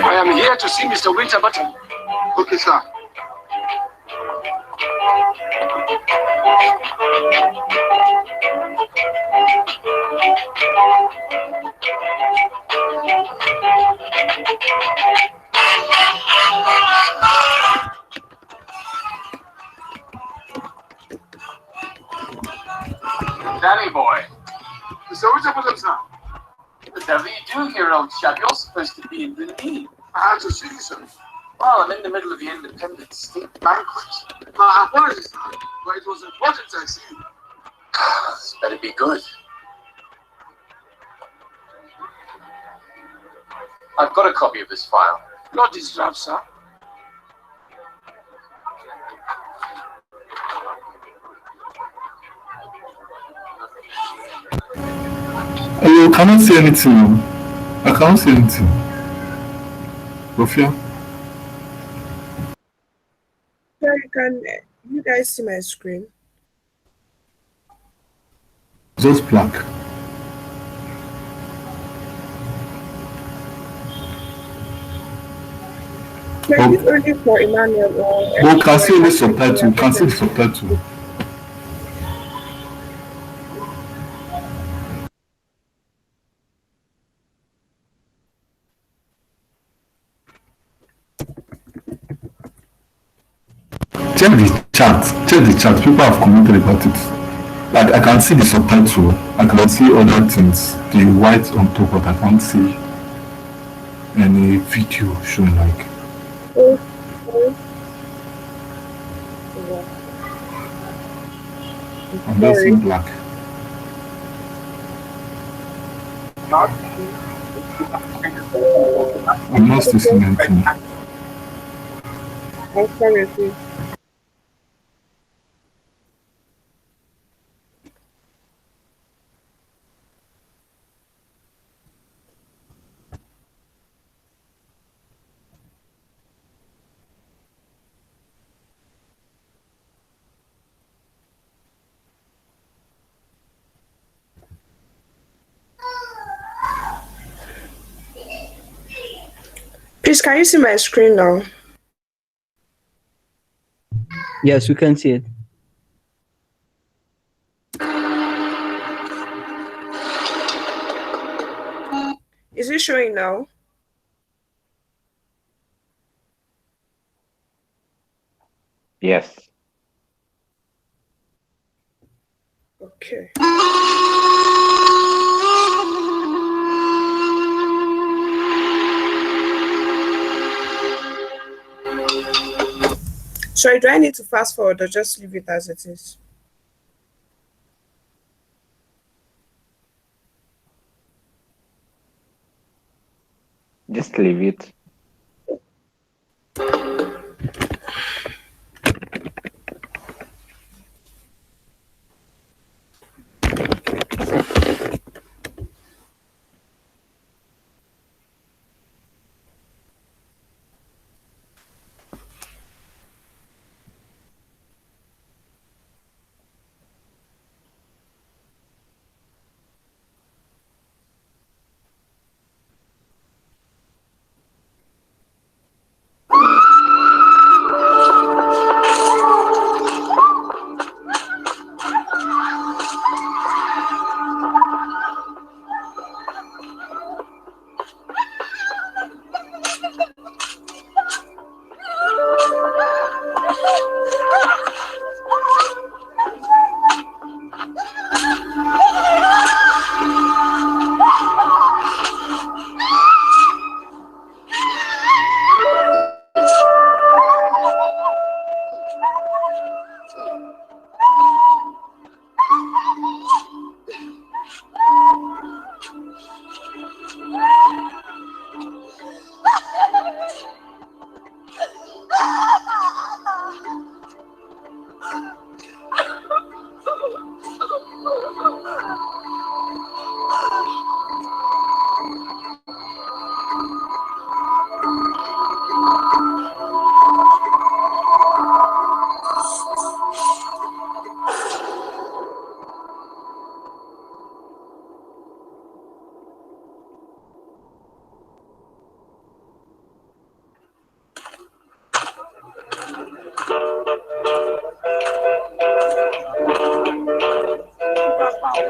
I am here to see Mr. Winterbottom. Okay, sir. Danny boy. Mr. Winterbottom, sir. What the devil are you doing here, old chap? You're supposed to be in Dunedin. I had to see you, sir. Well, I'm in the middle of the Independence State Banquet. My apologies, sir. But it was important I see you. This better be good. I've got a copy of this file. Not this draft, sir. You cannot see anything. I cannot see anything. Rufia? Sorry, can you guys see my screen? Just black. Like it's only for Emmanuel or But can see the subtitle. Can see the subtitle. Check the chat. Check the chat. People have commented about it. Like I can see the subtitle. I can see other things. The white on top, but I can't see any video showing like. I'm just seeing black. I'm not seeing anything. I'm sorry, please. Please, can you see my screen now? Yes, we can see it. Is it showing now? Yes. Okay. Sorry, do I need to fast forward or just leave it as it is? Just leave it. I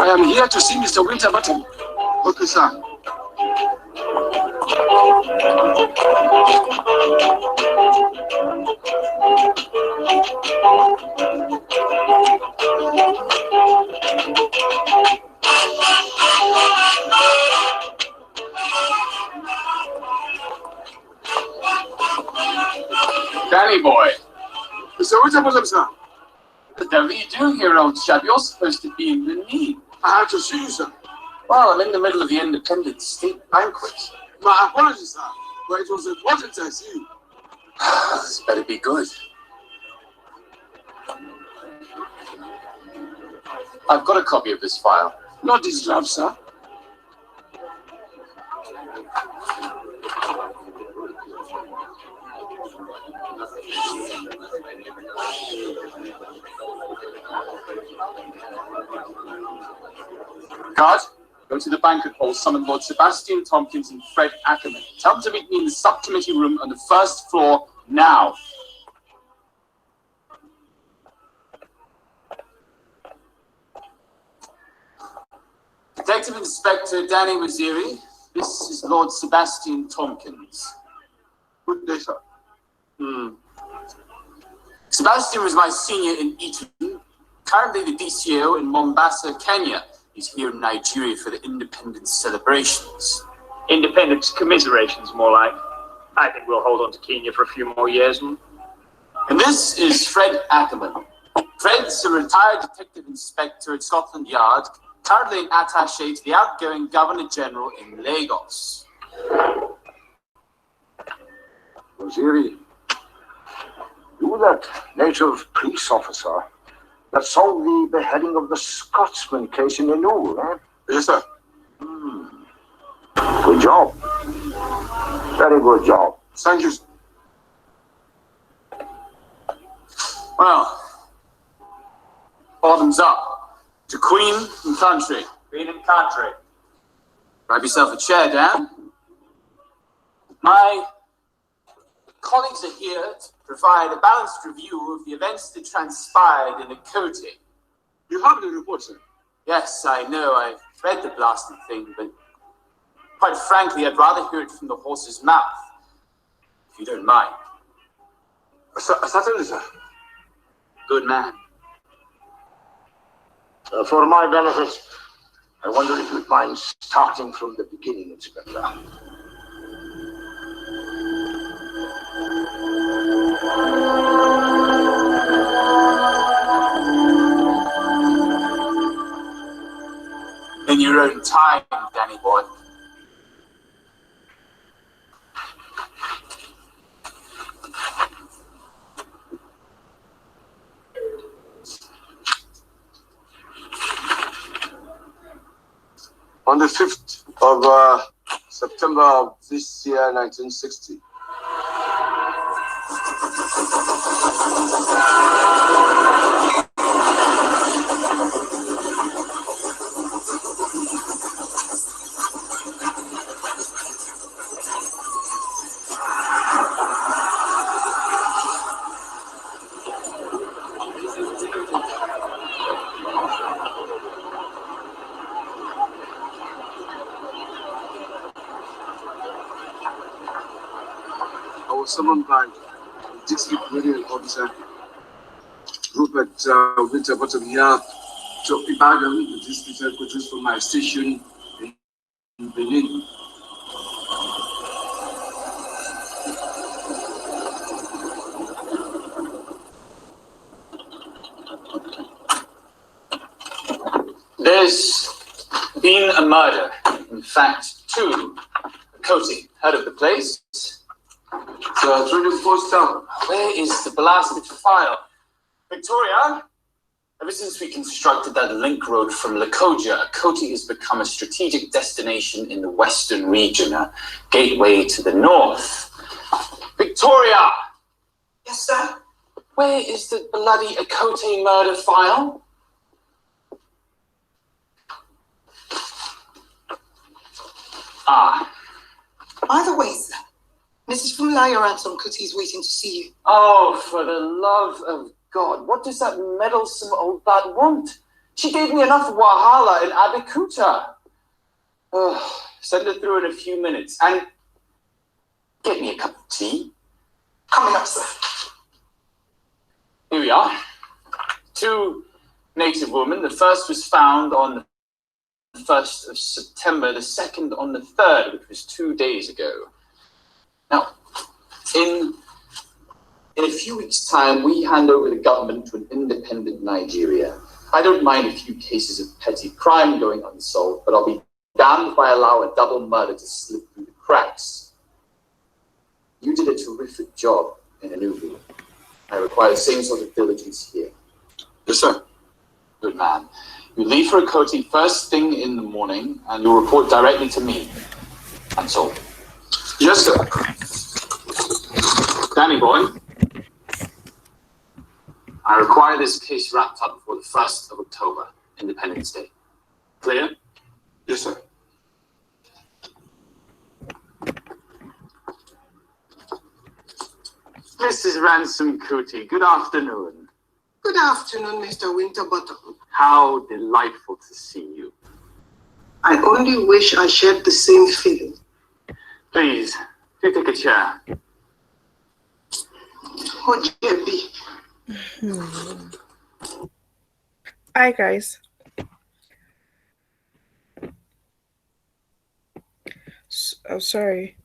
am here to see Mr. Winterbottom. Okay, sir. Danny boy. Mr. Winterbottom, sir. What the devil are you doing here, old chap? You're supposed to be in Benin. I have to see you, sir. Well, I'm in the middle of the Independence State Banquet. My apologies, sir. But it was important I see you. This better be good. I've got a copy of this file. Not this draft, sir. Guard, go to the banquet hall, summon Lord Sebastian Tompkins and Fred Ackerman. Tell them to meet me in the subcommittee room on the first floor now. Detective Inspector Danny Waziri, this is Lord Sebastian Tompkins. Good day, sir. Sebastian was my senior in Eton, currently the DCO in Mombasa, Kenya. He's here in Nigeria for the independence celebrations. Independence commiserations, more like. I think we'll hold on to Kenya for a few more years. And this is Fred Ackerman. Fred's a retired detective inspector at Scotland Yard, currently an attaché to the outgoing Governor General in Lagos. Waziri, you that native police officer that solved the beheading of the Scotsman case in Enu, eh? Yes, sir. Good job. Very good job. Thank you. Well, bottoms up to Queen and country. Queen and country. Grab yourself a chair, Dan. My colleagues are here to provide a balanced review of the events that transpired in Akoti. You have the report, sir. Yes, I know, I've read the blasted thing, but quite frankly, I'd rather hear it from the horse's mouth, if you don't mind. Certainly, sir. Good man. For my benefit, I wonder if you'd mind starting from the beginning, Inspector. In your own time, Danny boy. On the 5th of September of this year, 1960. I was summoned by the district radio officer, Rupert Winterbottom here, to Ibadan, the district headquarters for my station in Benin. There's been a murder. In fact, two. Akoti, heard of the place? It's a trading post town. Where is the blasted file? Victoria? Ever since we constructed that link road from Lokoja, Akoti has become a strategic destination in the western region, a gateway to the north. Victoria! Yes, sir? Where is the bloody Akoti murder file? Don't lie around, some Kuti is waiting to see you. Oh, for the love of God, what does that meddlesome old bat want? She gave me enough wahala in Abikuta. Oh, send her through in a few minutes. And get me a cup of tea. Coming up, sir. Here we are. 2 native women. The first was found on the 1st of September, the second on the 3rd, which was 2 days ago. Now, in a few weeks' time, we hand over the government to an independent Nigeria. I don't mind a few cases of petty crime going unsolved, but I'll be damned if I allow a double murder to slip through the cracks. You did a terrific job in Enugu. I require the same sort of diligence here. Yes, sir. Good man. You leave for Akoti first thing in the morning, and you'll report directly to me. That's all. Yes, sir. Danny boy, I require this case wrapped up before the 1st of October, Independence Day. Clear? Yes, sir. Mrs. Ransom Kuti, good afternoon. Good afternoon, Mr. Winterbottom. How delightful to see you. I only wish I shared the same feeling. Please, do take a chair. Oh, JB. Hi guys. Oh, sorry.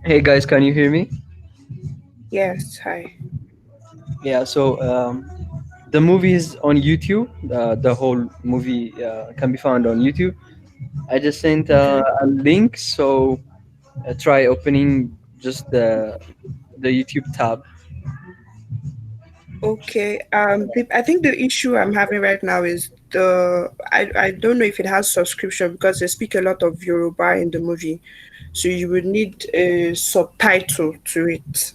Hey guys, can you hear me? Yes, hi. Yeah, so the movie is on YouTube. The whole movie can be found on YouTube. I just sent a link, so try opening just the YouTube tab. Okay. I think the issue I'm having right now is I don't know if it has subscription because they speak a lot of Yoruba in the movie, so you would need a subtitle to it.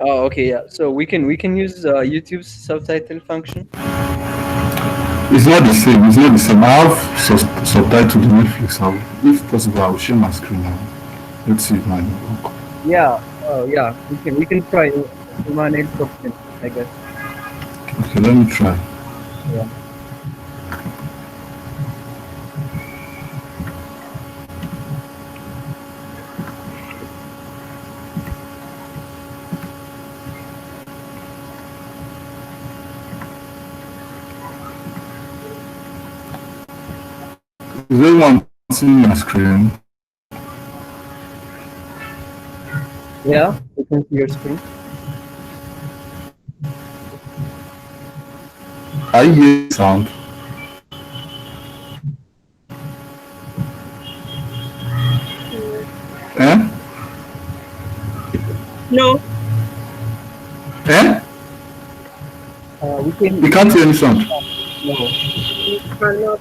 Oh, okay, yeah. So we can use YouTube's subtitle function. It's not the same. It's not the same. I have subtitled to Netflix. If possible, I will share my screen now. Let's see if mine will work. Yeah. Oh, yeah. We can try human option, I guess. Okay, let me try. Yeah. Is anyone seeing my screen? Yeah, you can see your screen. I hear sound. Eh? No. Eh? We can't hear any sound. No. You cannot.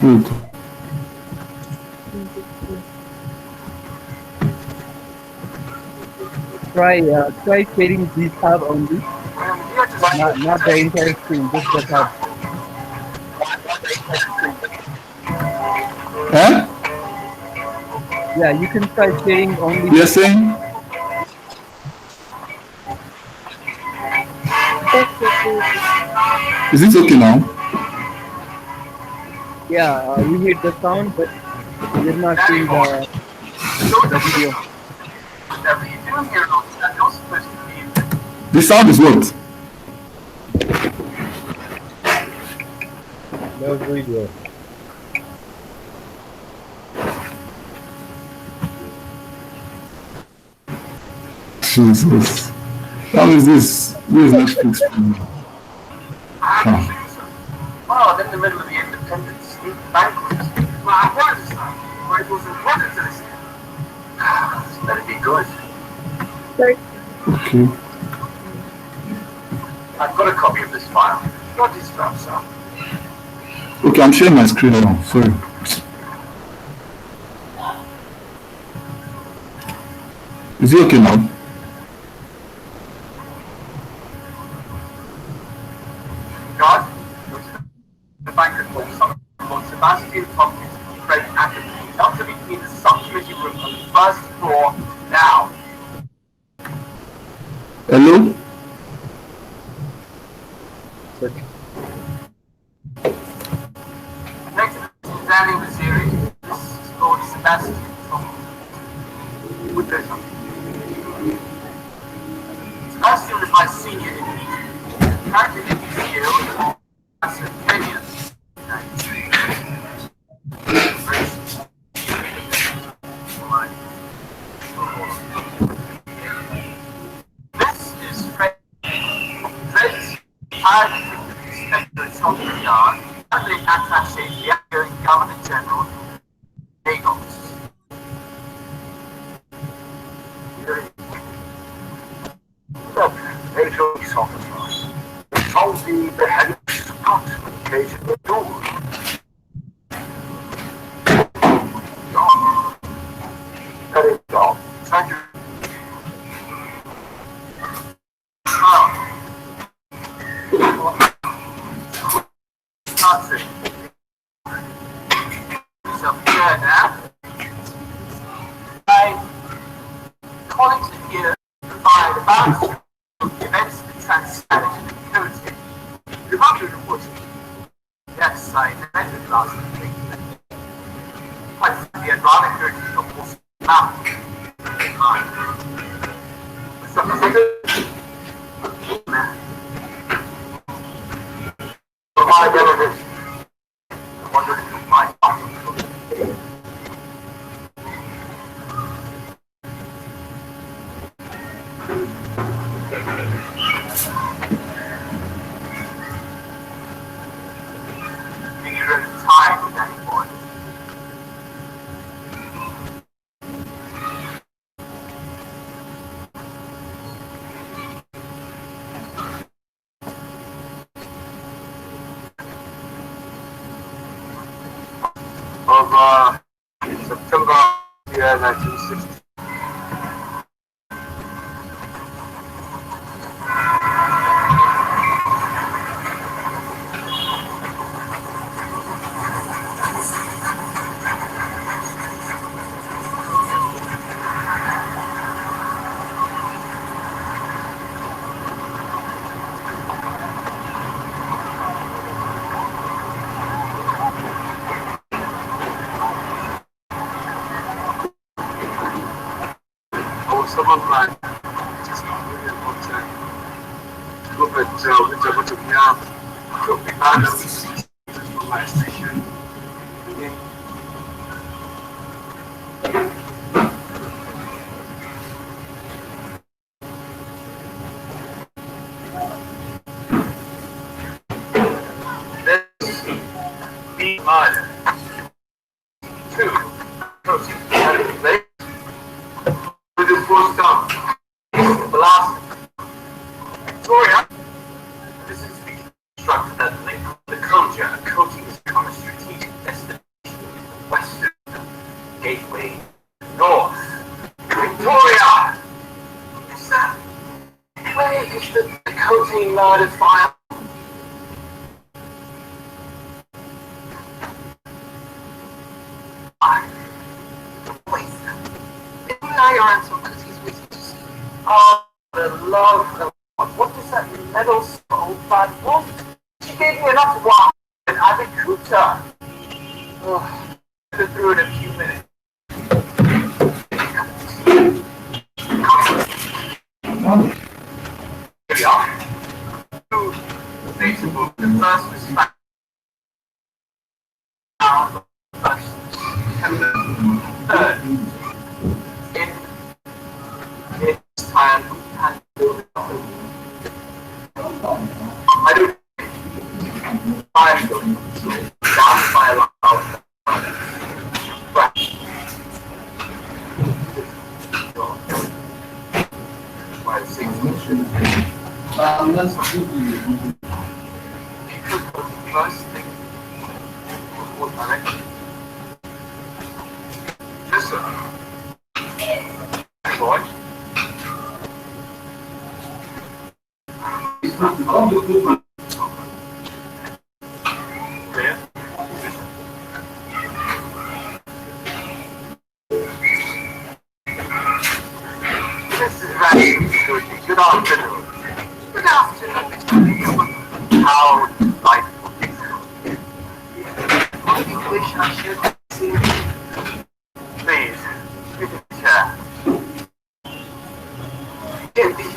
Good. Try sharing this tab only. Not the entire screen, just the tab. Eh? Yeah, you can try sharing only. You're saying? Is it okay now? Yeah, we hear the sound, but we're not seeing the video. The sound is what? No video. Jesus. How is this? This is Netflix. Huh. Oh, then in the middle of the Independence State banquet. Well, I was. I was important to this. This better be good. Okay. I've got a copy of this file. What is that, sir? Okay, I'm sharing my screen now. Sorry. Is it okay now? God, the bank report on Sebastian Tompkins Craig Academy. Not to be in the subcommittee room on the first floor now. Hello? Next, examining the series. This is called Sebastian Tompkins. With this one. Sebastian was my senior in the practice in the year was Kenya. This is Fred. Fred's Inspector Scotland Yard, and the attaché, the outgoing Governor General, Lagos. Major police officer told the beheaded Scott case of the door. That is all. Thank you. That's it. So here now. Colleagues are here to provide a balance of events that transpired in the community. The Republic of Wood. Yes, I invented last week. I think the Atlantic is of course out. My relatives. I wonder if you might you're tired with that boy. Of September 1960. Someone like just really important to look at which I want to be out. Could be bad from my station. Let's be murder. Two, proceed to the place. This was done. The last Victoria. This is the constructed that link the Koja. Koti has become a strategic destination in the Western Gateway North. Victoria! Is that where is the Koti murder file? Wait. Now your answer because he's waiting to see. Oh, the love of what does that metal soul bad want? She gave me enough wine and Abicuta. Oh, I could through in a few minutes. Here we are. Two things to move. The first was found third. It's time and I do I'm going to start my life. My 6 mission. First thing was direction. Yes, sir. Boy. Clear. This is Ransom Security. Good afternoon. Good afternoon, Mr. How delightful. I wish I should see you. Please, take a chair. Debbie.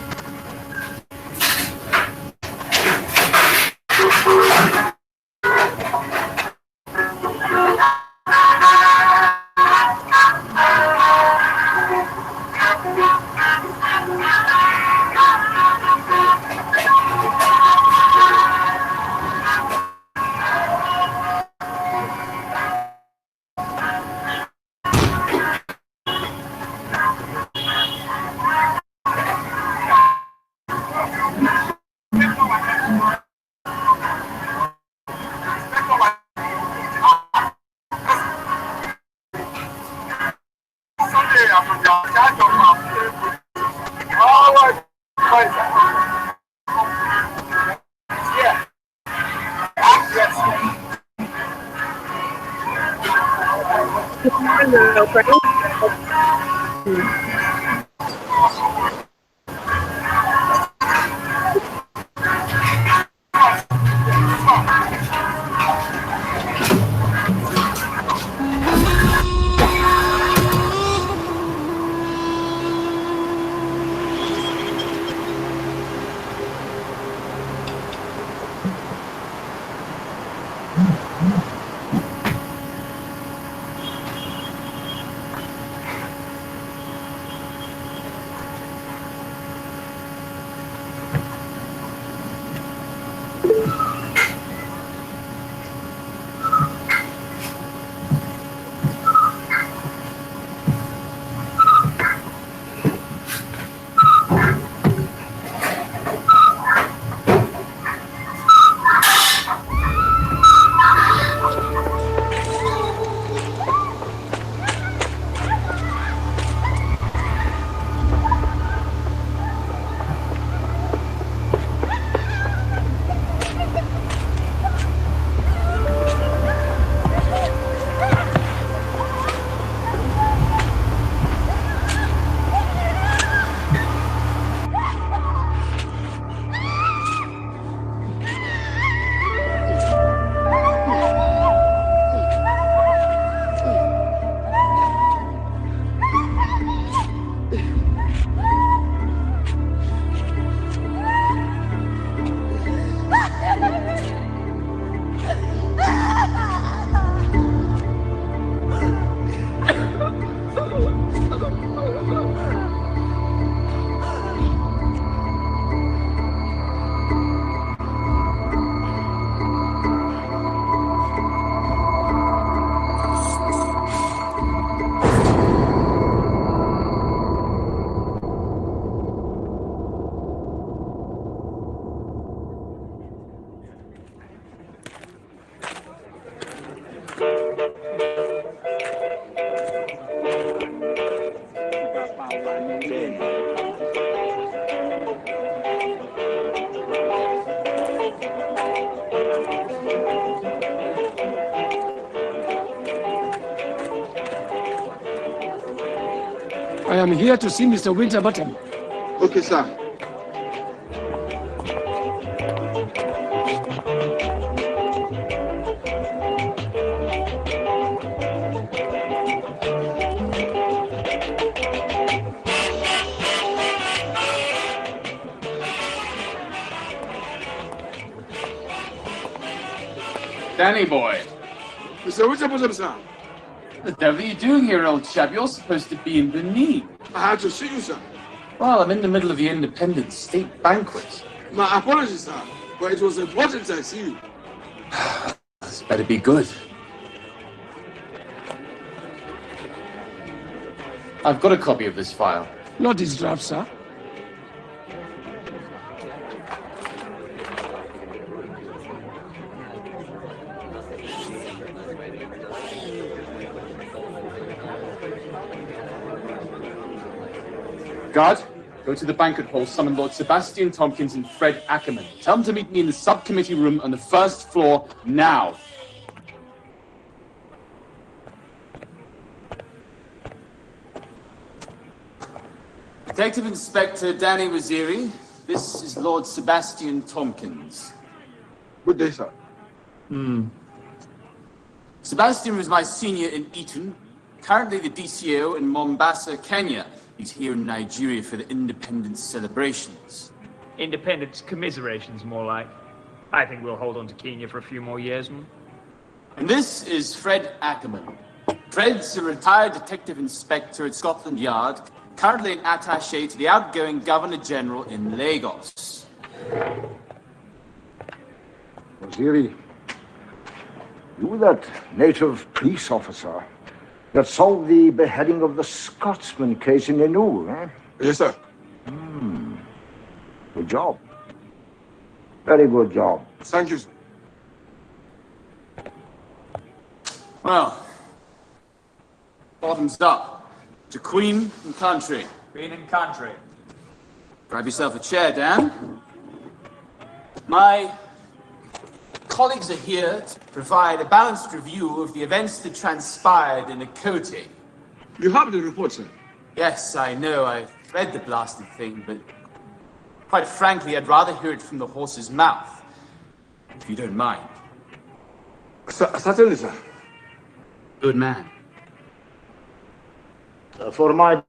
I am here to see Mr. Winterbottom. Okay, sir. Danny boy, Mr. Winterbottom, sir. what the devil are you doing here, old chap? You're supposed to be in Benin. I had to see you, sir. Well, I'm in the middle of the Independence State banquet. My apologies, sir. But it was important I see you. This better be good. I've got a copy of this file. Not his draft, sir. Guard, go to the banquet hall, summon Lord Sebastian Tompkins and Fred Ackerman. Tell them to meet me in the subcommittee room on the first floor now. Detective Inspector Danny Waziri, this is Lord Sebastian Tompkins. Good day, sir. Sebastian was my senior in Eton, currently the DCO in Mombasa, Kenya. He's here in Nigeria for the independence celebrations. Independence commiserations, more like. I think we'll hold on to Kenya for a few more years. And this is Fred Ackerman. Fred's a retired detective inspector at Scotland Yard, currently an attaché to the outgoing Governor General in Lagos. Waziri, you that native police officer that solved the beheading of the Scotsman case in Enu, eh? Yes, sir. Good job. Very good job. Thank you, sir. Well, bottoms up to Queen and country. Queen and country. Grab yourself a chair, Dan. My colleagues are here to provide a balanced review of the events that transpired in Akoti. You have the report, sir. Yes, I know. I've read the blasted thing, but quite frankly, I'd rather hear it from the horse's mouth, if you don't mind. Certainly, sir. Good man. For my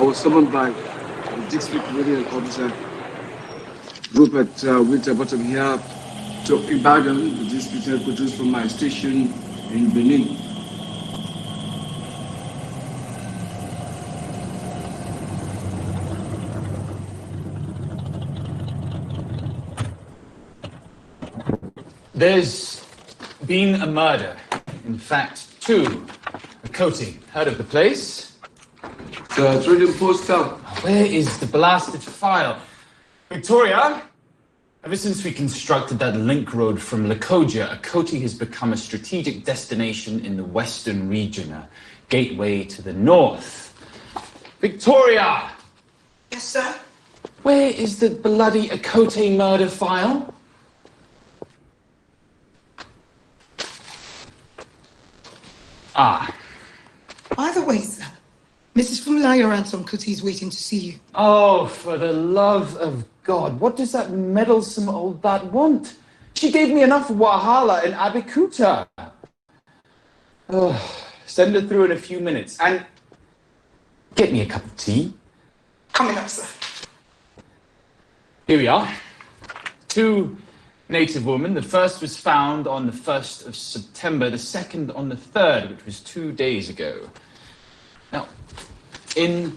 I was summoned by the district medical officer Rupert Winterbottom here to Ibadan, the district headquarters from my station in Benin. There's been a murder. In fact, two. Akoti. Heard of the place? The trading post town. Where is the blasted file? Victoria? Ever since we constructed that link road from Lokoja, Akoti has become a strategic destination in the western region, a gateway to the north. Victoria! Yes, sir. Where is the bloody Akoti murder file? Ah. By the way, sir, Mrs. Funmilayo Ransom Kuti is waiting to see you. Oh, for the love of God, what does that meddlesome old bat want? She gave me enough wahala in Abikuta. Oh, send her through in a few minutes and get me a cup of tea. Coming up, sir. Here we are. Two native women. The first was found on the 1st of September, the second on the 3rd, which was 2 days ago. Now, in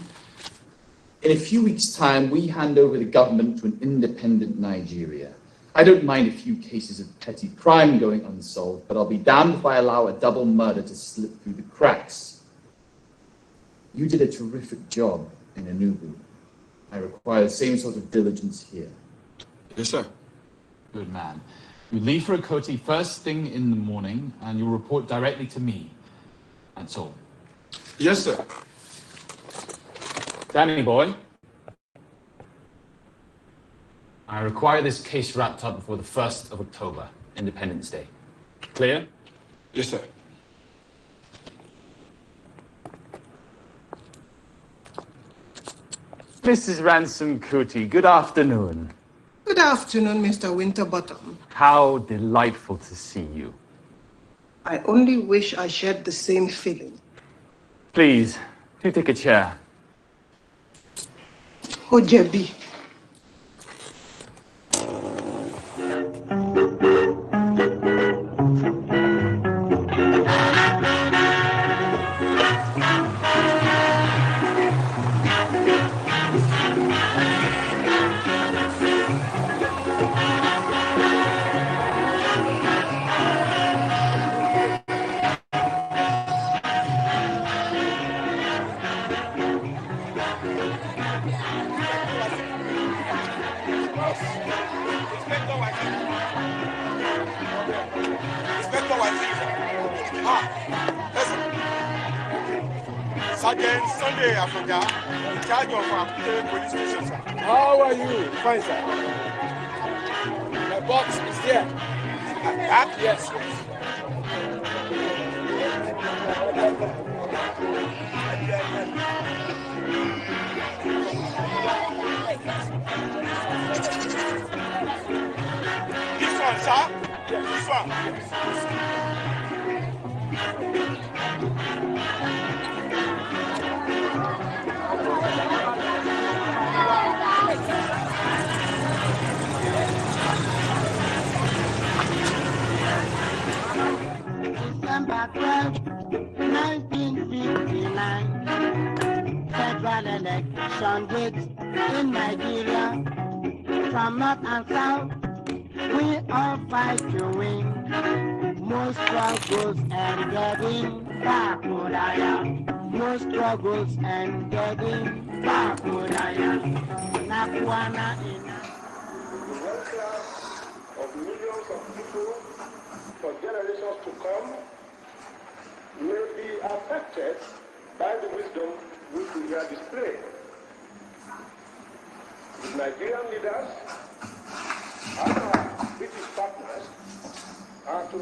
a few weeks' time, we hand over the government to an independent Nigeria. I don't mind a few cases of petty crime going unsolved, but I'll be damned if I allow a double murder to slip through the cracks. You did a terrific job in Enugu. I require the same sort of diligence here. Yes, sir. Good man. You leave for Akoti first thing in the morning, and you'll report directly to me. That's all. Yes, sir. Danny boy, I require this case wrapped up before the 1st of October, Independence Day. Clear? Yes, sir. Mrs. Ransom Kuti, good afternoon. Good afternoon, Mr. Winterbottom. How delightful to see you. I only wish I shared the same feeling. Please, do take a chair. Ojebi. Sergeant Sunday Afoga, in charge of Akute police station, sir. How are you? Fine, sir. My box is here. Yes, This one, sir? This one. December 12, 1959, federal election dates in Nigeria. From north and south, we all fight to win. Most struggles ended in Bakuraya. Most struggles ended in Bakuraya. Nakwana in One class of millions of people for generations to come may be affected by the wisdom which we have displayed. The Nigerian leaders and our British partners are to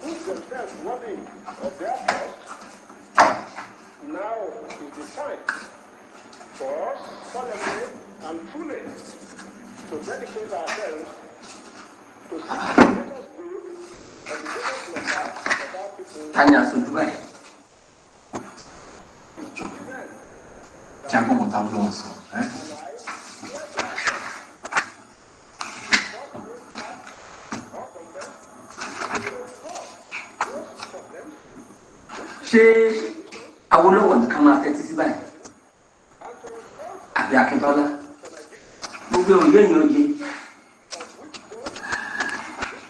prove themselves worthy of their trust. Now is the time for us solemnly and truly to dedicate ourselves to seek the greatest good and the greatest number of our people. Tanya Sudubai. Tiago Montalvo Alonso, né? Ṣé Awólọ́wọ̀ nìkan máa tẹ́tí sí báyìí? Àbí Akíntọ́lá? Gbogbo òye yẹn oyè.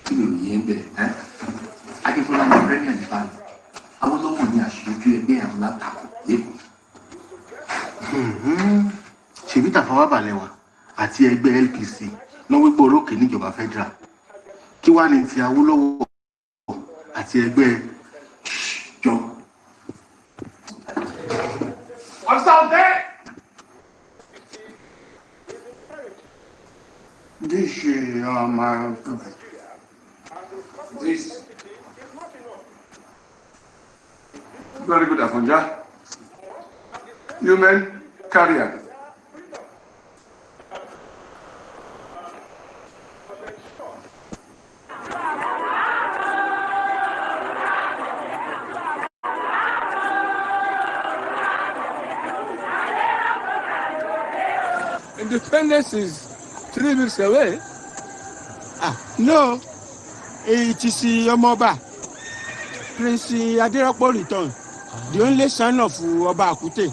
Kí ni òye ń bẹ̀? Akíntọ́lá ní Premier Nìbàdàn. Awólọ́wọ̀ ní aṣojú ẹgbẹ́ àwọn látakò lẹ́kọ̀ọ́. Ṣèbí Tafawa Balewa àti ẹgbẹ́ LPC ló wípé orókè níjọba federal. Kí wá ní ti Awólọ́wọ̀ àti ẹgbẹ́ jọ. What's out there? This Very good, Afonja. You men, carry on. Independence is 3 weeks away. No, it is Omoba. Prince Aderopo returned, the only son of Oba Akute.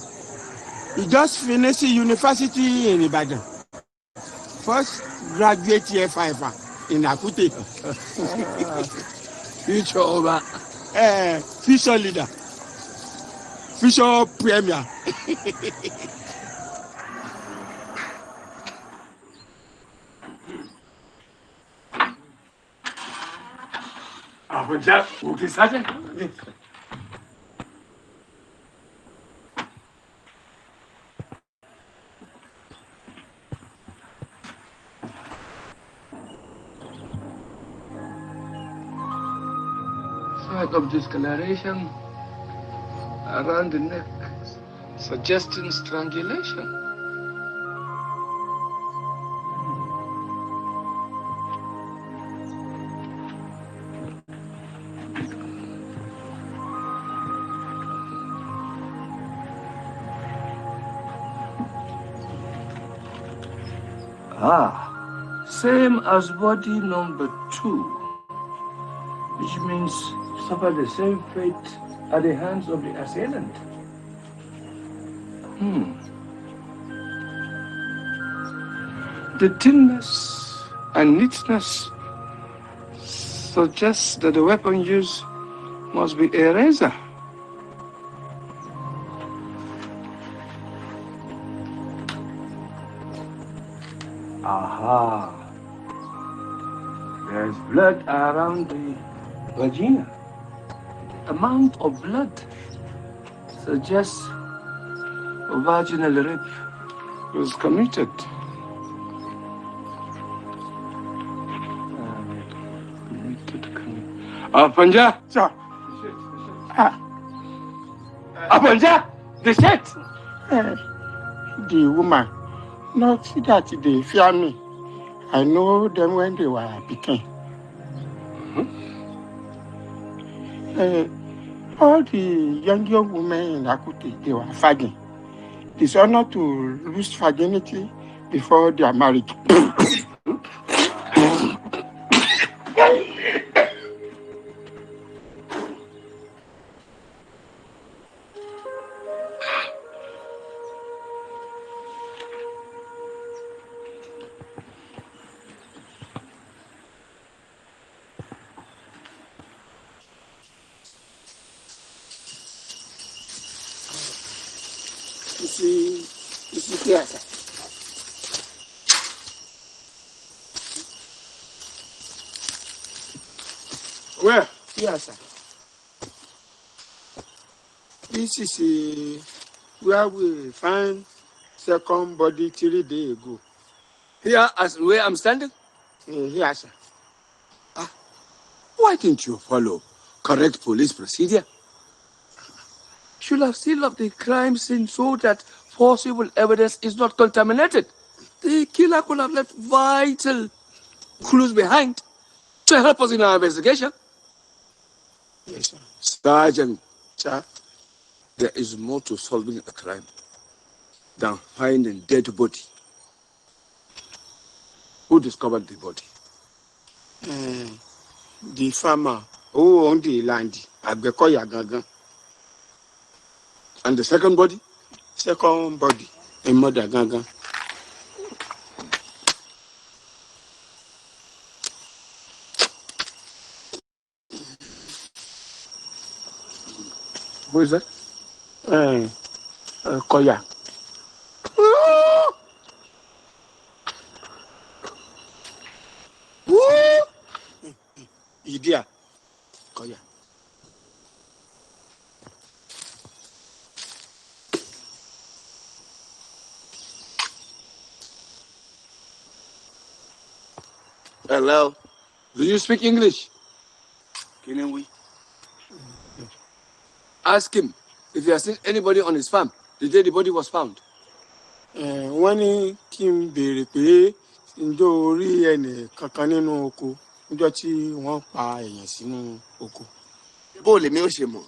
He just finished university in Ibadan. First graduate year 5 in Akute. Future Oba. Future leader. Future premier. Afonja, okay, Sergeant. site of discoloration around the neck, suggesting strangulation. Same as body number 2, which means suffer the same fate at the hands of the assailant. The thinness and neatness suggests that the weapon used must be a razor. Aha. There's blood around the vagina. Amount of blood suggests a vaginal rape was committed. Panja, sir. Panja, the set. The woman, not that they fear me. I know them when they were picking. All the young women in Akute, they were fagging. It's honor to lose virginity before they are married. You see here, sir. Where? Here, sir. This is where we find second body 3 days ago. Here, as where I'm standing? Here, sir. Why didn't you follow correct police procedure? Should have sealed up the crime scene so that possible evidence is not contaminated. The killer could have left vital clues behind to help us in our investigation. Yes, sir. Sergeant, sir, there is more to solving a crime than finding dead body. Who discovered the body? The farmer who owned the land, Agbekoya Gangan. And the second body? Second body, a mother Gangan. Who is that? Koya. Idia. Koya. Hello. Do you speak English? Can we? Ask him if he has seen anybody on his farm the day the body was found. Wọ́n ní kí n béèrè pé ǹjọ́ orí ẹnì kankan nínú oko níjọ́ tí wọ́n pa èèyàn sínú oko. Bó lèmi ó ṣe mọ̀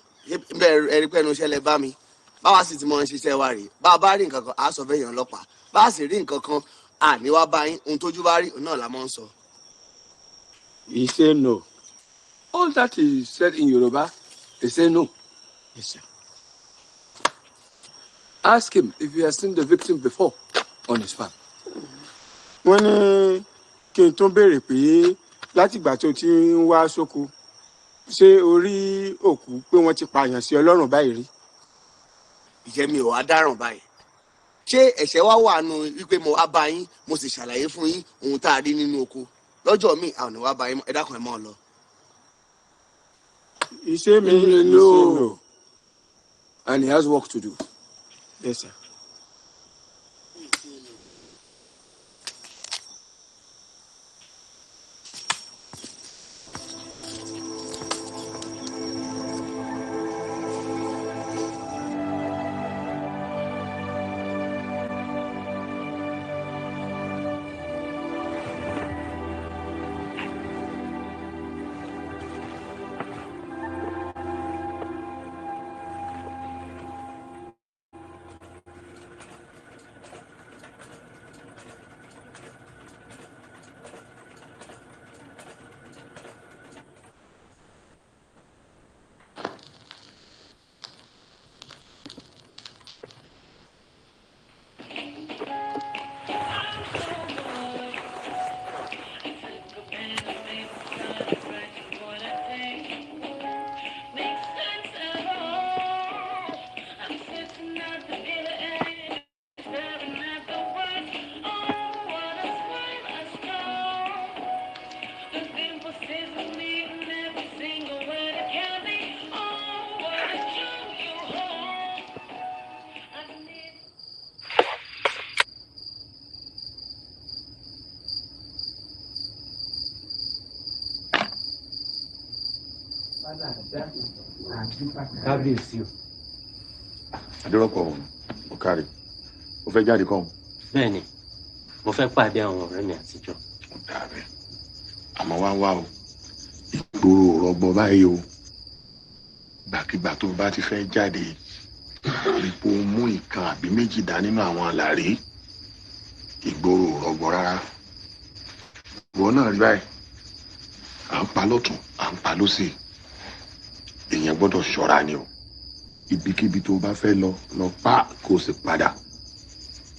bẹ́ẹ̀ ẹ̀rí pẹ́ẹ́nu ṣẹlẹ̀ bá mi báwa sì ti mọ̀ ń ṣiṣẹ́ wa rèé bá a bá rí nǹkan kan àá sọ fẹ́yàn ọlọ́pàá bá a sì rí nǹkan kan àní wá bá yín ohun tójú bá rí òun náà la máa ń sọ. He say no. All that is said in Yoruba, he say no. Yes, sir. Ask him if he has seen the victim before on his farm. Wọ́n ní kí n tún béèrè pé látìgbà tó ti ń wá sóko ṣé o rí òkú pé wọ́n ti pààyàn sí ọlọ́run báyìí rí? Ìjẹ́ mi ò wá dáràn báyìí. Ṣé ẹ̀ṣẹ̀ wá wà nù wípé mo wá bá yín mo sì ṣàlàyé fún yín ohun tá a rí nínú oko lọ́jọ́ míì àwọn ò ní wá bá yín ẹ dákun ẹ mọ́ ọ lọ. Iṣẹ́ mi no. And he has work to do. Yes, sir. kábíyèsí o. Adérọ́pọ̀ ó kárí. Ó fẹ́ jáde kọ́. Bẹ́ẹ̀ni, mo fẹ́ pàdé àwọn ọ̀rẹ́ mi àtijọ́. Ó dàbẹ̀. Àmọ́ wá o. Ìgboro rọgbọ báyìí o. Gbàkigbà tó bá ti fẹ́ jáde, ipò mú ìkan àbí méjì dá nínú àwọn àlàrí. Ìgboro rọgbọ rárá. Ìwọ náà rí báyìí. À ń pa lọ́tún, à ń pa lósì. Èèyàn gbọ́dọ̀ ṣọ́ra ni o. Ibikíbi tó bá fẹ́ lọ pa kó o sì padà.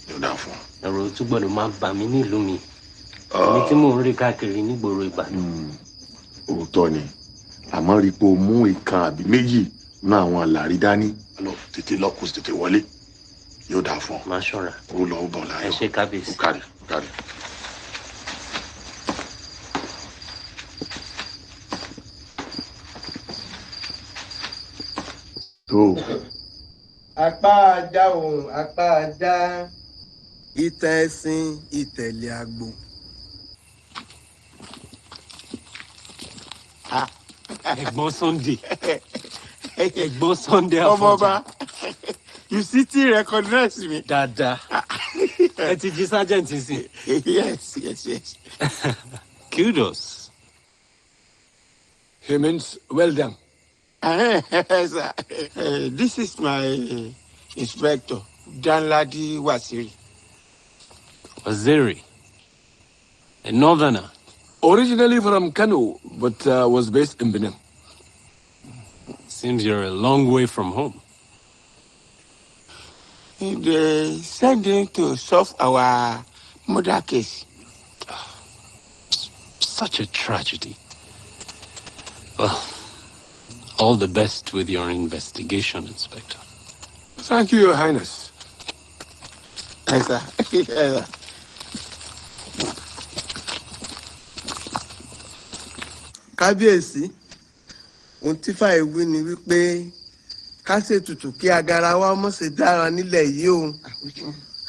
Yóò dà fún ọ. Ẹ̀rọ tún gbọ́dọ̀ máa bà mí nílùú mi. Èmi tí mò ń rí káàkiri nígboro Ìbàdàn. Òótọ́ ni. Àmọ́ rí pé o mú ìkan àbí méjì náà àwọn àlàrí dání. Lọ tètè lọ kó o sì tètè wọlé. Yóò dà fún ọ. Máa ṣọ́ra. Ó lọ ó bọ̀ láyọ̀. Ẹ ṣé kábíyèsí. Ó kárí, ó kárí. Tó. Apá ajá òun, apá ajá. Ìtàn ẹ̀sìn ìtẹ̀lé àgbò. Ẹ̀gbọ́n Sunday. Ẹ̀gbọ́n Sunday Afọ́jà. Ọmọọba, you still recognize me? Dáadáa. Ẹ ti di sergeant sí. Yes. Kudos. He means well done. Sir. This is my inspector, Danladi Wasiri. Waziri. A northerner. Originally from Kano, but was based in Benin. Seems you're a long way from home. They sent him to solve our murder case. Such a tragedy. Well, all the best with your investigation, Inspector. Thank you, Your Highness. Yes, sir. Yes, sir. Kábíyèsí, ohun tí fàìwí ni wípé ká ṣètùtù kí agara wa mọ̀ ṣe dára nílẹ̀ yìí o,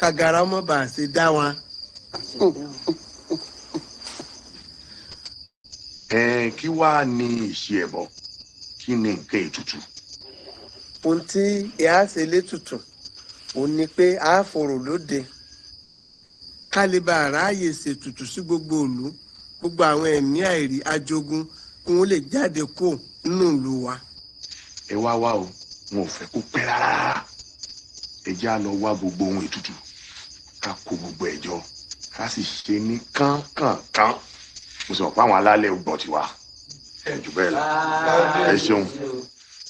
kágara mọ̀ bá ṣe dá wa. Kí wàá ní ìṣe ẹbọ? Kí ni nǹkan ètùtù? Ohun tí ìhà ṣe létùtù, òun ni pé a fòrò lóde. Ká lè bá aráàyè ṣètùtù sí gbogbo ìlú, gbogbo àwọn ẹ̀mí àìrí ajogun kí wọ́n lè jáde kó nínú ìlú wa. Ẹ wá o, wọn ò fẹ́ kó pẹ́ rárá. Ẹ já lọ wá gbogbo ohun ètùtù. Ká kó gbogbo ẹ̀ jọ. Ká sì ṣe ní kánkànkán. Mo sọ pé àwọn alálẹ̀ ò gbọ́ tiwa. Ẹ jù bẹ́ẹ̀ lọ. Ẹ ṣeun.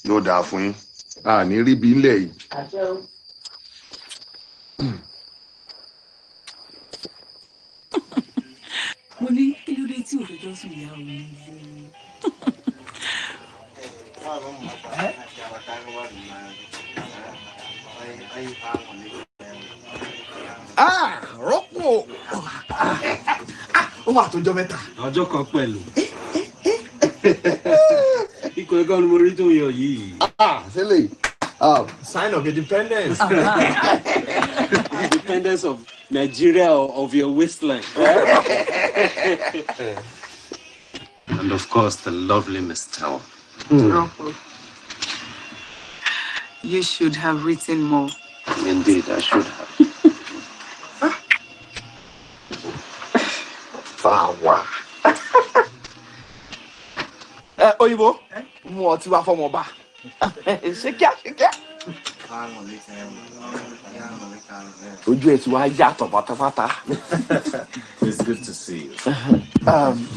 Yóò dáa fún yín. A ní rí bí ńlẹ̀ yìí. Mo ní kí ló dé tí òfìjọ́ sùn ìyá òun ní. Rọ́pò! Ó wà tó jọ mẹ́ta. Ọjọ́ kan pẹ̀lú. Ikọ̀ ẹ̀gọ́ ni mo rí tó yọ yìí. Sílẹ̀. Sign of independence. Independence of Nigeria or of your waistline. And of course, the lovely Miss Tao. You should have written more. Indeed, I should have. Fáwa. Oyinbo, mú ọtí wá fọmọ ọba. Ṣé kíá. Ojú ẹ̀ tí wàá yàtọ̀ pátápátá. It's good to see you.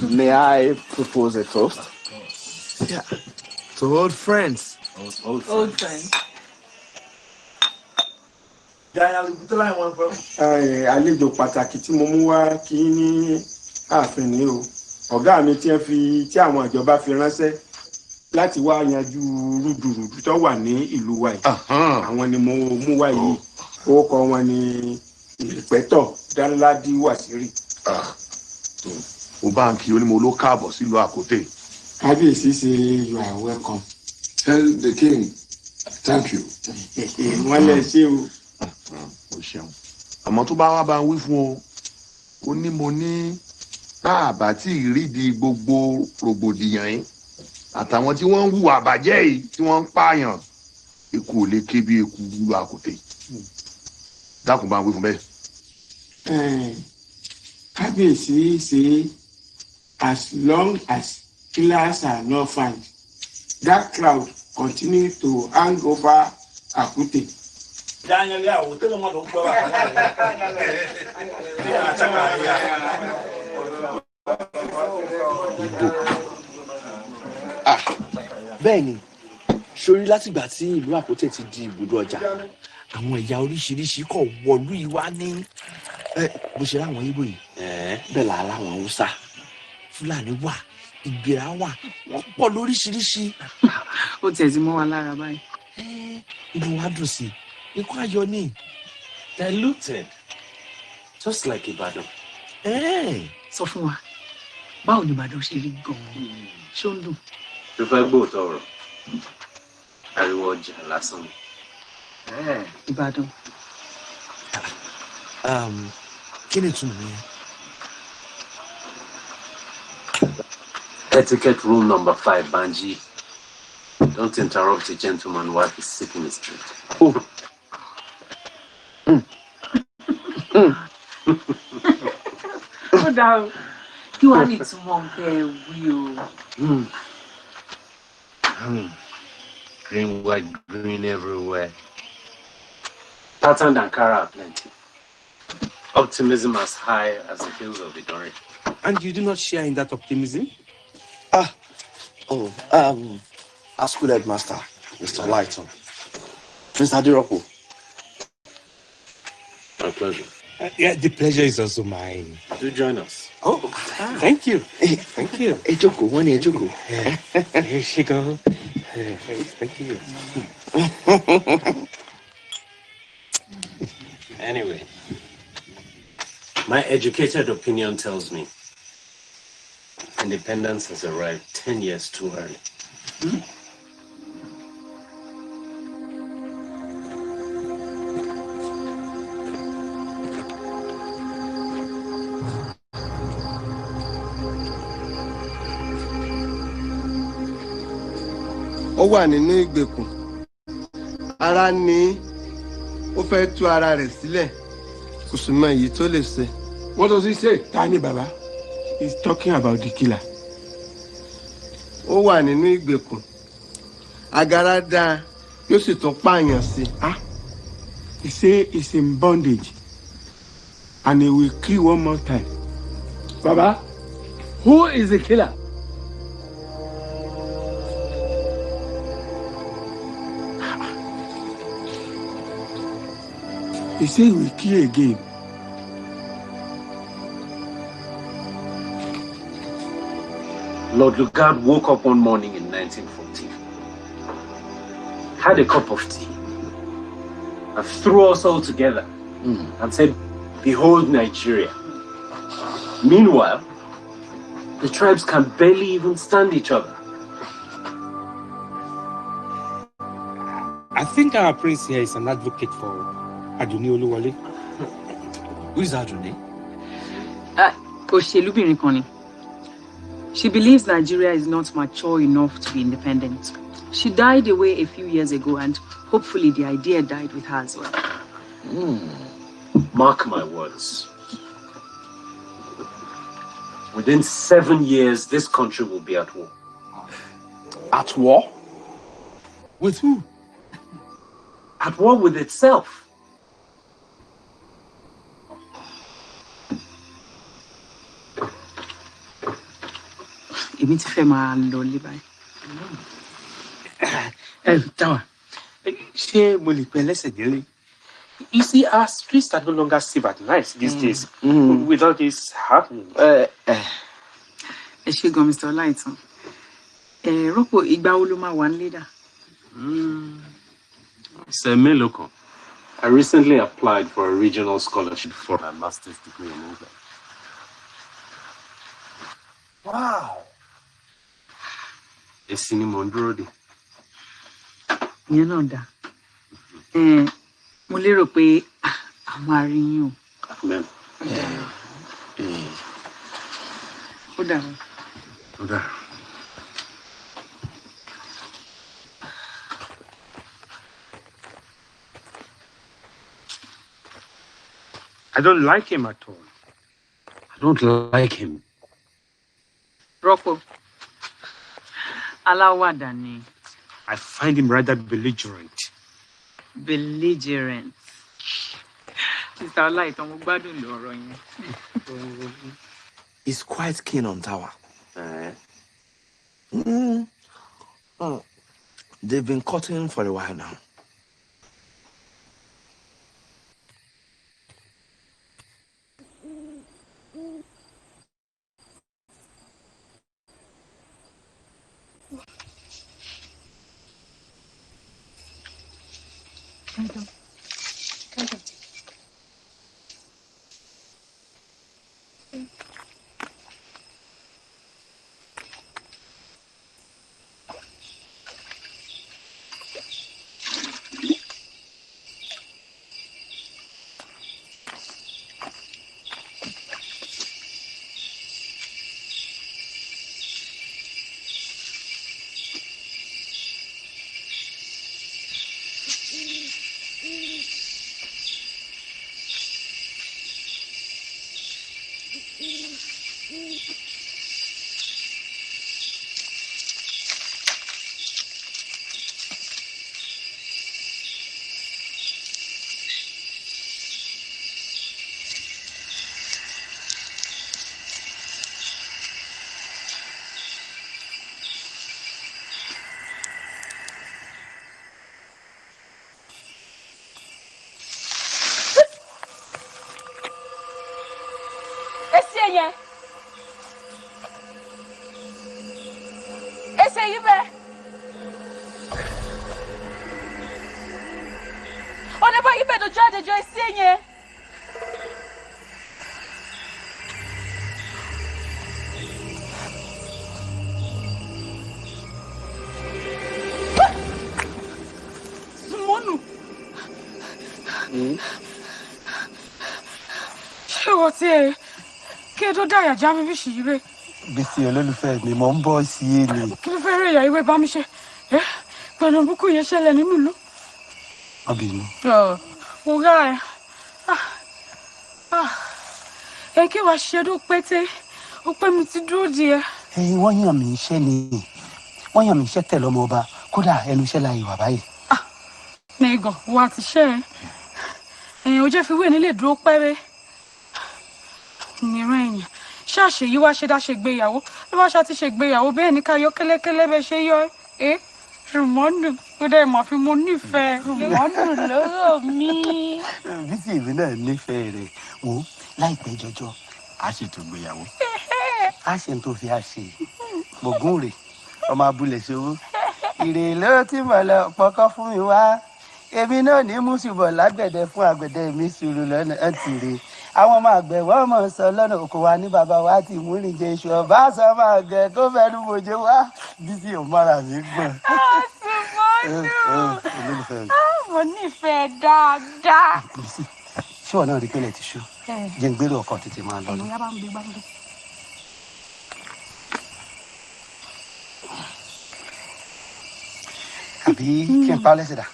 May I propose a toast? Yeah. To old friends. Old friends. Àlejò pàtàkì tí mo mú wá kí ní ààfin ni o. Ọ̀gá mi tí àwọn ìjọba fi ránṣẹ́ láti wá yanjú rúdurùdu tó wà ní ìlú wa yìí. Àwọn ni mo mú wá yìí. Orúkọ wọn ni Ìpẹ́tọ̀ Danladi Wasiri. Ó bá ń kí onímọ̀ ló káàbọ̀ sílùú Àkótè. Kábíyèsí ṣe you are welcome. Tell the king thank you. Wọ́n lè ṣe o. O ṣeun. Àmọ́ tó bá wá bá ń wí fún o, ó ní mo ní tá a bá tí ì rídìí gbogbo rògbòdìyàn yín àtàwọn tí wọ́n ń hùwà àbàjẹ́ yìí tí wọ́n ń pààyàn ikú ò lè ké bí eku lu àkùtè dákun bá ń wí fún bẹ́ẹ̀. Kábíyèsí say as long as killers are not found, that cloud continue to hang over Akute. Bẹ́ẹ̀ni, sórí látìgbà tí ìlú Àkútè ti di ibùdó ọjà, àwọn ẹ̀yà oríṣiríṣi kọ̀ wọ̀lú ìwá ní bó ṣe láwọn Ìgbò yìí. Bẹ́ẹ̀ là láwọn Haúsá, Fúlàní wà, Ìgbìrà wà, wọ́n pọ̀ lóríṣiríṣi. Ó tiẹ̀ ti mọ́ wa lára báyìí. Inú wa dùn sí i, ikú ayọ̀ ni. Diluted, just like Ìbàdàn. Sọ fún wa, báwo ni Ìbàdàn ṣe rí gan-an? Ṣé ó ń dùn? Tó fẹ́ gbóòótọ́ ọ̀rọ̀, ariwo ọjà lásán. Ìbàdàn. Kí ni ìtumọ̀ yẹn? Etiquette rule number 5, Banji. Don't interrupt a gentleman while he's sipping his drink. Ó dáa, kí wàá ní ìtumọ̀ nǹkan wí o. Green, white, green everywhere. Patterned Ankara are plenty. Optimism as high as the hills of Idori. And you do not share in that optimism? Our school headmaster, Mr. Lighton. Mr. Adiropo. My pleasure. Yeah, the pleasure is also mine. Do join us. Oh, thank you. Thank you. Ejoko, one Ejoko. Here she goes. Thank you. Anyway, my educated opinion tells me independence has arrived 10 years too early. Ó wà nínú ìgbèkùn, ara ní ó fẹ́ tú ara rẹ̀ sílẹ̀, kò sì mọ èyí tó lè ṣe. What does he say? Tani Baba. He's talking about the killer. Ó wà nínú ìgbèkùn, agara dáa, yóò sì tún pààyàn sí. He say he's in bondage and he will kill one more time. Baba, who is the killer? He say he will kill again. Lord Lugard woke up one morning in 1914, had a cup of tea, and threw us all together and said, "Behold Nigeria." Meanwhile, the tribes can barely even stand each other. I think our prince here is an advocate for Aduni Oluwole. Who is Aduni? Òṣèlúbìnrin kan ni. She believes Nigeria is not mature enough to be independent. She died away a few years ago, and hopefully the idea died with her as well. Mark my words. Within 7 years, this country will be at war. At war? With who? At war with itself. Èmi ti fẹ́ máa lọ lé báyìí. Tawa, ṣé mo lè pẹ́ lẹ́sẹ̀ délé? You see, our streets are no longer safe at night these days. With all this happening. Ẹ ṣé gan, Mr. Ọláìtàn. Rọ́pò ìgbà wo ló máa wà nílé dà? Semiloko. I recently applied for a regional scholarship for my master's degree in England. Wow. Èsì ni mò ń dúró dè. Ìyẹn náà dà. Mo lérò pé àwọn àríyìn o. Amen. Ó dàrú. Ó dàrú. don't like him at all. I don't like him. Rocco. Alawadani. I find him rather belligerent. Belligerent. Sister Light, I'm glad you He's quite keen on Tower. They've been courting for a while now. Bísí olólùfẹ́ mi mò ń bọ̀ sí i ni. Kí ló fẹ́ rí ìyá ìwé bá mi ṣe? Pẹ̀lú búkú yẹn ṣẹlẹ̀ nínú ìlú. Ọbìnrin. Ọ̀gá ẹ̀. Kí wàá ṣe tó pété? Ó pé mi ti dúró di ẹ. Wọ́n yàn mí iṣẹ́ ni. Wọ́n yàn mí iṣẹ́ tẹ̀lé ọmọ ọba. Kódà ẹnu iṣẹ́ la ìwà báyìí. Nìgàn, wà á ti ṣe ẹ. Ó jẹ́ fi wé nílé dúró pẹ́rẹ́. Nìran ẹ̀yìn. Ṣáàṣì yìí wá ṣe dá ṣe gbéyàwó. Bí wọ́n ṣá ti ṣe gbéyàwó bẹ́ẹ̀ ni ká yọ kẹ́lẹ́kẹ́lẹ́ bẹ́ẹ̀ ṣe yọ ẹ́. Ṣùgbọ́n ó dẹ̀ mọ̀ fi mo nífẹ̀ẹ́. Ṣùgbọ́n lọ́rọ̀ mi. Bísí èmi náà nífẹ̀ẹ́ rẹ̀. Wò láìpẹ́ jọjọ a sì tún gbéyàwó. A ṣe ń tó fi àṣe. Gbògún rè ọmọ abúlé ṣòwò. Ìrè ló ti mọ̀ lọ pọkọ́ fún mi wá. Èmi náà ní mùsùlùmọ̀ lágbẹ̀dẹ fún àgbẹ̀dẹ mi sùúrù lọ́nà ẹ̀ tì rè. Àwọn ọmọ àgbẹ̀ wọ́n mọ̀ sọ lọ́nà òkò wa ní bàbá wa ti mú ní jẹ iṣu ọba sọ ọmọ àgbẹ̀ kó fẹ́nu bòjé wá Bísí ò mọ́ra mi gbọ̀n. Mo nífẹ̀ẹ́ dáadáa. Ṣé wọn náà rí pẹ́lẹ̀ ti ṣú? Jẹ́ ń gbérò ọkọ̀ tètè máa lọ. Àbí kí n pa ọ́ lẹ́sẹ̀ dà?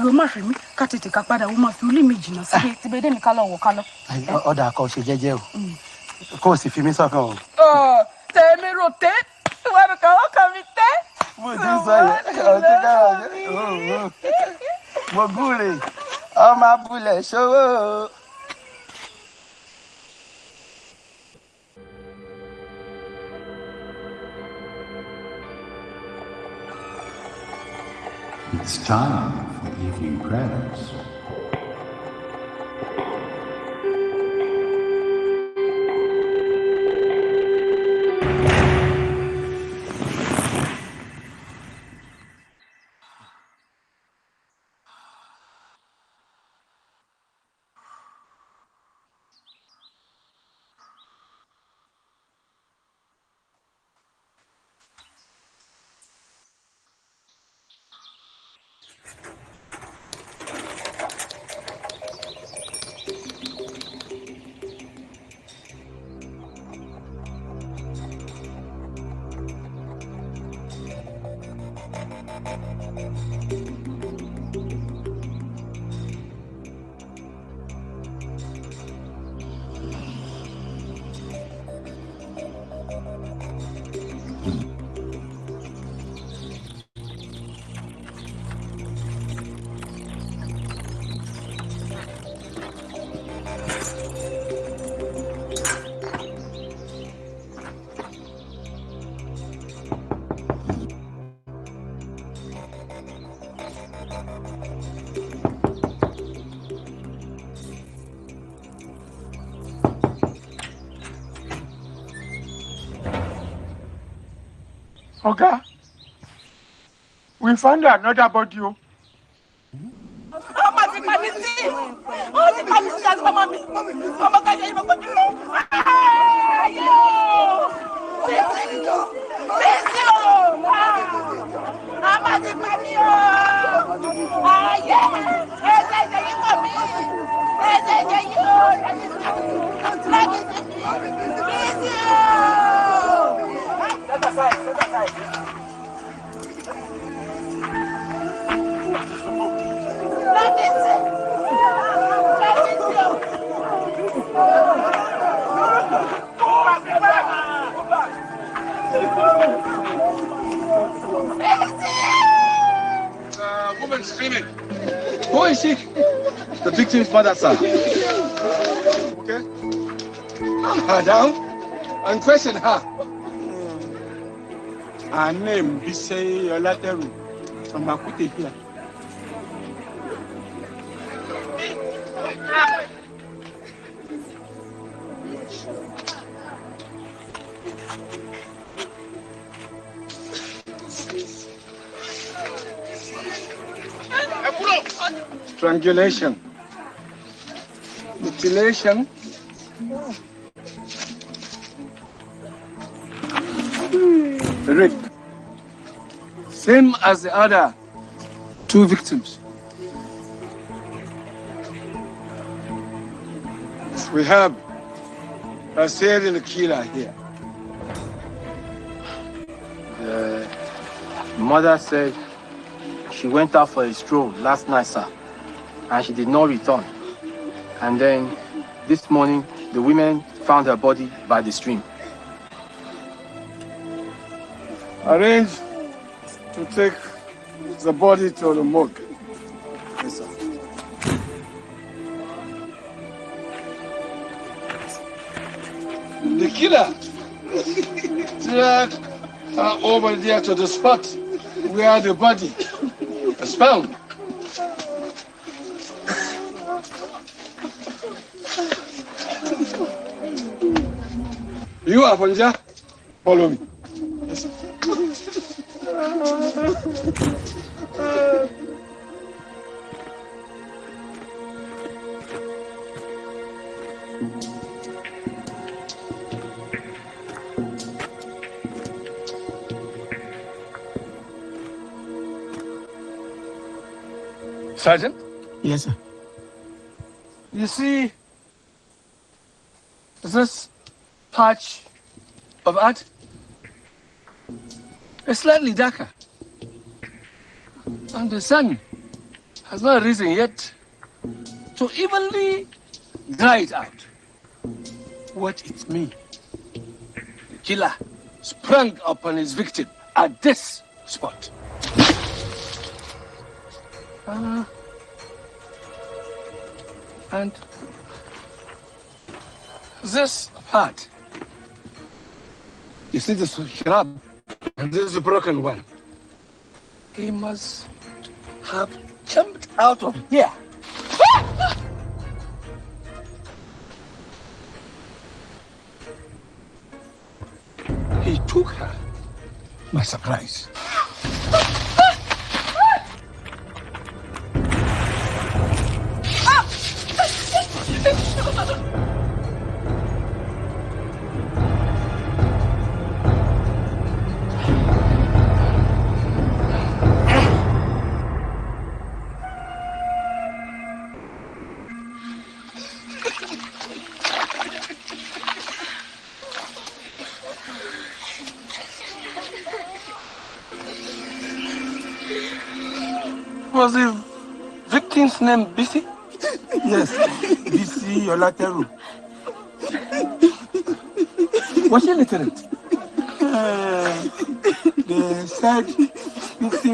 Ló má fi mí ká tètè ká padà ó máa fi olé mi jìnnà síbi tí bẹ́ẹ̀ dẹ́mi ká lọ wọ̀ ká lọ. Ọ̀dà akọ ṣe jẹ́jẹ́ o kó o sì fi mí sọ́kàn o. Tẹ̀mí rò tẹ́ ìwà mi kàn wọ́n kàn mí tẹ́. Mo ti sọ yẹn ọtí dára jẹ́ mo gúre ọmọ abúlé ṣòwò. It's time for evening prayers. Okay. We found another body. Ọmọ ti pa mí sí. Ó ti pa mí sí àti ọmọ mi. Ọmọ kan ṣe ìmọ̀ kojú lọ. Ayé o! Bísí o! Ọmọ ti pa mí o! Ayé! Ẹ̀jẹ̀ ìjẹ̀ yìí kọ̀ mí. Ẹ̀jẹ̀ ìjẹ̀ yìí o! Láti sí mi. Bísí o! Set aside, set aside. Woman screaming. Who is she? The victim's mother, sir. Okay. Calm her down and question her. Her name is Olateru from Akute here. Strangulation, mutilation, rape, same as the other two victims. We have a serial killer here. The mother said she went out for a stroll last night, sir, and she did not return. And then this morning, the women found her body by the stream. Arrange to take the body to the morgue. Yes, sir. The killer dragged her over there to the spot where the body was found. You, Afonja, follow me. Yes, sir. Sergeant? Yes, sir. You see this patch of art? It's slightly darker. And the sun has not risen yet to evenly dry it out. What it means? The killer sprang upon his victim at this spot. And this part, you see this shrub, and this is the broken one. He must have jumped out of here. He took her by surprise. Was the victim's name Bisi? Yes, Bisi Olateru. Was she literate? They said Bisi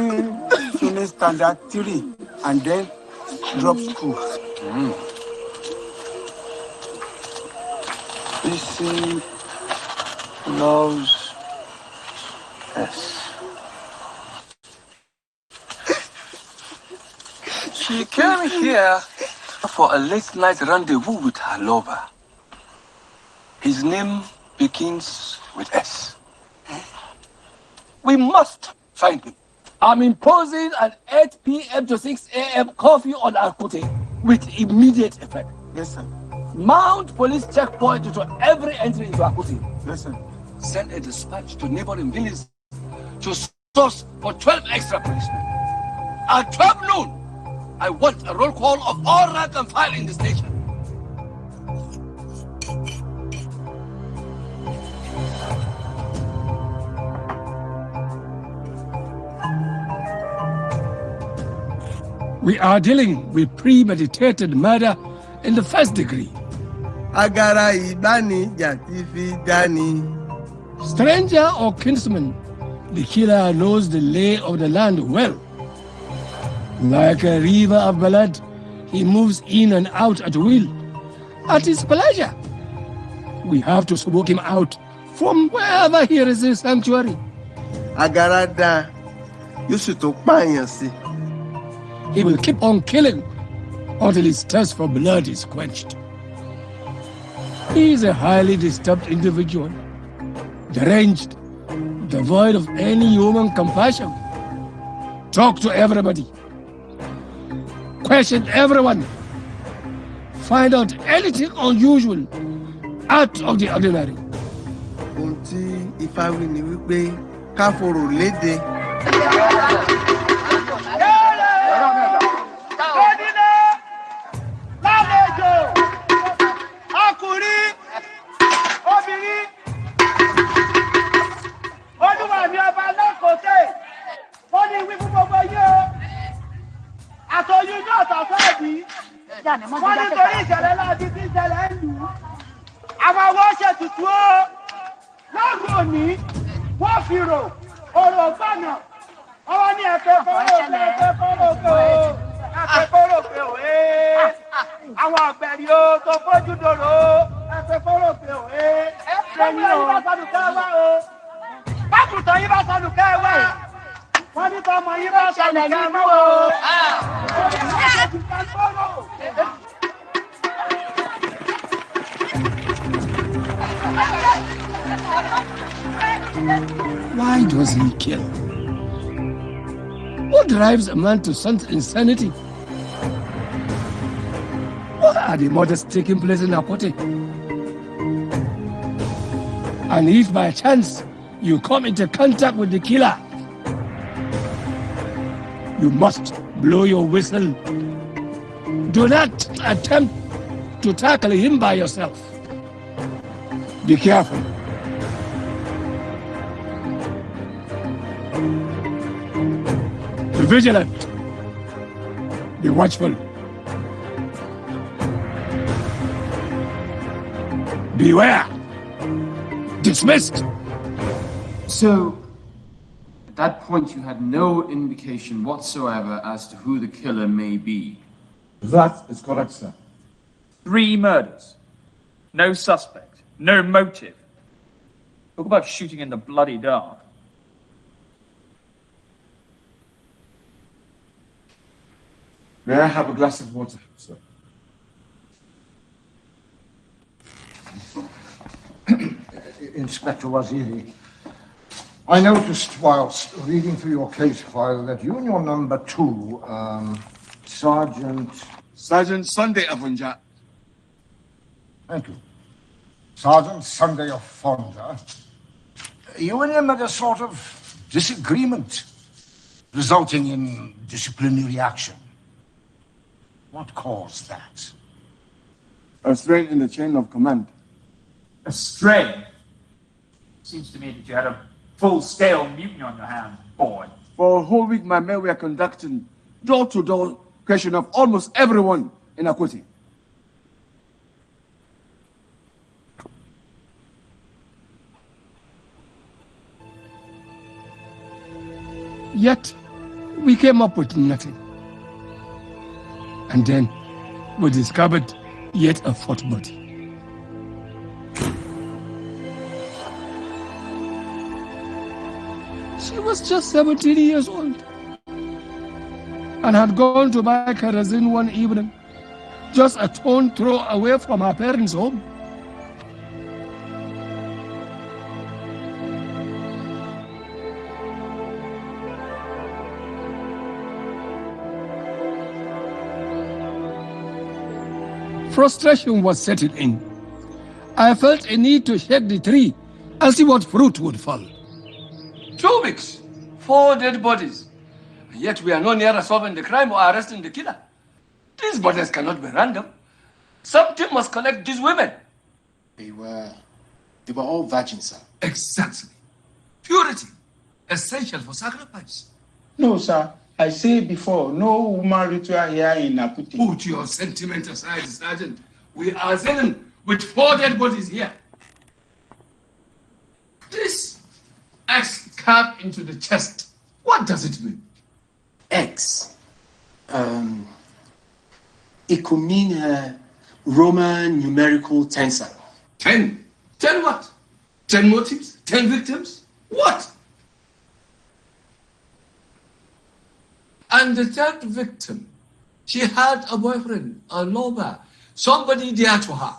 finished standard 3 and then dropped school. Bisi loves us. She came here for a late night rendezvous with her lover. His name begins with S. We must find him. I'm imposing an 8 p.m. to 6 a.m. curfew on Akute with immediate effect. Yes, sir. Mount police checkpoint to every entry into Akute. Yes, sir. Send a dispatch to neighboring villages to source for 12 extra policemen. At 12 noon, I want a roll call of all rank and file in this nation. We are dealing with premeditated murder in the first degree. Agara ibani jatifi dani. Stranger or kinsman, the killer knows the lay of the land well. Like a river of blood, he moves in and out at will, at his pleasure. We have to smoke him out from wherever he receives sanctuary. Agara da, Yusuf to pààyàn. He will keep on killing until his thirst for blood is quenched. He is a highly disturbed individual, deranged, devoid of any human compassion. Talk to everybody. Question everyone. Find out anything unusual, out of the ordinary. Ohun tí Ifá wí ni wípé ká forò léde. Wọ́n ní torí ìṣẹ̀lẹ̀ láti tí ìṣẹ̀lẹ̀ ń lù ú. Àwọn ọwọ́ ṣètùtù ó. Lọ́gùn òní, wọ́n fi rò, òrò gbọ̀nà. Ọwọ́ ní ẹ̀kẹ́ kọ́rọ̀pẹ́ òwe. Àwọn ọ̀gbẹ̀rì ó tó fojú dòrò ó. Ẹ̀kẹ́ kọ́rọ̀pẹ́ òwe. Lẹ́yìn yìí bá sọnù kẹ́wẹ́ o. Bákùtàn yìí bá sọnù kẹ́wẹ́. Wọ́n ní tọmọ yìí bá sọnù kẹ́wẹ́ o. Why does he kill? What drives a man to such insanity? What are the murders taking place in Akute? And if by chance you come into contact with the killer, you must blow your whistle. Do not attempt to tackle him by yourself. Be careful. Be vigilant. Be watchful. Beware. Dismissed. So, at that point, you had no indication whatsoever as to who the killer may be. That is correct, sir. 3 murders. No suspect. No motive. Talk about shooting in the bloody dark. May I have a glass of water, sir? Inspector Waziri, I noticed whilst reading through your case file that Union number 2, Sergeant Sunday Avunja. Thank you. Sergeant Sunday of Fonda, you and him had a sort of disagreement resulting in disciplinary action. What caused that? A strain in the chain of command. A strain? Seems to me that you had a full-scale mutiny on your hands, boy. For a whole week, my men were conducting door-to-door question of almost everyone in Akute. Yet, we came up with nothing. And then, we discovered yet a 4th body. She was just 17 years old and had gone to buy kerosene one evening, just a stone throw away from her parents' home. frustration was setting in. I felt a need to shake the tree and see what fruit would fall. 2 weeks, 4 dead bodies, and yet we are no nearer solving the crime or arresting the killer. These bodies cannot be random. Something must collect these women. They were all virgins, sir. Exactly. Purity, essential for sacrifice. No, sir. I said before, no woman ritual here in Naputi. Put your sentiment aside, Sergeant. We are dealing with 4 dead bodies here. This X carved into the chest, what does it mean? X. It could mean a Roman numerical tensor. 10. 10 what? 10 motives? 10 victims? What? And the 10th victim, she had a boyfriend, a lover, somebody dear to her,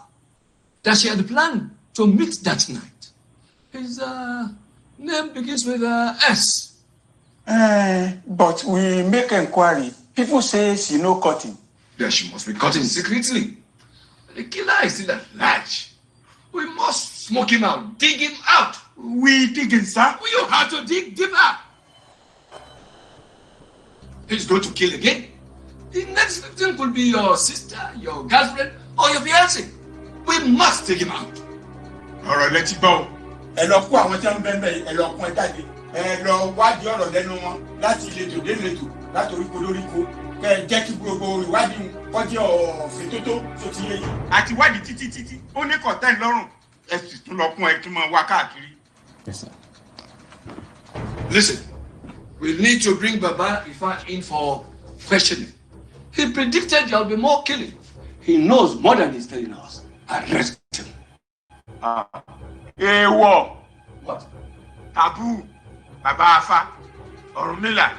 that she had planned to meet that night. His name begins with S. But we make inquiry. People say she no cutting. Then she must be cutting secretly. The killer is still at large. We must smoke him out, dig him out. We digging, sir? You have to dig deeper. He's going to kill again. The next victim could be your sister, your girlfriend, or your fiancé. We must take him out. All right, let's go. Ẹ lọ kó àwọn tí wọ́n bẹ́ẹ̀ bẹ́ẹ̀ ẹ lọ kún ẹ jáde. Ẹ lọ wádìí ọ̀rọ̀ lẹ́nu wọn láti ìletò dé ìletò láti oríko lóríko. Kẹ ẹ jẹ́ kí gbogbo ìwádìí kọjá ọ̀fìn tó tó ti yé yìí. Àti wádìí títí ó ní kọ̀tẹ́ lọ́rùn. Ẹ sì tún lọ kún ẹ kí máa wá káàkiri. Yes, sir. Listen, we need to bring Baba Ifa in for questioning. He predicted there'll be more killing. He knows more than he's telling us. Arrest him. Èèwọ̀. What? Taboo. Baba Afa. Ọ̀rúnmìlà.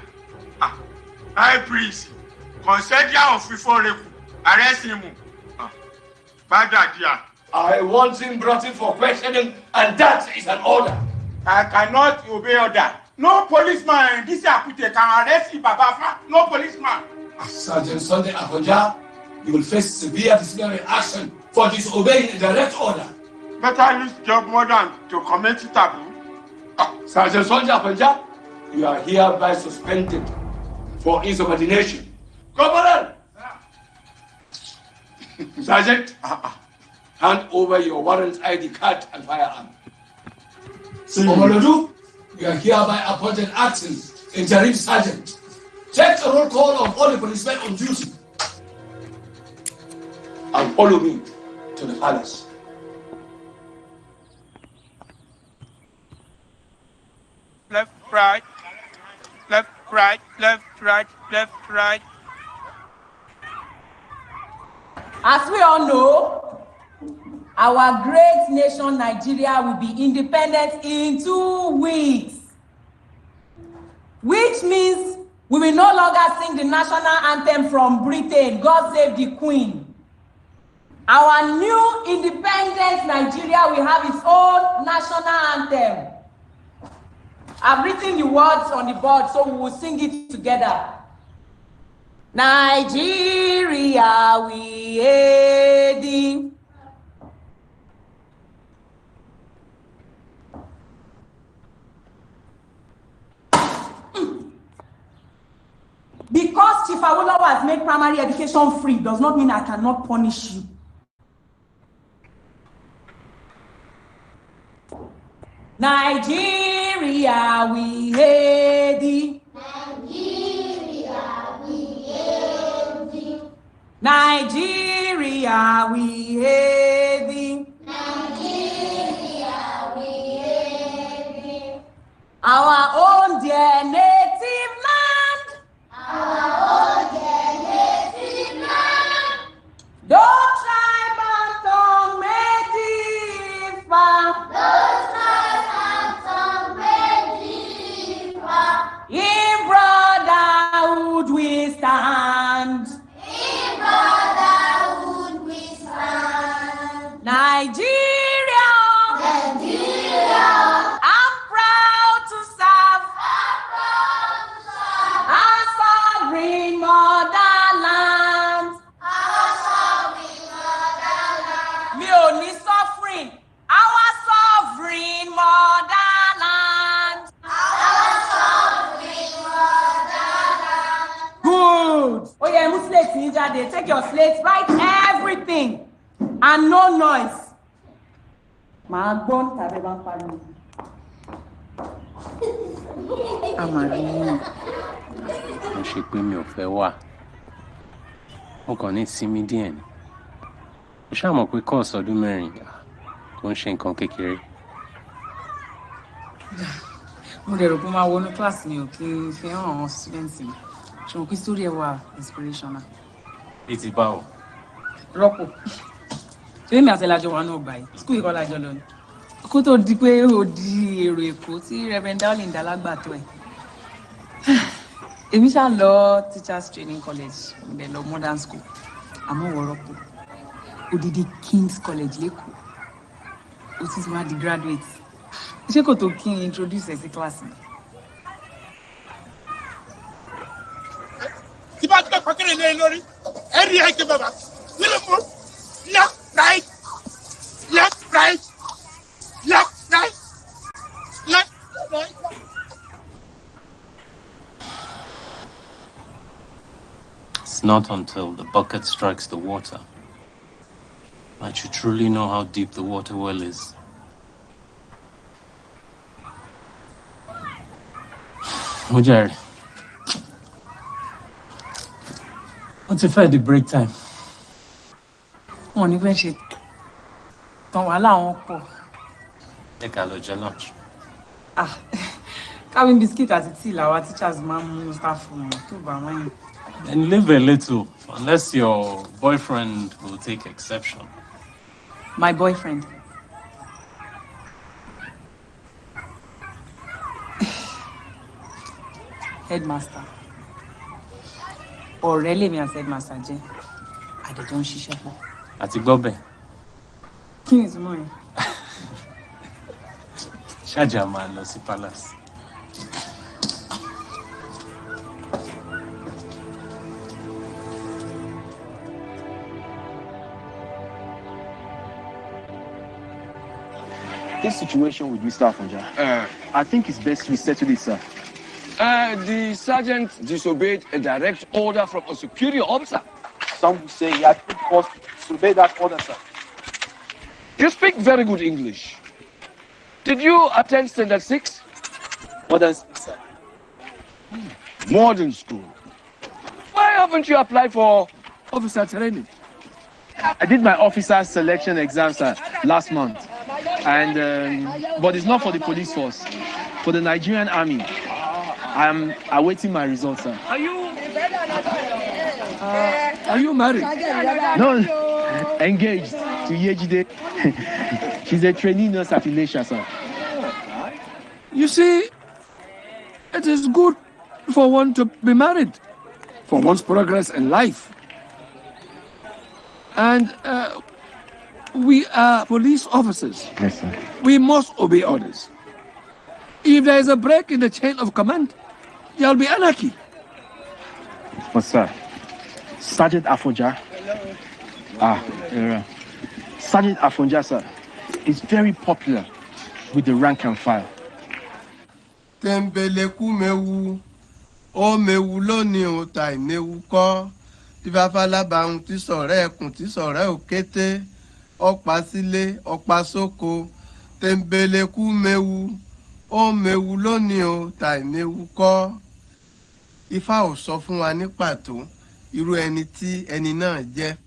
High priest. Concedial of Fiforeku. Arrest him. Bad idea. I want him brought in for questioning, and that is an order. I cannot obey order. No policeman in this Akute can arrest Baba Afa. No policeman. Sergeant Sunday Akonja, you will face severe disciplinary action for disobeying a direct order. Better use job more than to commit taboo. Sergeant Sunday Akonja, you are hereby suspended for insubordination. Corporal! Sergeant, hand over your warrant ID card and firearm. Omolodu, you are hereby appointed acting interim sergeant. Take the roll call of all the policemen on duty and follow me to the palace. Left, right, left, right, left, right, left, right. As we all know, our great nation Nigeria will be independent in 2 weeks, which means we will no longer sing the national anthem from Britain, God Save the Queen. Our new independent Nigeria will have its own national anthem. I've written the words on the board, so we will sing it together. Nigeria, we hail thee. Because Chief Awolowo has made primary education free does not mean I cannot punish you. Nigeria, we hail thee. Nigeria, we hail thee. Nigeria, we hail thee. Nigeria, we hail thee. Our own dear native land. Our own dear native land. Though tribe and tongue may differ. Those tribes and tongue may differ. In brotherhood we stand. In brotherhood we stand. Nigeria. Nigeria. I'm proud to serve. I'm proud slate ninja, they take your slate, write everything, and no noise. Màá gbọ́ tàbí bá ń pariwo. Amarí. Mo ṣe pé mi ò fẹ́ wà. Mo kàn ní sinmi díẹ̀ ni. Mo ṣáà mọ̀ pé kọ́ọ̀sì ọdún mẹ́rin kò ń ṣe nǹkan kékeré. Mo dẹ̀ rò pé máa wọnú kíláàsì mi ò kí n fi hàn àwọn students mi. Ṣùgbọ́n kí sórí ẹ̀ wà inspirational. Bí ti bá o. Rọ́pò. Ṣé èmi àti ẹ̀lájọ wà náà gbà yìí? Skúl ìkọ́ lájọ lọ ni. Kó tó di pé ó di èrò Èkó tí Reverend Darling Dalagbàtọ́ ẹ̀. Èmi ṣáà lọ Teachers Training College, ibẹ̀ lọ Modern School. Àmọ́ wọ̀ Rọ́pò. Odidi King's College lẹ́kọ̀ọ́. Ó ti wá di graduate. Ṣé kò tó kí n introduce ẹ sí kíláàsì? Tí bá gbé pàkínì lé lórí, ẹ rí ẹgbẹ́ bàbá. Nílùú mú left right left right left right left right. It's not until the bucket strikes the water that you truly know how deep the water well is. Ojari, what's if I the break time? Wọ́n ní fẹ́ ṣe tán wàhálà wọn pọ̀. Ẹ ká lọ jẹ lunch. Káwé bisikíìtì àti tíì làwa teachers máa ń mú staff wọn tó bá wọn yìí. And live a little, unless your boyfriend will take exception. My boyfriend. Headmaster. Ọ̀rẹ́ lèmi àti headmaster jẹ́. Àdèjọ́ ń ṣiṣẹ́ pọ̀. Àti gbọ́ bẹ́ẹ̀. Kí ni ìtumọ̀ yẹn? Ṣáàjà máa lọ sí palace. This situation with Mr. Afonja, I think it's best we settle it, sir. The sergeant disobeyed a direct order from a superior officer. Some will say he had good cause to disobey that order, sir. You speak very good English. Did you attend Standard 6? Modern school, sir. Modern school. Why haven't you applied for officer training? I did my officer selection exam, sir, last month. And but it's not for the police force, for the Nigerian army. I'm awaiting my results, sir. Are you married? No, engaged to Yejide. She's a trainee nurse at Ilesha, sir. You see, it is good for one to be married, for one's progress in life. And we are police officers. Yes, sir. We must obey orders. If there is a break in the chain of command, there will be anarchy. But, sir, Sergeant Afonja. Sergeant Afonja, sir, is very popular with the rank and file. Tembeleku mewu, o mewu lónìí o ta ìmewu kọ́. Tí bàbá lábàáhùn tí sọ̀rẹ́ ẹkùn tí sọ̀rẹ́ òkété, ọ̀pá sílé, ọ̀pá sóko. Tembeleku mewu, o mewu lónìí o ta ìmewu kọ́. Ifá ò sọ fún wa ní pàtó irú ẹni tí ẹni náà jẹ́.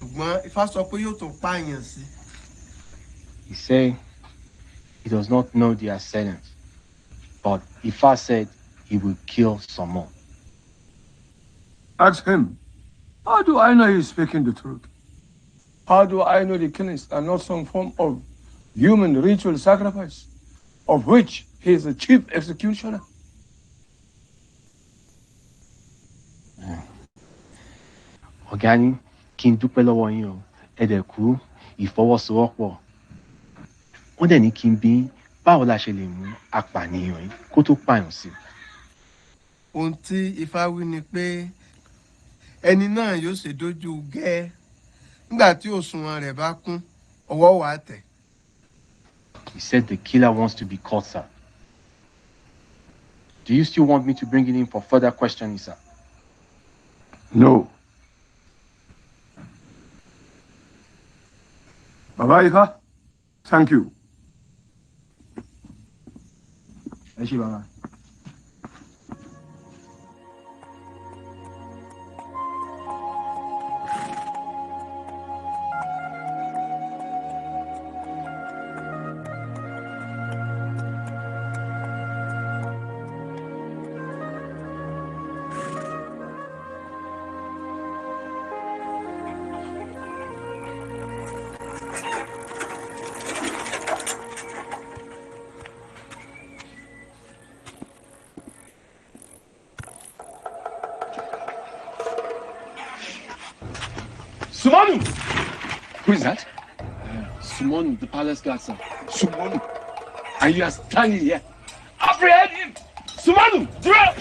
Ṣùgbọ́n Ifá sọ pé yóò tún pààyàn sí. He said he does not know the assailant, but Ifá said he will kill some more. Ask him. How do I know he's speaking the truth? How do I know the killings are not some form of human ritual sacrifice, of which he is the chief executioner? Ọ̀gá kí n dúpẹ́ lọ́wọ́ yín o, ẹ dẹ̀ kú ìfọwọ́sowọ́pọ̀. Wọ́n dẹ̀ ní kí n bí báwo la ṣe lè mú apànìyàn yìí kó tó pààyàn sí. Ohun tí Ifá wí ni pé ẹni náà yóò ṣe dójú gẹ́ nígbà tí òṣùwọ̀n rẹ̀ bá kún ọwọ́ wà tẹ̀. He said the killer wants to be caught, sir. Do you still want me to bring it in for further questioning, sir? No. Baba Ika, thank you. Thank you, Baba. Sumanu! Who is that? Sumonu, the palace guard, sir. Sumanu. And you are standing here. Apprehend him! Sumanu! Drop!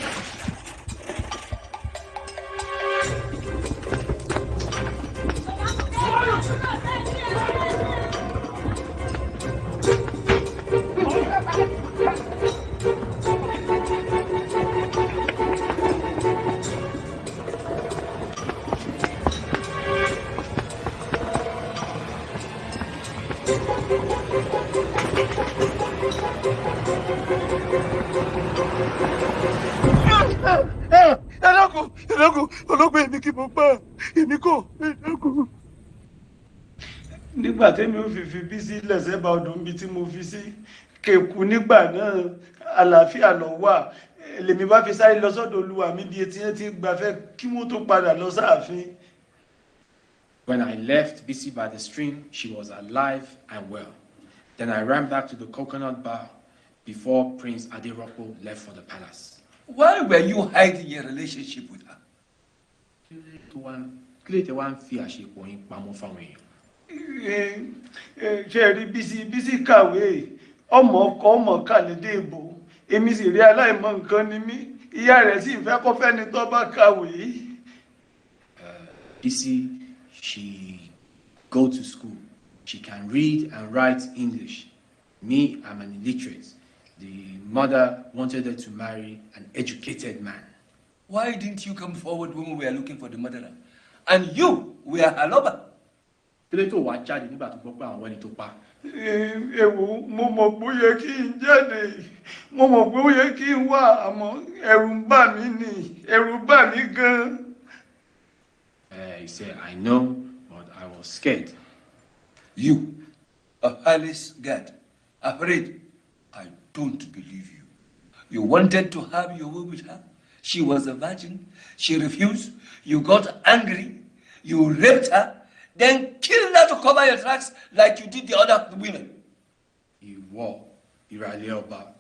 Nígbà tẹ́mi ò fi Bísí lẹ̀sẹ̀ bá ọdún bíi tí mo fi sí kẹ̀kú nígbà náà àlàáfíà lọ wà lèmi bá fi sáré lọ sọ́dọ̀ olúwa mi bí etí ti gbafẹ́ kí wọ́n tó padà lọ sáàfin. When I left Bisi by the stream, she was alive and well. Then I ran back to the coconut bar before Prince Aderopo left for the palace. Why were you hiding your relationship with her? Kílé tẹ wá ń fi àṣepọ̀ yín pamọ́ fáwọn èèyàn. Ṣé rí Bísí kàwé ọmọ ọkọ ọmọ kàlédé ìbò èmi sì rí aláìmọ̀ nǹkan ni mí ìyá rẹ̀ sì fẹ́ kó fẹ́ni tó bá kàwé. Bisi, she go to school. She can read and write English. Me, I'm an illiterate. The mother wanted her to marry an educated man. Why didn't you come forward when we were looking for the murderer? And you were her lover. Kílé tó wá jáde nígbà tó gbọ́ pé àwọn ẹni tó pa. Ewu, mo mọ̀ pé ó yẹ kí n jáde, mo mọ̀ pé ó yẹ kí n wá, àmọ́ ẹ̀rù ń bà mí ni, ẹ̀rù bà mí gan. He said, I know, but I was scared. You, a highly scared, afraid. I don't believe you. You wanted to have your way with her. She was a virgin. She refused. You got angry. You raped her. Then killed her to cover your tracks like you did the other women. Ìwọ, ìràlẹ̀ ọba,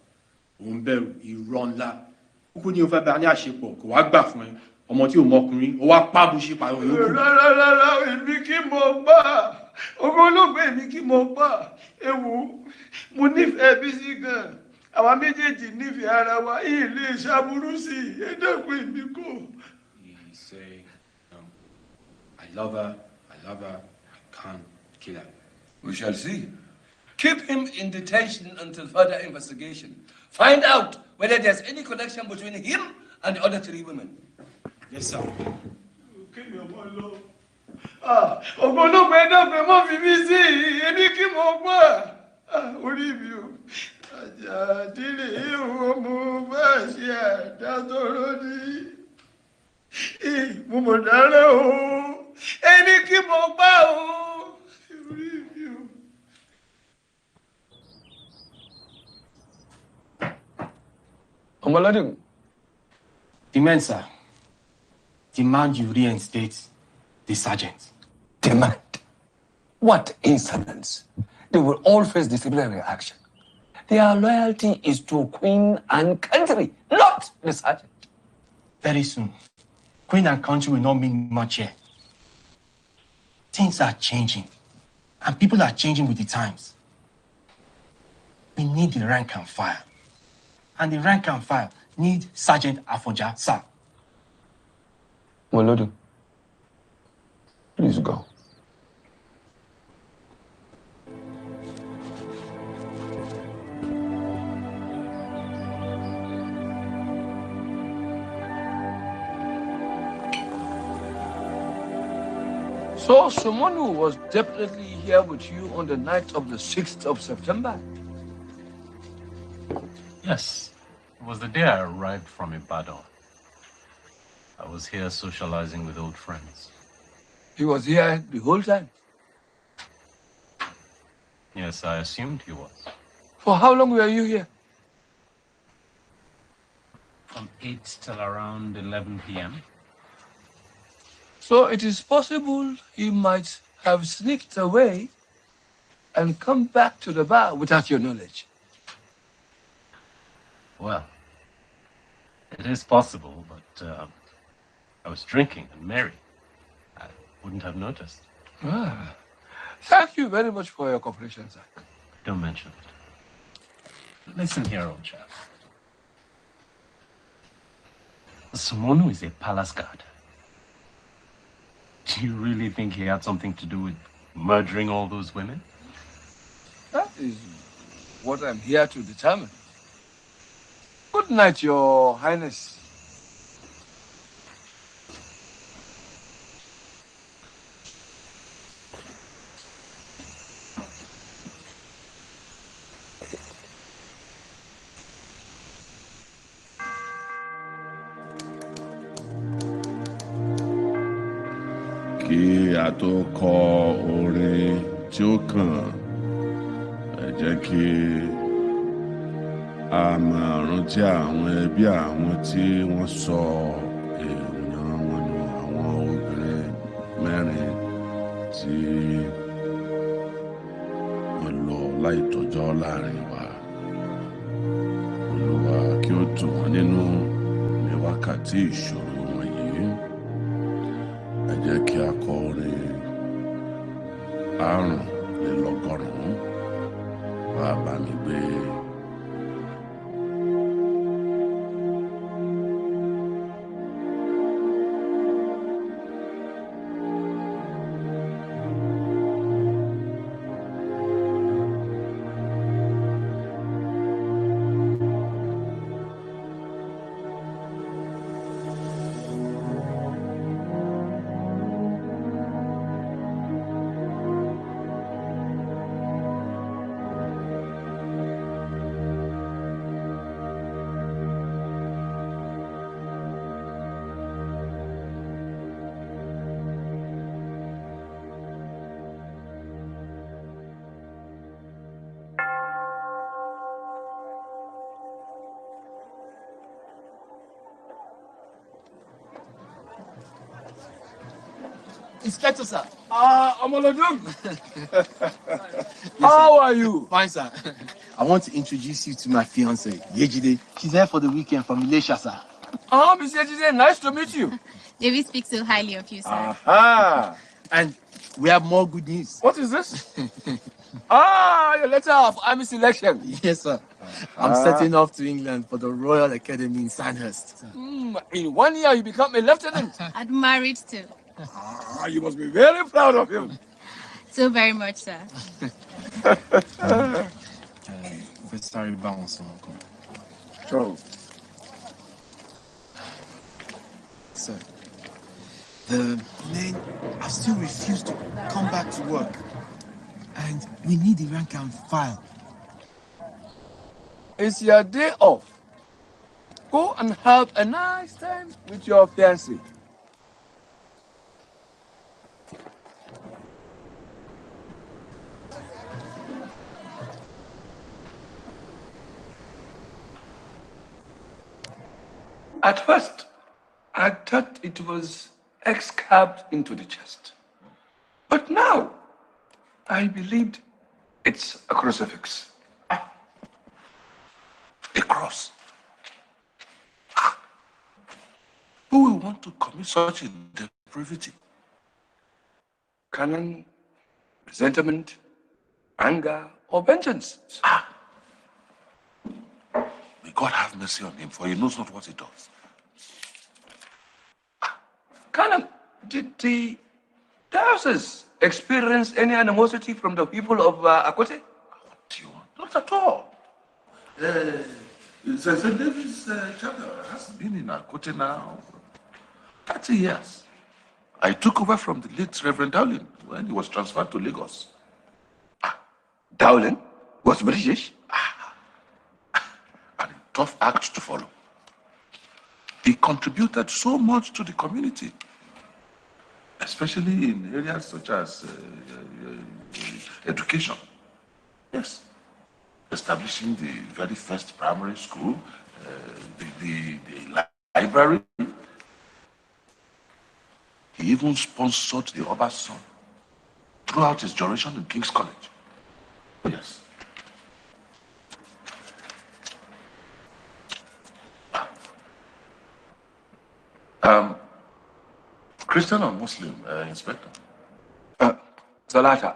òun bẹ̀rù irọ́ ńlá. Kúkú ní o fẹ́ bá ní àṣepọ̀ kò wá gbà fún ẹ. Ọmọ tí ò mọkùnrin, ó wá pàbó ṣe pàrọ̀ yòókù. Rárá, èmi kí mo gbà. Ogológbé èmi kí mo gbà. Ewu, mo nífẹ̀ẹ́ Bísí gan. Àwa méjèèjì nífẹ̀ẹ́ ara wa. Ilé ìṣàbùrú sí i. Ẹ dẹ́kun èmi kò. He said, I love her, I can't kill her. We shall see. Keep him in detention until further investigation. Find out whether there's any connection between him and the other three women. Yes, sir. Ogológbé dọ́gbé mọ́ fi mí sí èmi kí mo gbà. Orí mi o. Àjàdílé ìwọ mo bá ṣe àdátọ́rọ́ ní. Mo mọ̀ dára o. Èmi kí mo gbà o. Orí mi o. Omalade. Demand, sir. Demand you reinstate the sergeant. Demand? What insolence? They will all face disciplinary action. Their loyalty is to Queen and country, not the sergeant. Very soon, Queen and country will not mean much here. Things are changing, and people are changing with the times. We need the rank and file. And the rank and file need Sergeant Afonja, sir. Molodi, please go. So Somonu was definitely here with you on the night of the 6th of September? Yes. It was the day I arrived from Ibadan. I was here socializing with old friends. He was here the whole time? Yes, I assumed he was. For how long were you here? From 8 till around 11 p.m. So it is possible he might have sneaked away and come back to the bar without your knowledge. Well, it is possible, but I was drinking and merry. I wouldn't have noticed. Ah, thank you very much for your cooperation, sir. Don't mention it. Listen here, old chap. Somonu is a palace guard. Do you really think he had something to do with murdering all those women? That is what I'm here to determine. Good night, Your Highness. Kí a tó kọ orin tí ó kàn, ẹ jẹ́ kí a máa rántí àwọn ẹbí àwọn tí wọ́n sọ èèyàn wọn nù, àwọn obìnrin mẹ́rin tí wọ́n lọ láì tọ́jọ́ láàrin wa. Olúwa kí ó tù wọ́n nínú ní wákàtí ìṣòro wọ̀nyí. Ẹ jẹ́ kí a kọ orin àrùnlélọ́gọ́rùn-ún wá bá mi gbé. Inspector, sir. Omolodun. How are you? Fine, sir. I want to introduce you to my fiancée, Yejide. She's here for the weekend from Malaysia, sir. Oh, Miss Yejide, nice to meet you. David speaks so highly of you, sir. Aha! And we have more good news. What is this? Your letter of army selection. Yes, sir. I'm setting off to England for the Royal Academy in Sandhurst. In 1 year, you become a lieutenant. Admired too. You must be very proud of him. So very much, sir. Sorry, bounce, uncle. Sure. Sir, the men have still refused to come back to work. And we need the rank and file. It's your day off. Go and have a nice time with your fiancé. At first, I thought it was excaved into the chest. But now, I believed it's a crucifix. A cross. Who will want to commit such a depravity? Canon, resentment, anger, or vengeance? May God have mercy on him, for he knows not what he does. Canon, did the diocese experience any animosity from the people of Akote? Not at all. St. David's chapter has been in Akote now 30 years. I took over from the late Reverend Dowling when he was transferred to Lagos. Dowling was British? And a tough act to follow. He contributed so much to the community, especially in areas such as education. Yes. Establishing the very first primary school, the library. He even sponsored the Oba's son throughout his duration in King's College. Yes. Christian or Muslim, Inspector? The latter.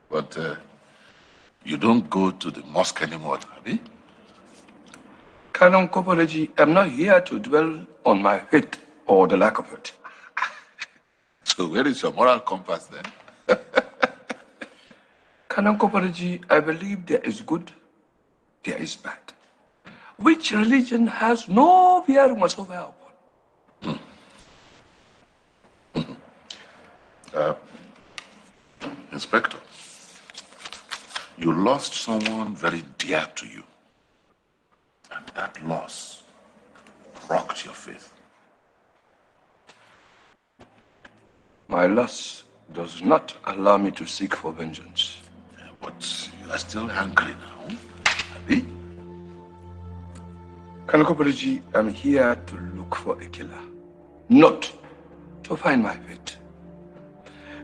But you don't go to the mosque anymore, Abi? Canon Kopology, I'm not here to dwell on my faith or the lack of it. So where is your moral compass then? Canon Kopology, I believe there is good, there is bad. Which religion has no bearing whatsoever upon? Inspector, you lost someone very dear to you. And that loss rocked your faith. My loss does not allow me to seek for vengeance. But you are still angry now, Abi? Kanokopology, I'm here to look for a killer, not to find my fate.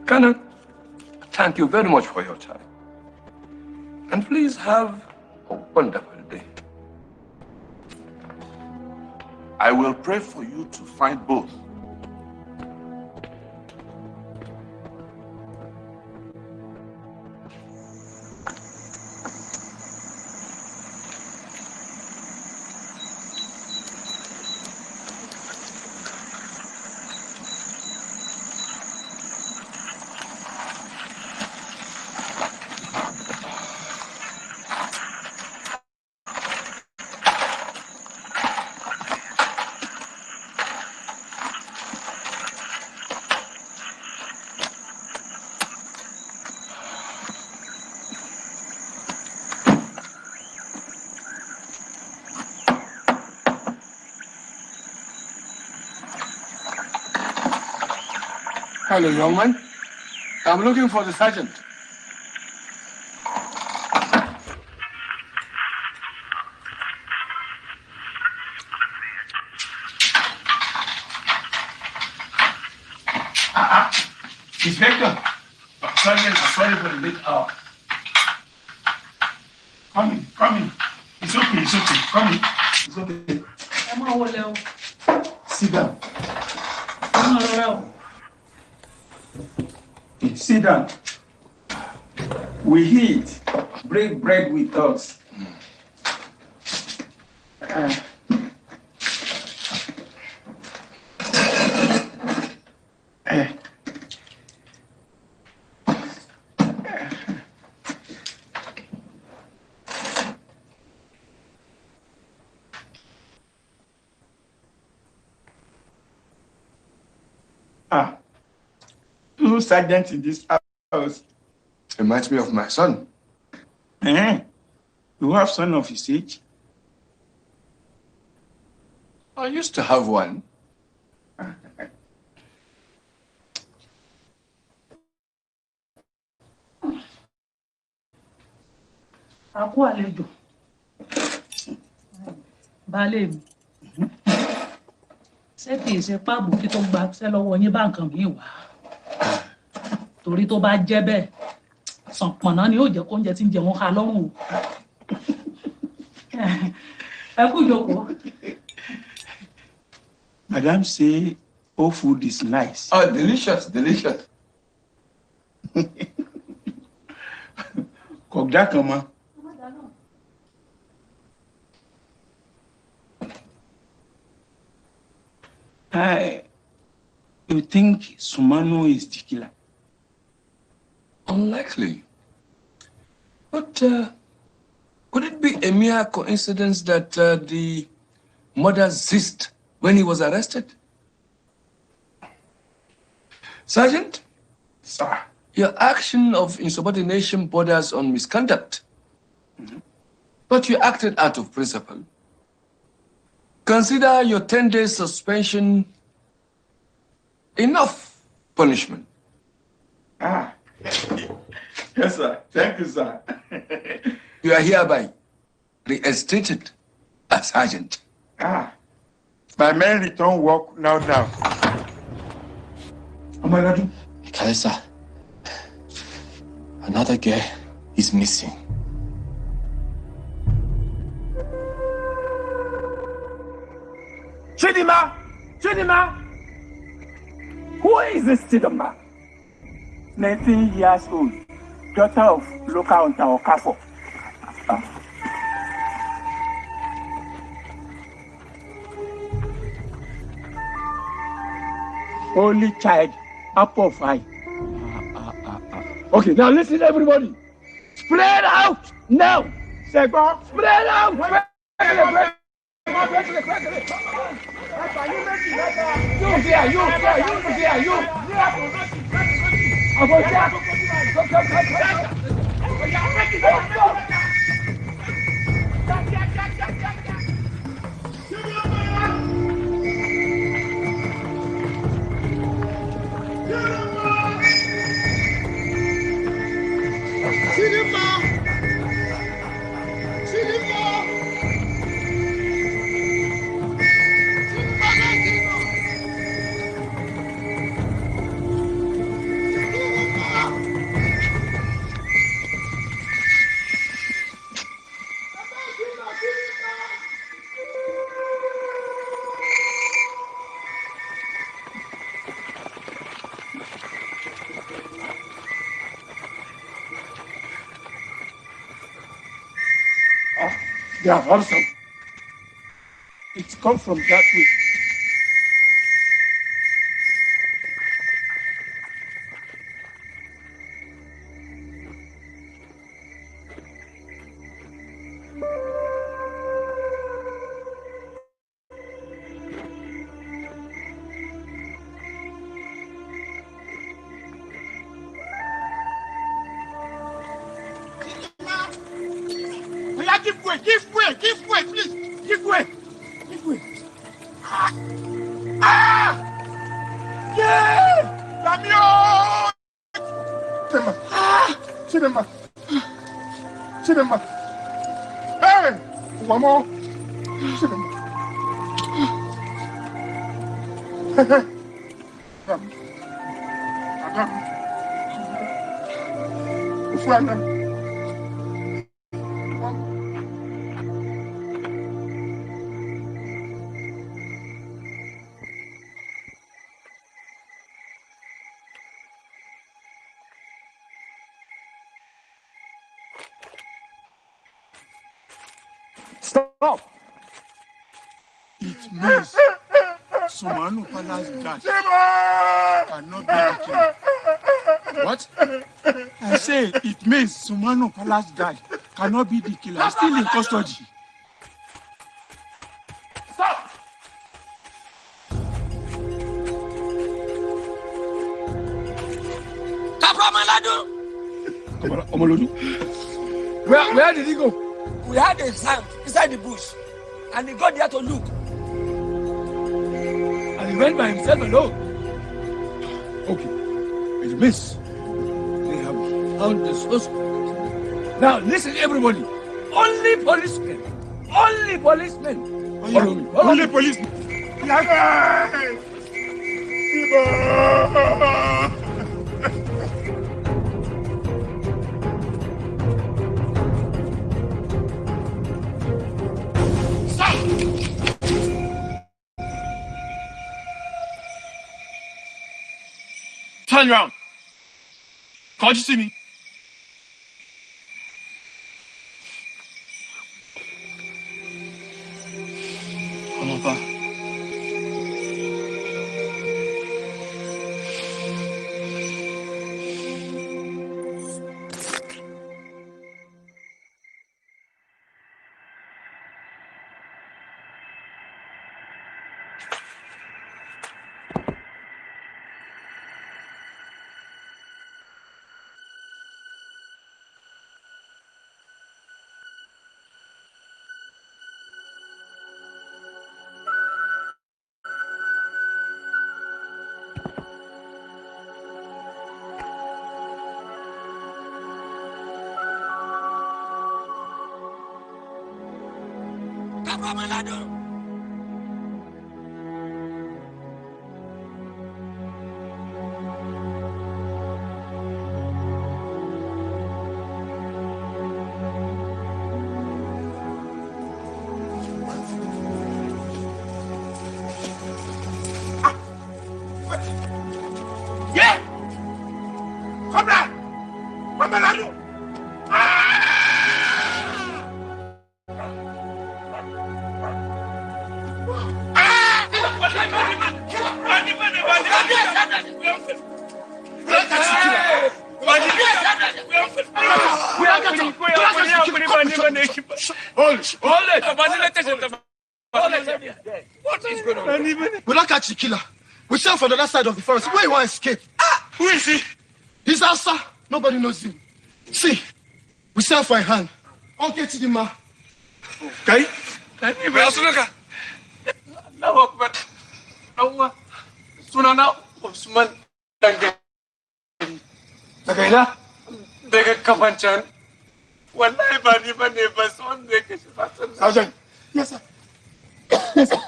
Canon, thank you very much for your time. And please have a wonderful day. I will pray for you to find both. Hello, young man. I'm looking for the sergeant. Inspector. Sergeant, I'm sorry for the late hour. Come in, come in. It's okay, it's okay. Come in. It's okay. Sit down. Sit down. We eat. Break bread with us. Two sergeants in this house. Reminds me of my son. You have son of his age? I used to have one. Àkú àlejò. Baálé mi. Ṣé kìí ṣe páàbù kí tó gba ṣẹ́ lọ́wọ́ yín bá nǹkan mi wá? Torí tó bá jẹ́ bẹ́ẹ̀, sànpọ̀nná ni yóò jẹ́ kó oúnjẹ tí ń jẹ wọ́n ká lọ́rùn o. Ẹ kú ìjókòó. Madam say all food is nice. Oh, delicious, delicious. Kọ̀gá kan mọ́. You think Sumano is the killer? Unlikely. But could it be a mere coincidence that the mother zest when he was arrested. Sergeant, Sir. your action of insubordination borders on misconduct. But you acted out of principle. Consider your 10-day suspension enough punishment. Ah. Yes, sir. Thank you, sir. You are hereby reinstated as sergeant. Ah. My men return work now. Amaladu. Kalisa, another girl is missing. Chidima! Who is this Chidima? 19 years old, daughter of local hunter Okafo. Only child, apple of eye. Okay, now listen, everybody. Spread out now. Sego, spread out. They are awesome. It's come from that way. Give way, please. Give way. Ah! Yeah! Lamio! Chidema. Hey! One more. Chidema. Adam. Stop! It means Sumanu Palace guard cannot be the killer. What? I say it means Sumanu Palace guard cannot be the killer. Still in custody. Stop! Omolodu. Where did he go? We had a sound inside the bush, and he got there to look. And he went by himself alone. Okay, it means they have found the suspect. Now listen, everybody. Only policemen. Follow me. Only policemen. Turn around. Can't you see me? Amapa. Kafa Malado. Yeah! Come back! Come Malado! What is going on? We don't catch the killer. We sail from the other side of the forest. Where you want to escape? Who is he? He's Asa. Nobody knows him. See, we sail for a hand. Okay, Chidima. Okay? Allahu Akbar. Allah. Sunana Usman Dangane. Daga ina? Daga Kafancan. Wallahi ba ni bane ba wanda ya kashe Hassan. Sergeant. Yes, sir. Yes, sir.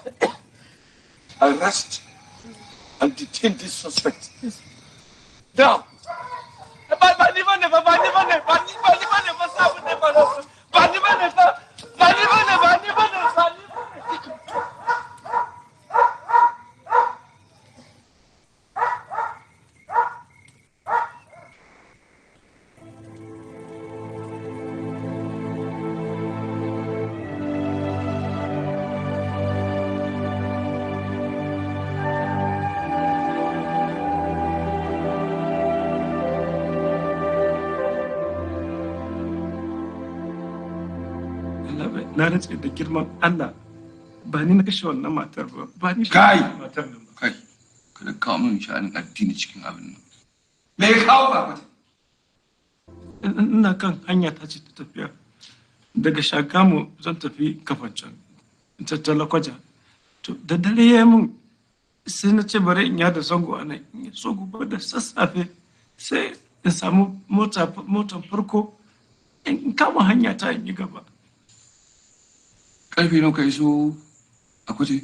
Arrest and detain this suspect. Yes. Down. Bani bane. Na rantse da girman Allah ba ni na kashe wannan matar ba ni Kai! matar nan ba. Kai, kada kawo min sha'anin addini cikin abin nan. Me ya kawo ba mata? Ina kan hanya ta ce ta tafiya daga Shagamu zan tafi Kafancan ta Talakwaja. To da dare ya mun sai na ce bari in yada zango a nan in so gobe da sassafe sai in samu motar farko in kama hanya ta in yi gaba. Karfe nawa ka iso Akwati?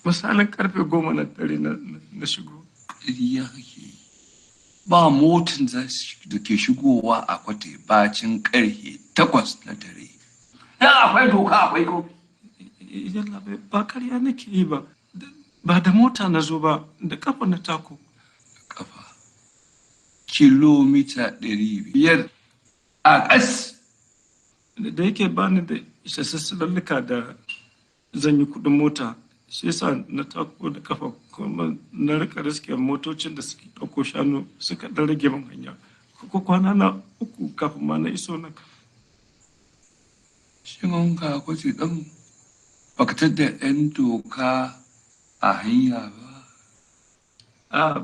Misalin karfe 10 na dare na shigo. Ya kake. Ba motin da ke shigowa Akwati bacin karfe 8 na dare. Dan akwai doka akwai ko. Yalla ba ƙarya nake yi ba. Ba da mota na zo ba, da kafa na tako. Kafa. Kilomita 500 a ƙas. Da yake bani da isassun lalluka da zan yi kuɗin mota, shi yasa na tako da kafa kuma na rika riskiyar motocin da suke ɗauko shanu suka ɗan rage min hanya. Ko kwana na 3 kafin ma na iso nan. Shin ka Akwati ɗan bakatar da 'yan doka a hanya ba?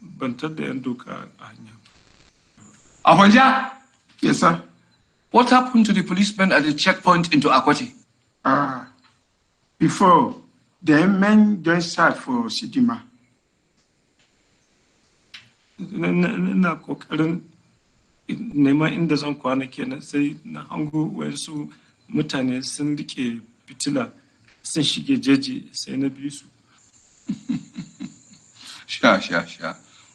Ban tadda 'yan doka a hanya. Akwanja? Yes, sir. What happened to the policemen at the checkpoint into Akwati? Before, the men just sat for Sidima. Ina kokarin neman inda zan kwana kenan sai na hango wasu mutane sun rike fitila sun shige jeji sai na bi su. Sha.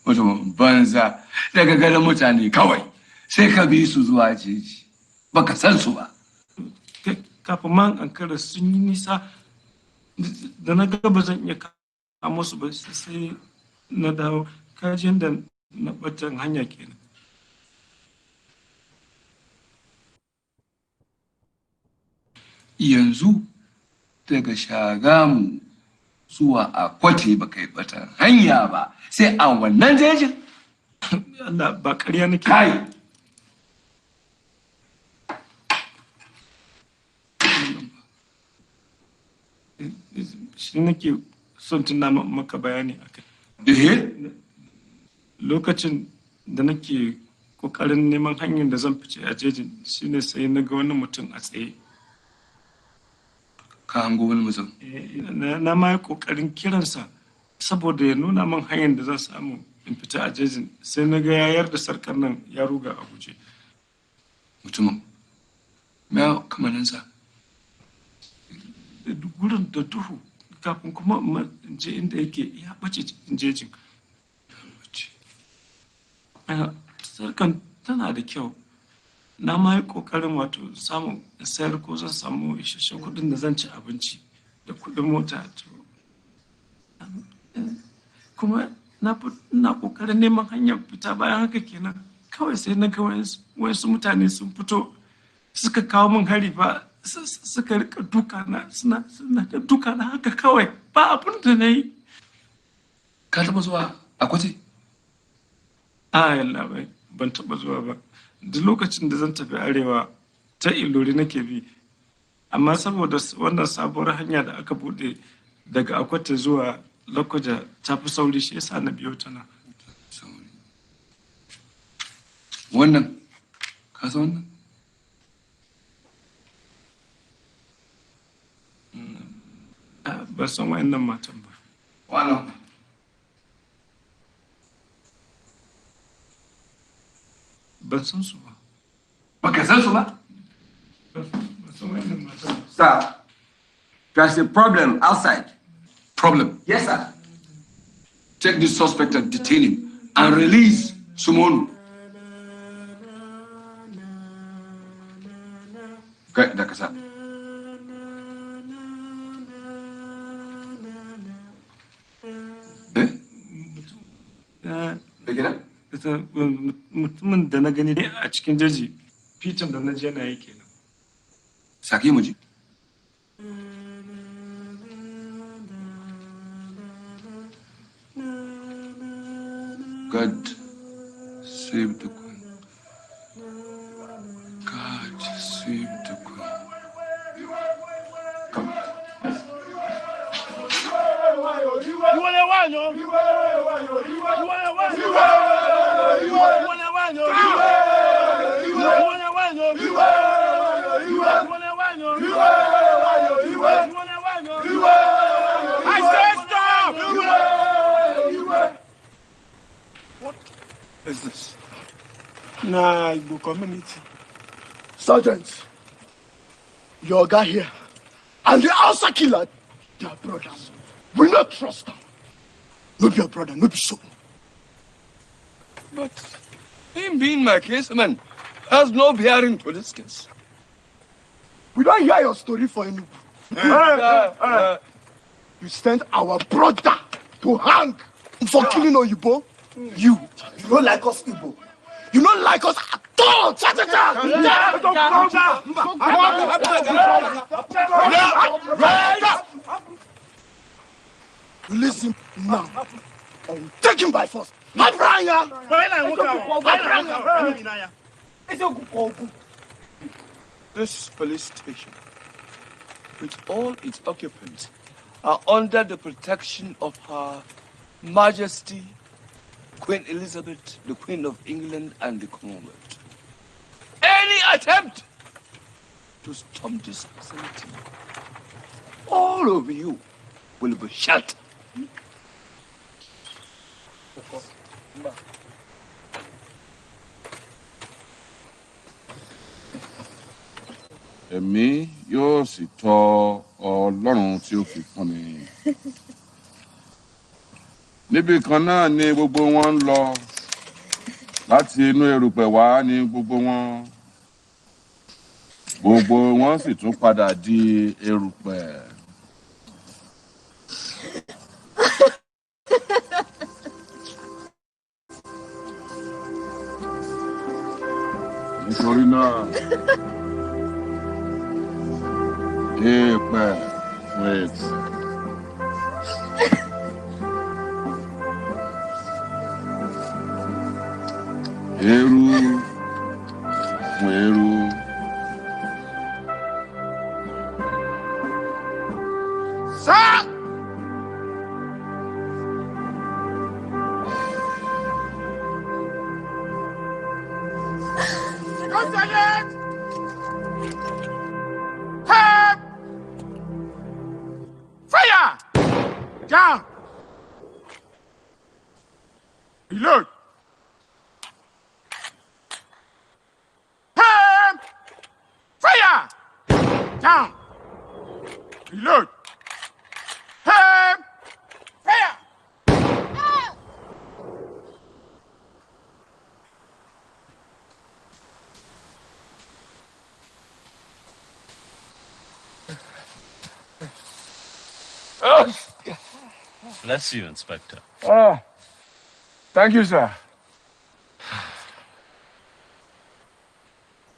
Mutum banza daga ganin mutane kawai sai ka bi su zuwa jeji. Baka san su ba. Kafin man ankara sun yi nisa da na ga ba zan iya kamo su ba sai na dawo kajin da na batan hanya kenan. Yanzu daga Shagamu zuwa Akwati baka yi batan hanya ba sai a wannan jejin. Allah ba ƙarya nake. Kai. Shi nake son tuna maka bayani a kai. Lokacin da nake kokarin neman hanyar da zan fice a jejin shine sai na ga wani mutum a tsaye. Ka hango wani mutum? Na ma yi kokarin kiransa saboda ya nuna min hanyar da zan samu in fita a jejin sai na ga yayar da sarkar nan ya ruga a guje. Mutumin? Me kamaninsa? wurin da duhu kafin kuma in je inda yake ya bace cikin jejin. Sarkan tana da kyau. Na ma yi ƙoƙarin wato samun sayar ko zan samu isasshen kuɗin da zan ci abinci da kuɗin mota. Kuma na ƙoƙarin neman hanyar fita bayan haka kenan. Kawai sai na ga wasu mutane sun fito suka kawo min hari ba suka rika duka na suna da duka na haka kawai ba abin da na yi. Ka taɓa zuwa Akwati? Yalla bai ban taɓa zuwa ba. Duk lokacin da zan tafi arewa ta Ilori nake bi. Amma saboda wannan sabuwar hanya da aka buɗe daga Akwati zuwa Lokoja ta fi sauri shi yasa na biyo ta nan. Wannan ka san wannan? Ban san wa'annan matan ba. Wannan ban san su ba. Baka san su ba? Ban san wa'annan matan ba. Sir, there's a problem outside. Problem? Yes, sir. Take this suspect and detain him and release Sumonu. Kai da kasa. Da gida? Mutumin da na gani a cikin jeji, fitin da na je na yi kenan. Saki mu ji. God save the queen. God save the queen. Come. I said stop! What is this? Nah, Igbo community. Sergeant, your guy here and the Hausa killer, they are brothers. We not trust them. No be your brother, no be so. But him being my caseman has no bearing to this case. We don't hear your story for Enugu. You sent our brother to hang for killing Oyibo. You don't like us, Igbo. You don't like us at all. Release him now. Or we'll take him by force. This police station, with all its occupants, are under the protection of Her Majesty Queen Elizabeth, the Queen of England and the Commonwealth. Any attempt to storm this facility, all of you will be shot. Èmi yóò sì tọ Ọlọ́run tí ó fi fún mi. Níbi kan náà ni gbogbo wọn ń lọ. Láti inú erùpẹ̀ wá ni gbogbo wọn. Gbogbo wọn sì tún padà di erùpẹ̀. Nítorí náà, èèpẹ̀ fún èèpẹ̀. Eérú fún eérú. Sir! Lieutenant! Help! Fire! Down! Reload! Help! Fire! Down! Reload! Bless you, Inspector. Thank you, sir.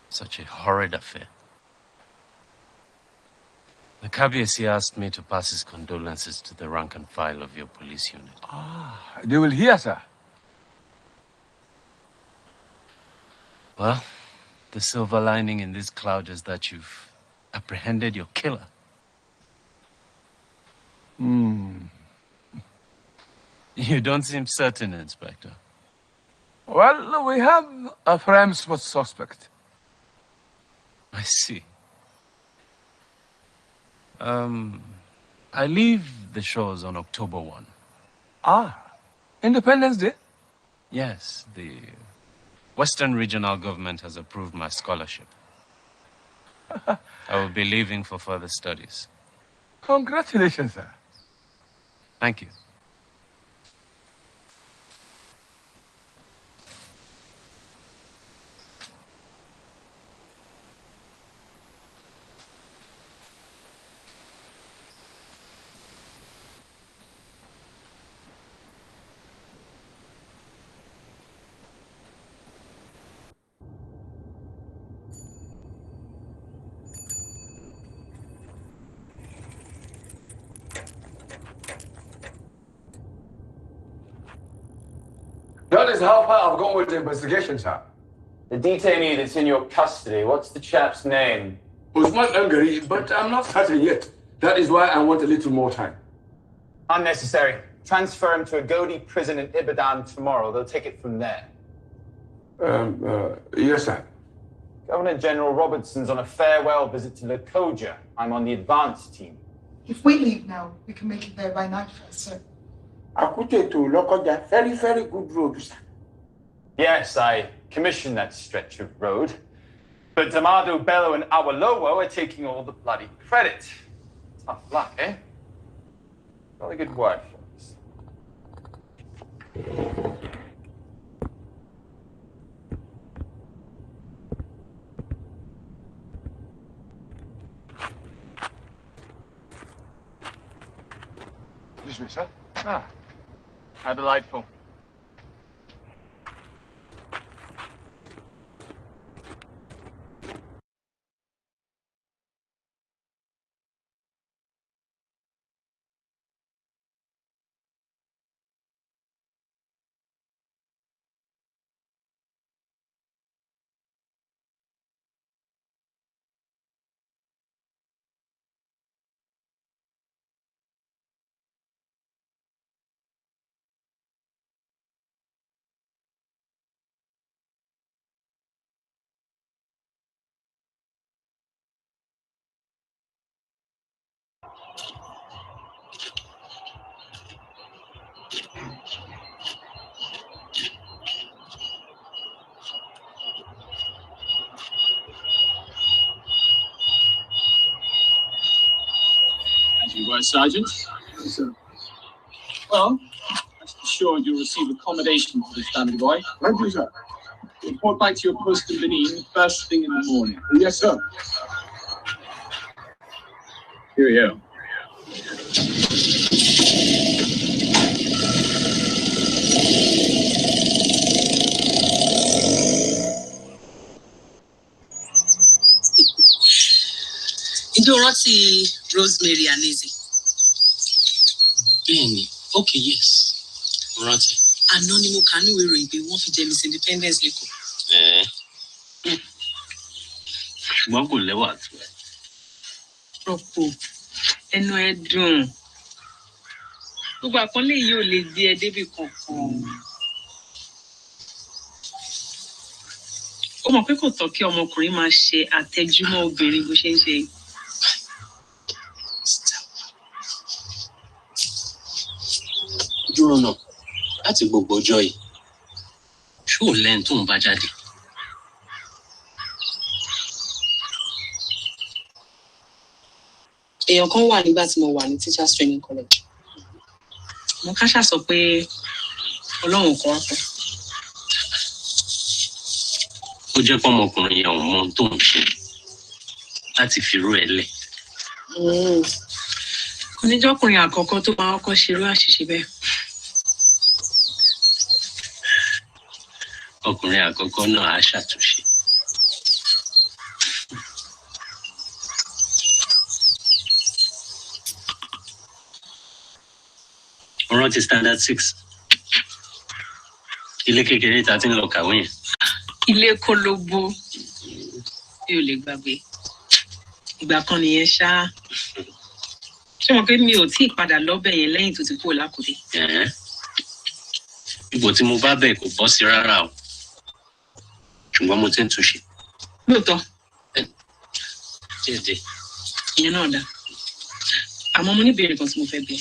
Such a horrid affair. The Kabiesi asked me to pass his condolences to the rank and file of your police unit. They will hear, sir. Well, the silver lining in this cloud is that you've apprehended your killer. You don't seem certain, Inspector. Well, we have a prime suspect. I see. I leave the shores on October 1. Independence Day? Yes, the Western Regional Government has approved my scholarship. I will be leaving for further studies. Congratulations, sir. Thank you. That is how far I've gone with the investigation, sir. The detainee that's in your custody, what's the chap's name? Usman Angari, but I'm not certain yet. That is why I want a little more time. Unnecessary. Transfer him to a Agodi prison in Ibadan tomorrow. They'll take it from there. Yes, sir. Governor General Robertson's on a farewell visit to Lokoja. I'm on the advance team. If we leave now, we can make it there by nightfall, sir. Akute to Lokoja, very, very good road, sir. Yes, I commissioned that stretch of road. But Damado, Bello, and Awolowo are taking all the bloody credit. Tough luck, eh? Really good work, folks. Excuse me, sir. How delightful. Sergeant. Yes, sir. Well, I'm sure you'll receive accommodation for this family boy. Thank you, sir. Report back to your post in Benin first thing in the morning. Yes, sir. Here we go. Dorothy, Rosemary, and Lizzie. Benny. Okay, yes. Rántí. Àná ni mo kà níwèé ìròyìn pé wọ́n fi jẹ Miss Independence lẹ́kọ̀ọ́. Ṣùgbọ́n kò lẹ́wà tó ẹ. Rọ́pò ẹnu ẹ dùn. Gbogbo àpọ́nlé yìí ò lè gbé ẹ débi kankan. Ó mọ̀ pé kò tọ́ kí ọmọkùnrin máa ṣe àtẹjúmọ́ obìnrin bó ṣe ń ṣe yìí. Dúró náà láti gbogbo ọjọ́ yìí ṣó ò lẹ́yìn tó ń bá jáde. Èèyàn kan wà nígbà tí mo wà ní Teachers Training College. Mo káṣá sọ pé Ọlọ́run kan wá pẹ́. Ó jẹ́ pé ọmọkùnrin yẹn ò mọ ohun tó ń ṣe láti fi rú ẹ lẹ̀. Oníjọ́kùnrin àkọ́kọ́ tó máa kọ́kọ́ ṣerú àṣìṣe bẹ́ẹ̀. Ọkùnrin àkọ́kọ́ náà á ṣàtúnṣe. Ọ̀rọ̀ ti standard 6. Ilé kékeré ta ti ń lọ kàwé yẹn. Ilé kólóbó mi ò lè gbàgbé. Ìgbà kan nìyẹn ṣá. Ṣé mo pé mi ò tí ì padà lọ́bẹ̀ yẹn lẹ́yìn tó ti kúrò lákòdé? Ipò tí mo bá bẹ̀ kò bọ́ sí rárá o. Ṣùgbọ́n mo ti ń túnṣe. Lóòótọ́. Díẹ̀díẹ̀. Ìyẹn náà dá. Àmọ́ mo ní ìbéèrè kan tí mo fẹ́ bẹ̀.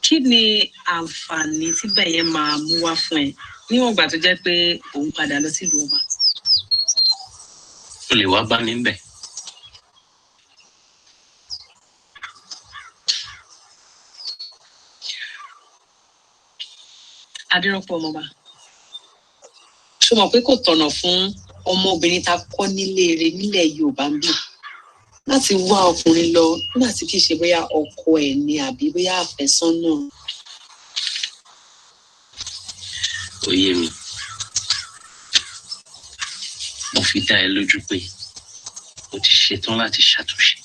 Kí ni àǹfààní tí bẹ̀yẹn máa mú wá fún ẹ níwọ̀n ìgbà tó jẹ́ pé òun padà lọ sílùú ọba? O lè wá bá mi ń bẹ̀. Adérọ́pọ̀ ọmọba. Ṣé o mọ̀ pé kò tọ̀nà fún ọmọbìnrin ta kọ́ nílé rẹ̀ nílẹ̀ Yorùbá ń bì láti wá ọkùnrin lọ nígbà tí kì í ṣe bóyá ọkọ ẹ̀ ni àbí bóyá àfẹ́sọ́nà? Ó yé mi. Mo fi dá ẹ lójú pé mo ti ṣetán láti ṣàtúnṣe.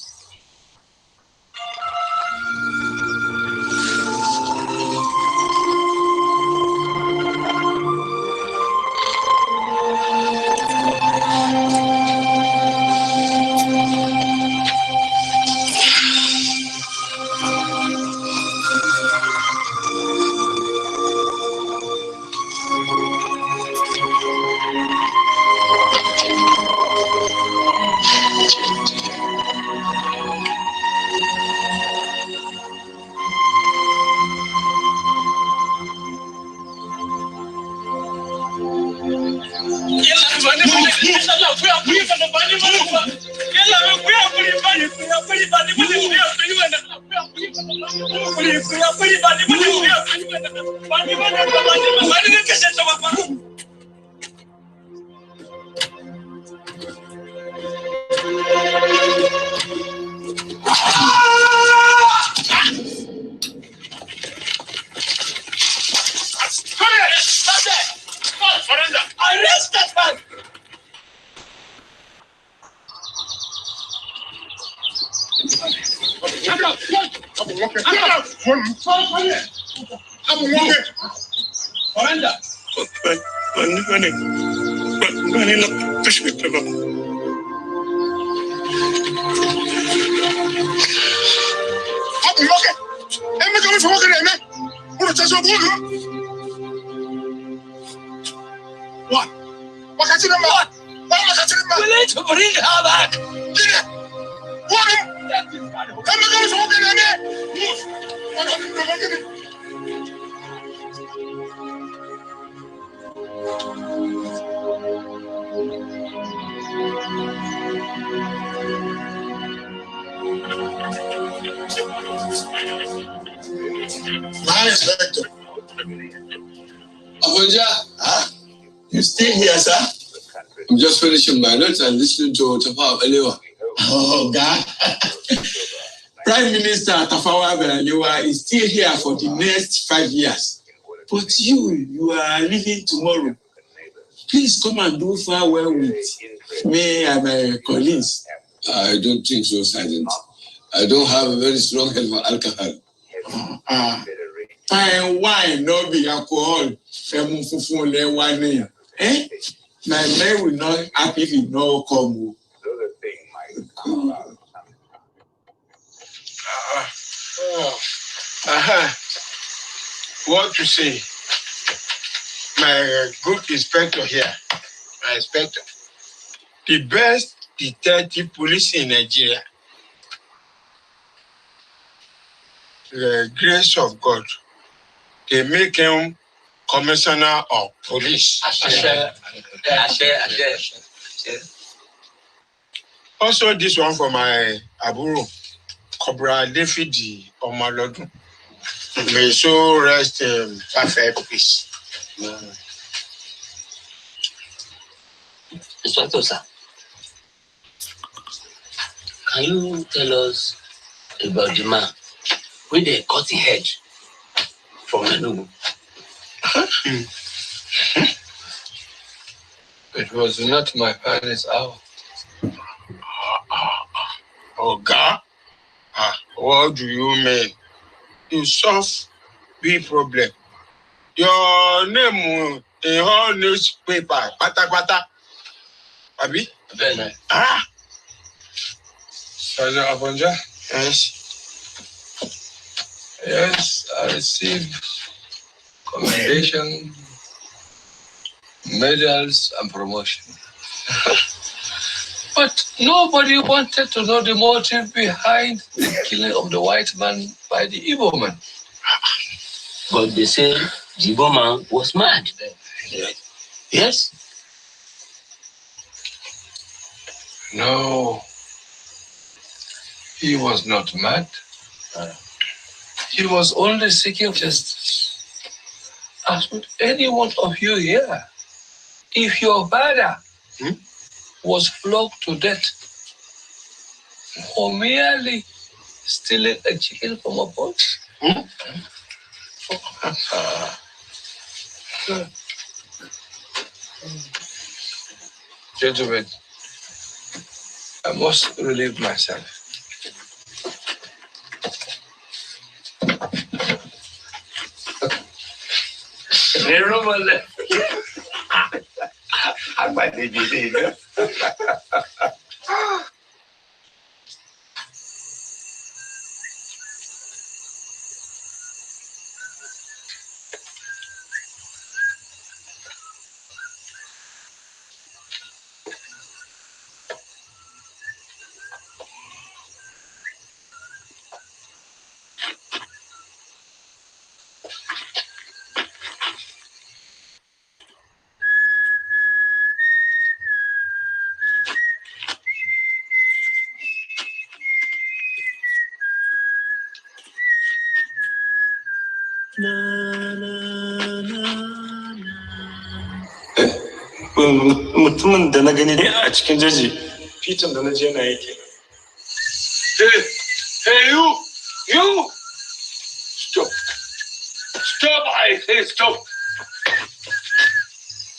You stay here, sir? I'm just finishing my notes and listening to Tafawa Balewa. Oh, God. Prime Minister Tafawa Balewa is still here for the next 5 years. But you are leaving tomorrow. Please come and do farewell with me and my colleagues. I don't think so, Sergeant. I don't have a very strong head for alcohol. Fine wine, no be alcohol. Eh? My man will not happy if you no come. What to say? My good inspector here, my inspector, the best detective police in Nigeria. The grace of God, they make him commissioner of police. Also, this one for my Aburo, Cobra Defidi Omalodun. May so rest in perfect peace. Inspector, sir. Can you tell us about the man with the cutting head from Enugu? It was not my finest hour. Oga, what do you mean? You solve big problem. Your name in all newspaper, pata. Abi? Very Sergeant Abonja? Yes. Yes, I received commendation, medals, and promotion. But nobody wanted to know the motive behind the killing of the white man by the Igbo man. But they say the Igbo man was mad. Yes? No, he was not mad. He was only seeking justice. As with any one of you here, if your father was flogged to death for merely stealing a chicken from a pot, gentlemen, I must relieve myself. Mutumin da na gani a cikin jeji, fitin da na je na yake. Hey, you! Stop! Stop, I say stop!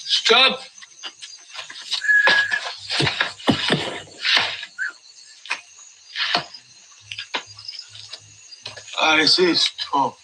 Stop! I say stop.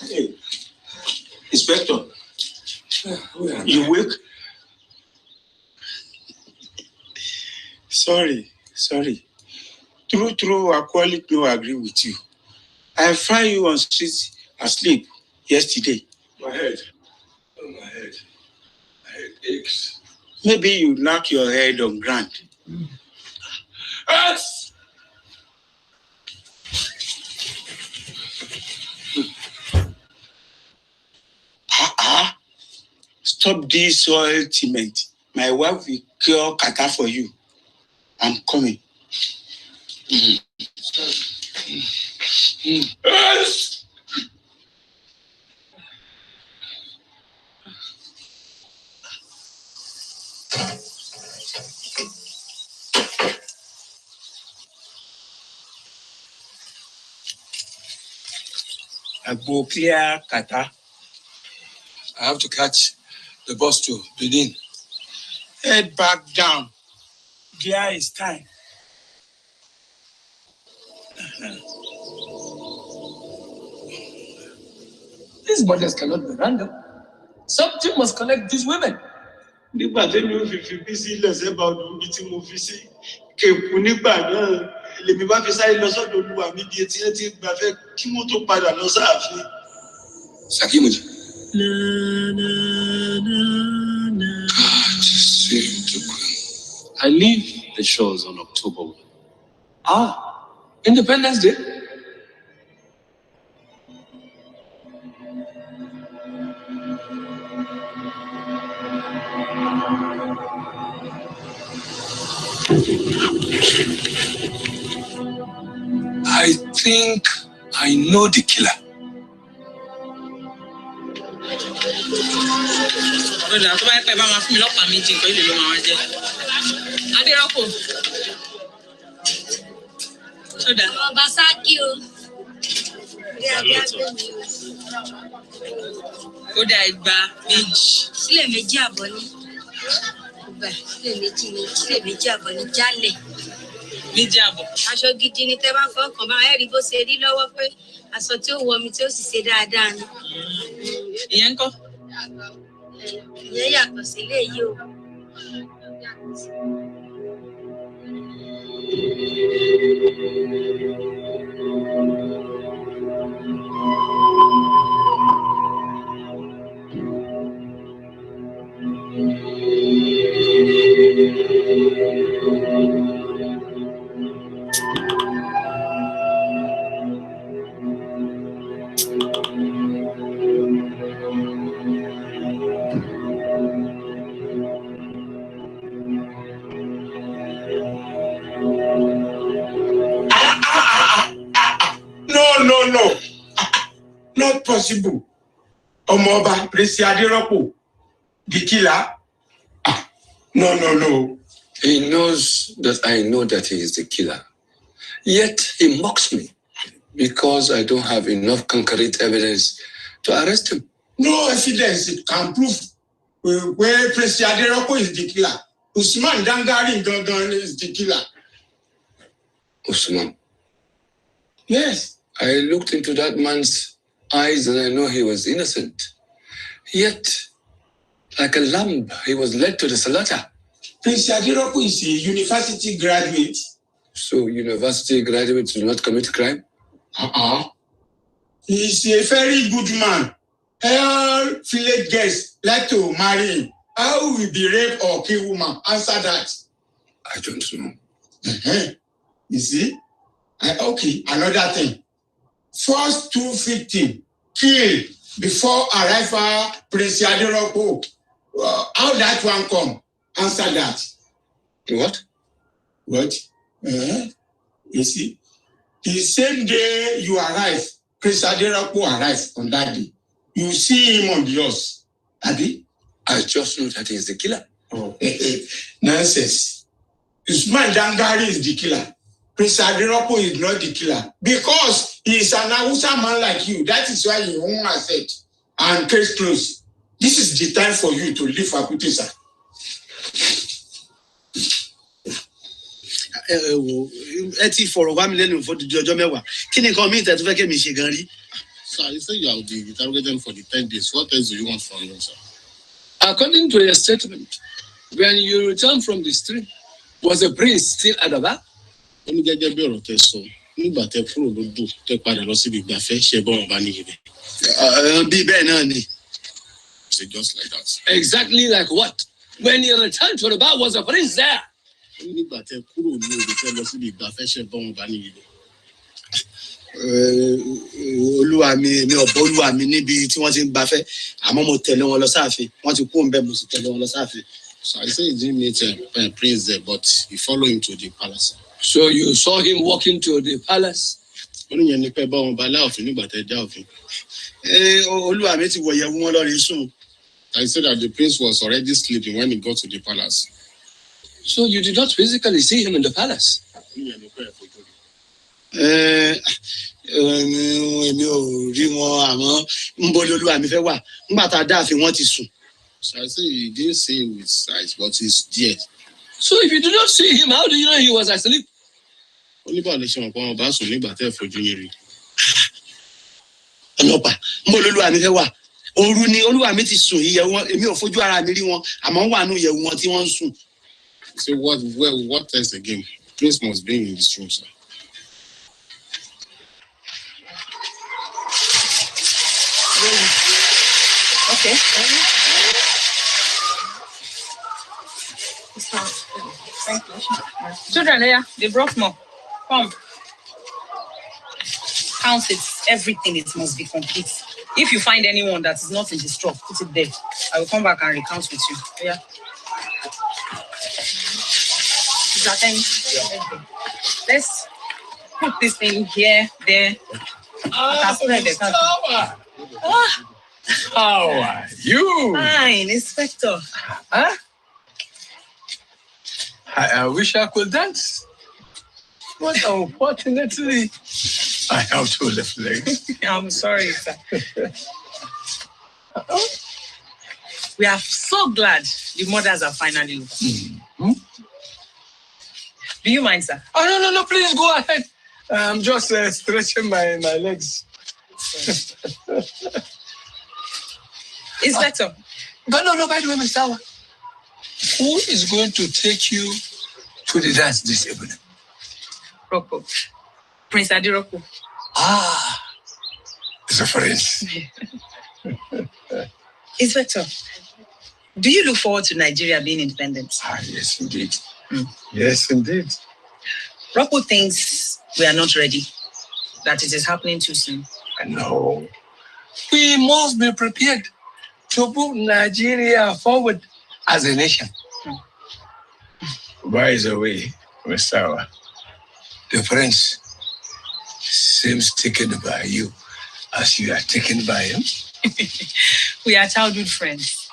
Hey, Inspector, you wake? Sorry. True, I quality no agree with you. I find you on streets asleep yesterday. My head aches. Maybe you knock your head on ground. Stop this ultimate. My wife will cure kata for you. I'm coming. I go clear kata. I have to catch the bus to Benin. Head back down. There is time. These borders cannot be random. Something must connect these women. Nígbà tí mi ò fi bí sílẹ̀ sẹ́bà ọdún bíi tí mo fi sí kéèkù nígbà náà lèmi bá fi sáré lọ sọ́dọ̀ olúwa mi bí etí ti gbafẹ́ kí wọ́n tó padà lọ sáàfin. Sakimuji. God save the Queen. I leave the shores on October 1. Independence Day? I think I know the killer. Ọ̀dà tó bá pẹ́ bá máa fún mi lọ́pàá méjì nǹkan ìlú ló máa wá jẹ́. Adérọ́pò. Ṣọ́dà. Ọba Sákì o. Ó dá igba méjì. Sílẹ̀ méjì àbọ̀ ni. Ọgbà sílẹ̀ méjì àbọ̀ ni jálẹ̀. Méjì àbọ̀. Aṣọ gidi ni tẹ́ bá fọkàn bá ẹ rí bó ṣe rí lọ́wọ́ pé aṣọ tí ó wọ mi tí ó sì ṣe dáadáa ni. Ìyẹn ńkọ́? Ìyẹn yàtọ̀ sí eléyìí o. No. Not possible. Ọmọọba Prince Aderọ́pò, the killer. No. He knows that I know that he is the killer. Yet he mocks me because I don't have enough concrete evidence to arrest him. No evidence can prove where Prince Aderọ́pò is the killer. Usman Dangari Gangan is the killer. Usman? Yes. I looked into that man's eyes and I know he was innocent. Yet, like a lamb, he was led to the slaughter. Prince Aderọ́pò is a university graduate. So university graduates do not commit crime? He's a very good man. All village girls like to marry him. How will be rape or kill woman? Answer that. I don't know. You see? Okay, another thing. First 2 victims killed before arrival Prince Aderọ́pò. How that one come? Answer that. What? You see? The same day you arrive, Prince Aderọ́pò arrives on that day. You see him on the horse. Abi? I just know that he is the killer. Nonsense. Usman Dangari is the killer. Prince Aderọ́pò is not the killer because he is an Hausa man like you. That is why he won't accept. And case closed. This is the time for you to leave Akute, sir. Ẹ ti fọ̀rọ̀ wá mi lẹ́nu fún dídí ọjọ́ mẹ́wàá. Kí ni nǹkan mi ìtẹ̀ tó fẹ́ kí mi ṣe gan rí? Sir, you say you have been interrogated for the 10 days. What else do you want from him, sir? According to your statement, when you returned from the stream, was the prince still at the bar? Ó ní gẹ́gẹ́ bí ọ̀rọ̀ tẹ́ sọ, nígbà tẹ́ kúrò lódò tẹ́ padà lọ síbi ìgbafẹ́ ṣe bọ́ wọn bá ní ibẹ̀. Bí bẹ́ẹ̀ náà ni. It's just like that. Exactly like what? When you returned to the bar, was the prince there? Ó ní nígbà tẹ́ kúrò ní odò tẹ́ lọ síbi ìgbafẹ́ ṣe bọ́ wọn bá ní ibẹ̀. Olúwa mi èmi ọ̀bọ olúwa mi níbi tí wọ́n ti ń gbafẹ́ àmọ́ mo tẹ̀lé wọn lọ sáàfin wọ́n ti kú òǹbẹ́ mo sì tẹ̀lé wọn lọ sáàfin. So I say he didn't meet a prince there, but he followed him to the palace. So you saw him walking to the palace? Ó ní yẹn ní pẹ́ bá wọn bá láòfin nígbà tẹ́ já òfin. Olúwa mi ti wọ̀yẹ̀wò wọn lọ́ọ́ rí sùn. I said that the prince was already sleeping when he got to the palace. So you did not physically see him in the palace? Èmi ò rí wọn àmọ́ ń bọ́ lólúwa mi fẹ́ wà nígbà tá a dáàfin wọ́n ti sùn. So I say he didn't see him with his eyes, but he's dead. So if you did not see him, how do you know he was asleep? Ó ní báwo lè ṣe wọn pa wọn bá sùn nígbà tẹ́ fojú yín rí. Ọlọ́pàá ń bọ́ lólúwa mi fẹ́ wà. Òru ni olúwa mi ti sùn ìyẹ̀wò wọn èmi ò fojú ara mi rí wọn àmọ́ wà nù ìyẹ̀wò wọn tí wọ́n ń sùn. So what else again? Prince must be in this room, sir. Okay. Thank you. Children, here, they brought more. Come. Count it. Everything, it must be complete. If you find anyone that is not in the straw, put it there. I will come back and recount with you. Yeah. Let's put this thing here, there. How are you? Fine, Inspector. Huh? I wish I could dance. But unfortunately, I have to left legs. I'm sorry, sir. We are so glad the mothers are finally over. Mm-hmm. Do you mind, sir? Oh, no, please go ahead. I'm just stretching my legs. Inspector. No, by the way, Mr. Awa, who is going to take you to the dance this evening? Rocco. Prince Adiroko. Ah, it's a friend. Inspector, do you look forward to Nigeria being independent? Ah, yes, indeed. Yes, indeed. Rocco thinks we are not ready, that it is happening too soon. No. We must be prepared to move Nigeria forward as a nation. By the way, Mr. Awa, the French seems taken by you as you are taken by him. We are childhood friends.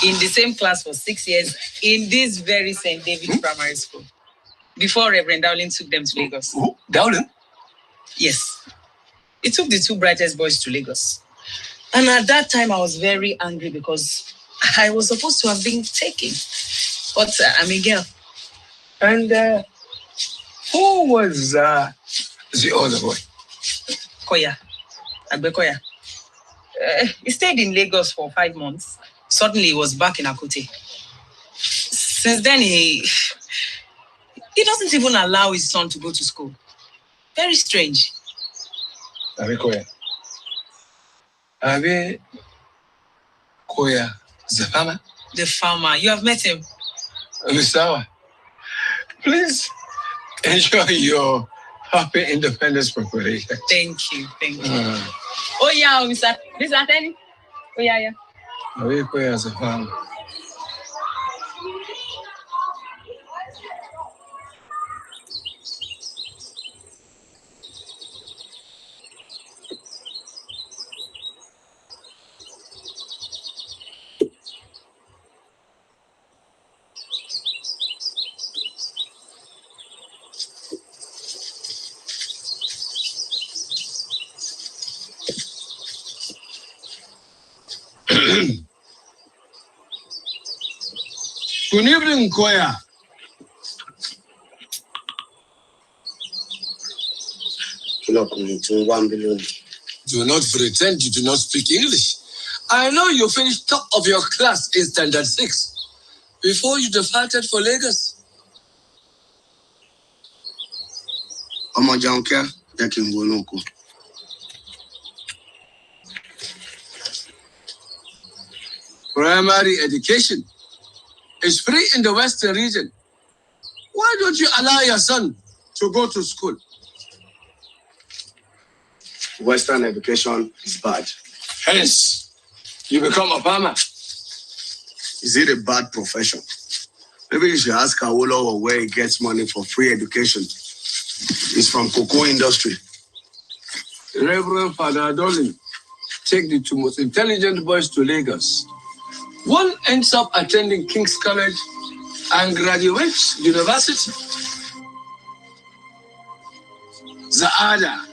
In the same class for 6 years in this very St. David Primary School. Before Reverend Dowling took them to Lagos. Who? Dowling? Yes. He took the two brightest boys to Lagos. And at that time, I was very angry because I was supposed to have been taken. But I'm a girl. And who was the other boy? Koya. Agbekoya. He stayed in Lagos for 5 months. Suddenly, he was back in Akute. Since then, he doesn't even allow his son to go to school. Very strange. Agbekoya. Agbekoya, the farmer? The farmer. You have met him? Mr. Awa, please enjoy your happy independence preparation. Thank you. Oh, yeah, Mr. Ateni. Oh, yeah. Agbekoya, the farmer. Good evening, Koya. Do not pretend you do not speak English. I know you finished top of your class in Standard 6 before you departed for Lagos. Primary education is free in the Western region. Why don't you allow your son to go to school? Western education is bad. Hence, you become a farmer. Is it a bad profession? Maybe you should ask Awolowo where he gets money for free education. He's from cocoa industry. Reverend Father Dowling, take the two most intelligent boys to Lagos. One ends up attending King's College and graduates university. The other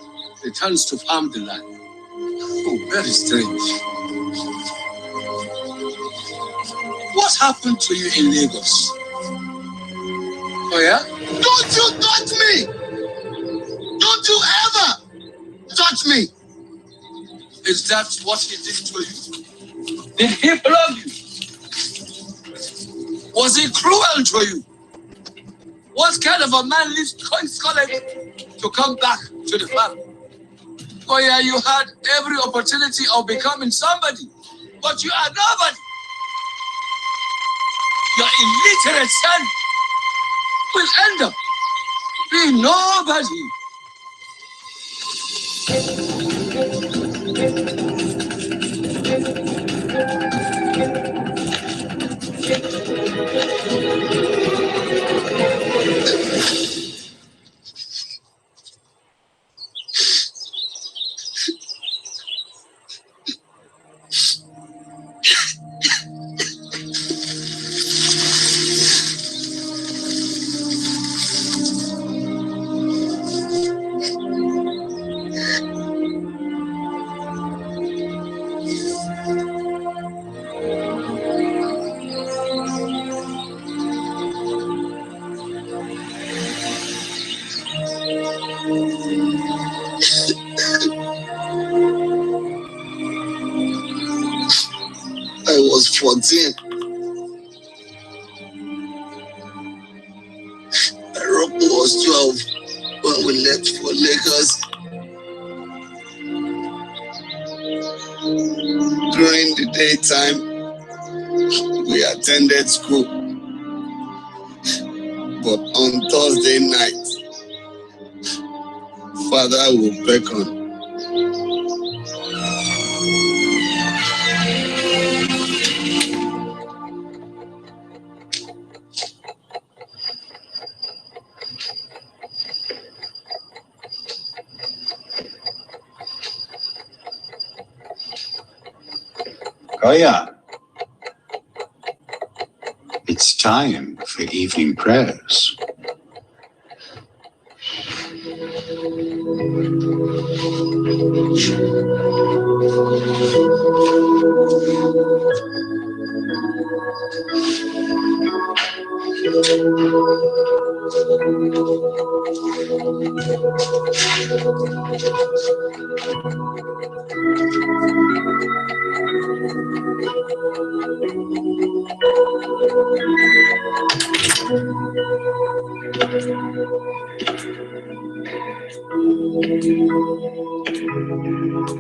returns to farm the land. Oh, very strange. What happened to you in Lagos? Oh, yeah? Don't you touch me! Don't you ever touch me! Is that what he did to you? Did he flog you? Was he cruel to you? What kind of a man leaves King's College to come back to the farm? Oh yeah, you had every opportunity of becoming somebody, but you are nobody. Your illiterate son will end up being nobody. I was 14. Rocco was 12 when we left for Lagos. During the daytime, we attended school. But on Thursday night, Father will beckon. Goya, it's time for evening prayers.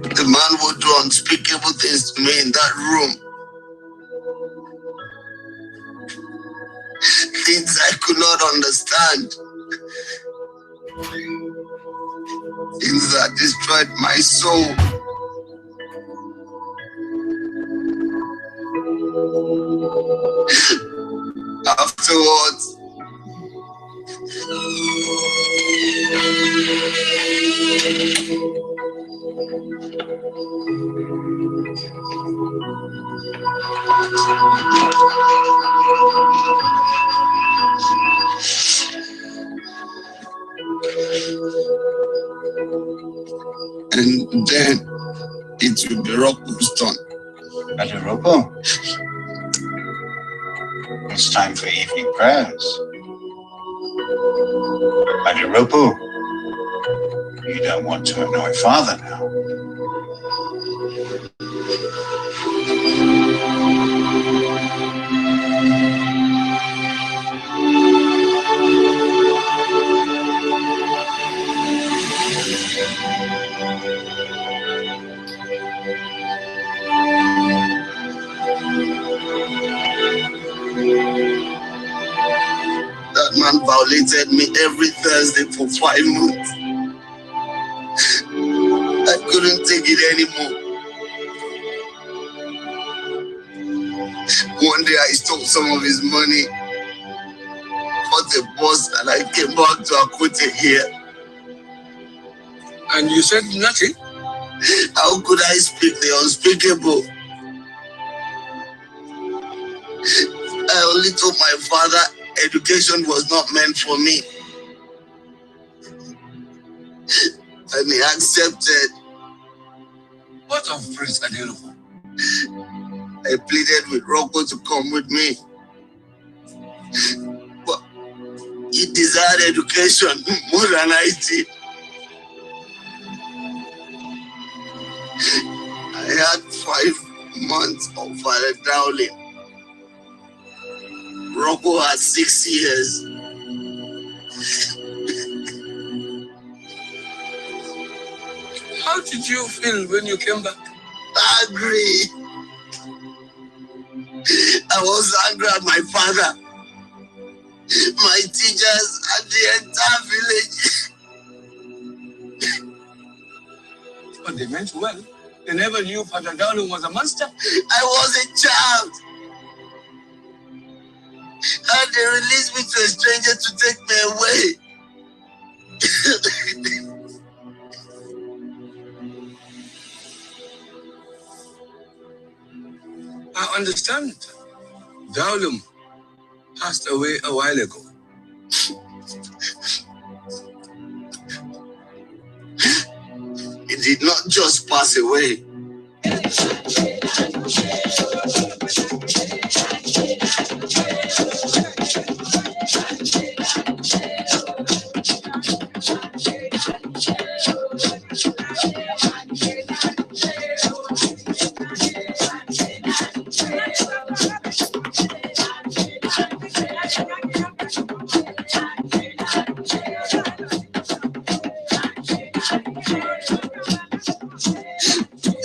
The man would do unspeakable things to me in that room. Things I could not understand. Things that destroyed my soul. Afterwards, and then it will be Rocco's turn. Brother Rocco, it's time for evening prayers. Brother Rocco, you don't want to annoy Father now. That man violated me every Thursday for 5 months. I couldn't take it anymore. One day I stole some of his money, bought a bus, and I came back to Akute here. And you said nothing? How could I speak the unspeakable? I only told my father education was not meant for me. And he accepted. What of Prince Adelufu? I pleaded with Rocco to come with me. But he desired education more than I did. I had 5 months of Father Dowling. Rocco had 6 years. How did you feel when you came back? Angry. I was angry at my father, my teachers, and the entire village. But they meant well. They never knew Father Dowling was a monster. I was a child. And they released me to a stranger to take me away. I understand. Dowling passed away a while ago. He did not just pass away.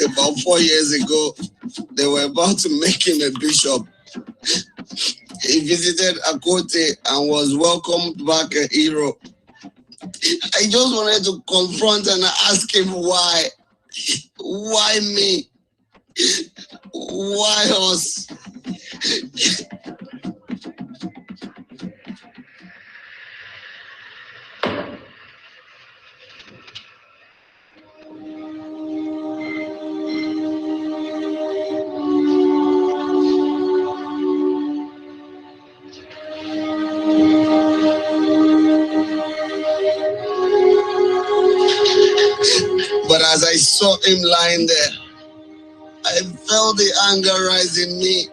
About 4 years ago, they were about to make him a bishop. He visited Akote and was welcomed back a hero. I just wanted to confront and ask him why. Why me? Why us? But as I saw him lying there, I felt the anger rise in me.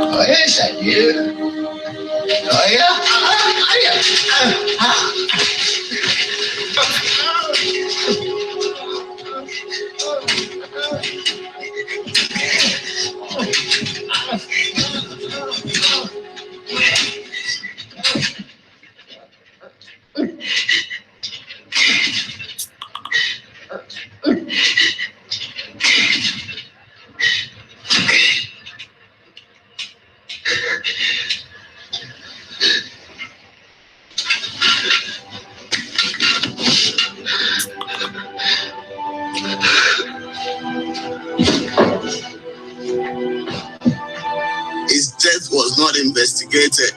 Oh, yes, I do. Oh, yeah? His death was not investigated.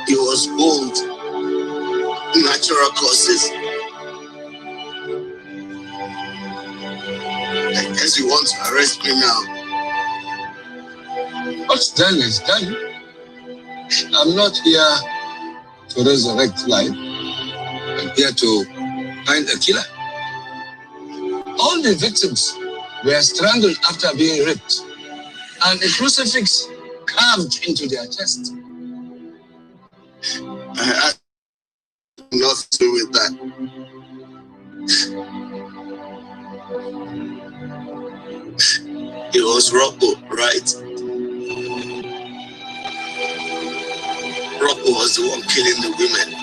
He was old. Natural causes. I guess you want to arrest me now. What's done is done. I'm not here to resurrect life. I'm here to find a killer. All the victims were strangled after being raped, and a crucifix carved into their chest. I had nothing to do with that. It was Rocco, right? Rocco was the one killing the women.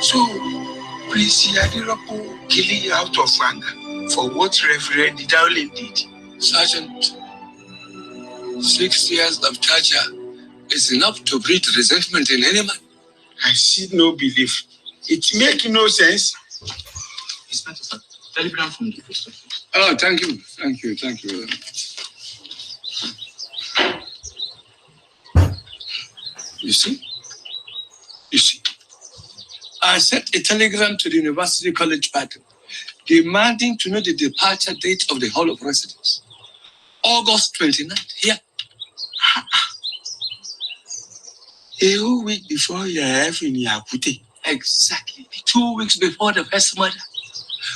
So, Prince Yadiropo killing you out of anger for what Reverend Dowling did. Sergeant, 6 years of torture is enough to breed resentment in any man. I see no belief. It makes no sense. Inspector, sir, telegram from the post office. Oh, thank you. Thank you. Thank you. You see? You see, I sent a telegram to the University College Battle demanding to know the departure date of the Hall of Residence. August 29th, here. A whole week before your F in Yakute. Exactly. 2 weeks before the first murder.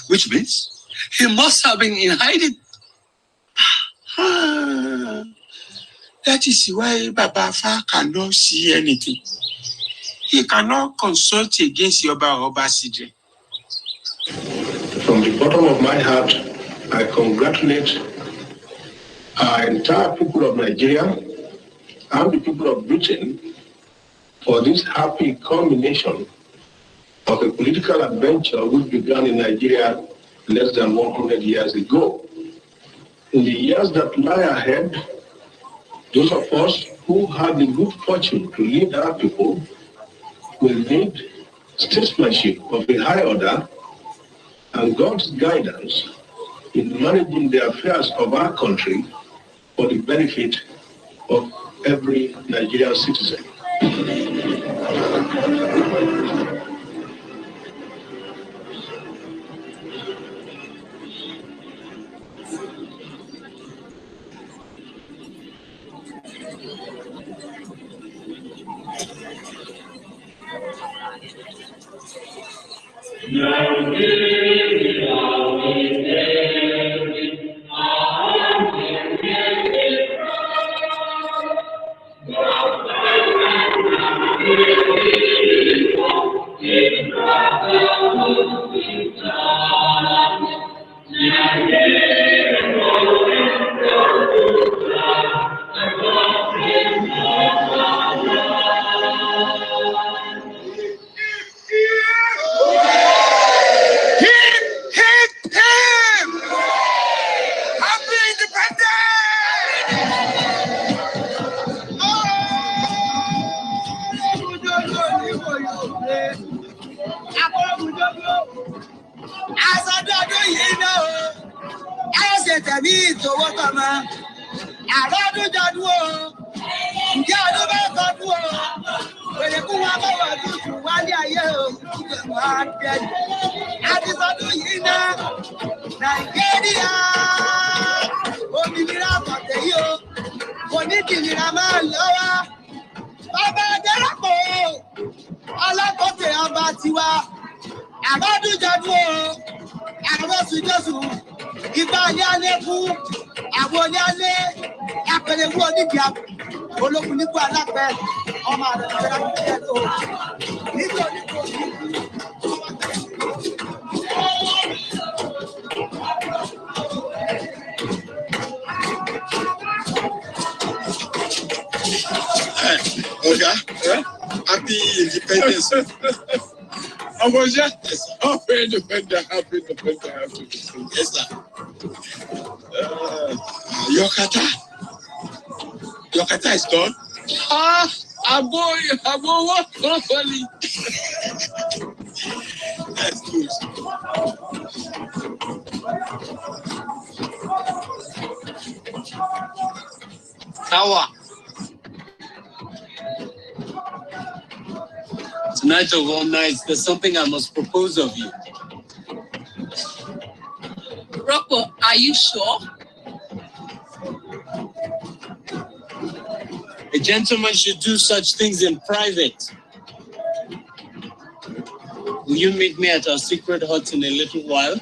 Which means he must have been in hiding. That is why Baba Fa cannot see anything. He cannot consult against Yoba Obasije. From the bottom of my heart, I congratulate our entire people of Nigeria and the people of Britain for this happy culmination of a political adventure which began in Nigeria less than 100 years ago. In the years that lie ahead, those of us who had the good fortune to lead our people will need statesmanship of a high order and God's guidance in managing the affairs of our country for the benefit of every Nigerian citizen. Happy Independence. Happy Independence. Happy Independence. Yes, sir. Your kata is gone. What properly? That's good. Tawa. Tonight of all nights, there's something I must propose of you. Rocco, are you sure? A gentleman should do such things in private. Will you meet me at our secret hut in a little while?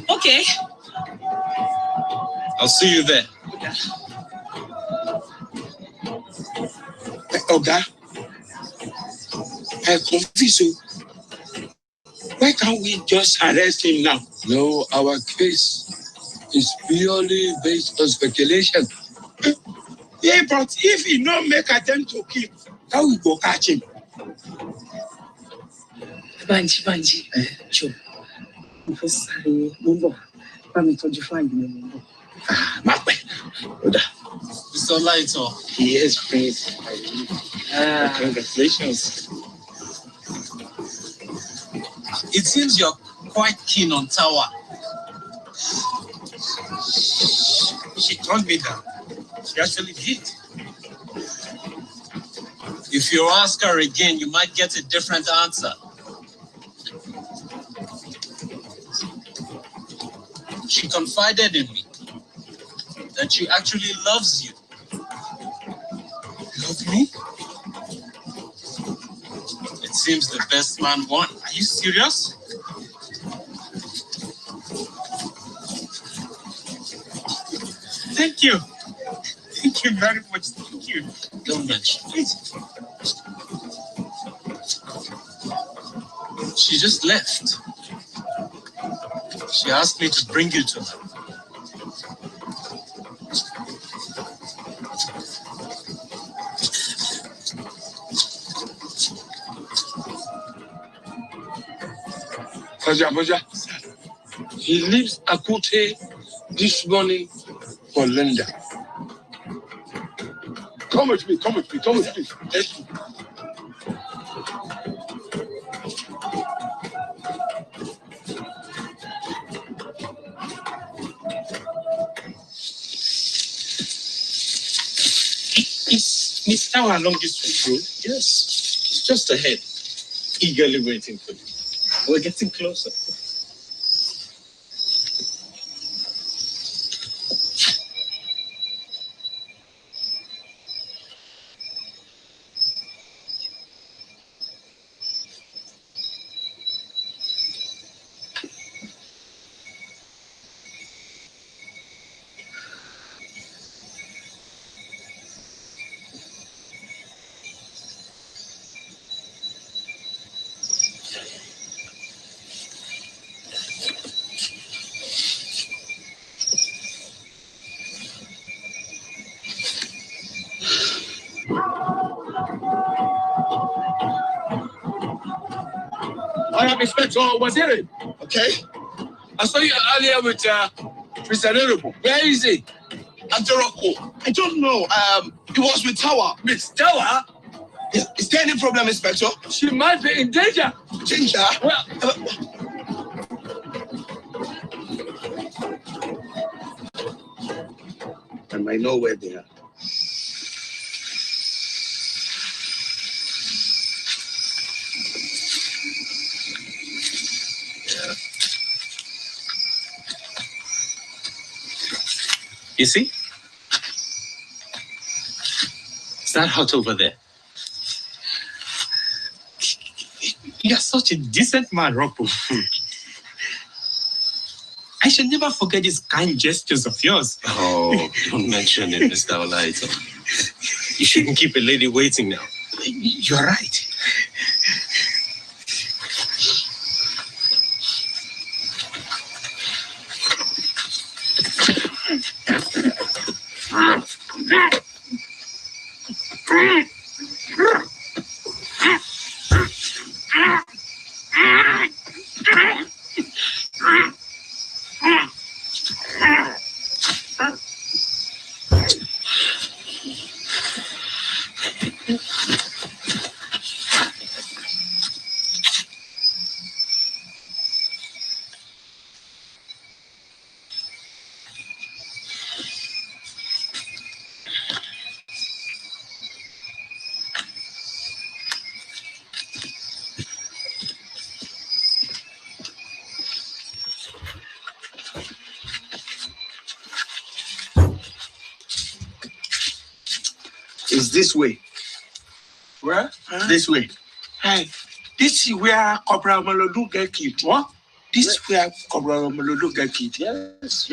Okay. I'll see you there. Oga, I confuse you. Why can't we just arrest him now? No, our case is purely based on speculation. Yeah, but if he not make attempt to kill, how we go catch him? Banji, Joe. Mr. Lighter. Yes, Prince. Congratulations. It seems you're quite keen on Tawa. She turned me down. She actually did. If you ask her again, you might get a different answer. She confided in me that she actually loves you. Love me? It seems the best man won. Are you serious? Thank you. Thank you very much. Thank you. Don't mention it. She just left. She asked me to bring you to her. Faja, he leaves Akute this morning for Linda. Come with me. Let's go. Is Miss Tower along this road? Yes. It's just ahead. Eagerly waiting for you. We're getting closer. I am Inspector Waziri. Okay. I saw you earlier with Mr. Neropo. Where is he? Antoroko. I don't know. He was with Tower. Miss Tower? Yeah. Is there any problem, Inspector? She might be in danger. Danger? Well, I might know where they are. You see? It's that hot over there. You're such a decent man, Rocco. I should never forget these kind gestures of yours. Oh, don't mention it, Mr. Olaito. You shouldn't keep a lady waiting now. You're right. It's this way. where? This way. Hey, this is where Corporal Malodu get killed. What? This is where Corporal Malodu get killed. Yes.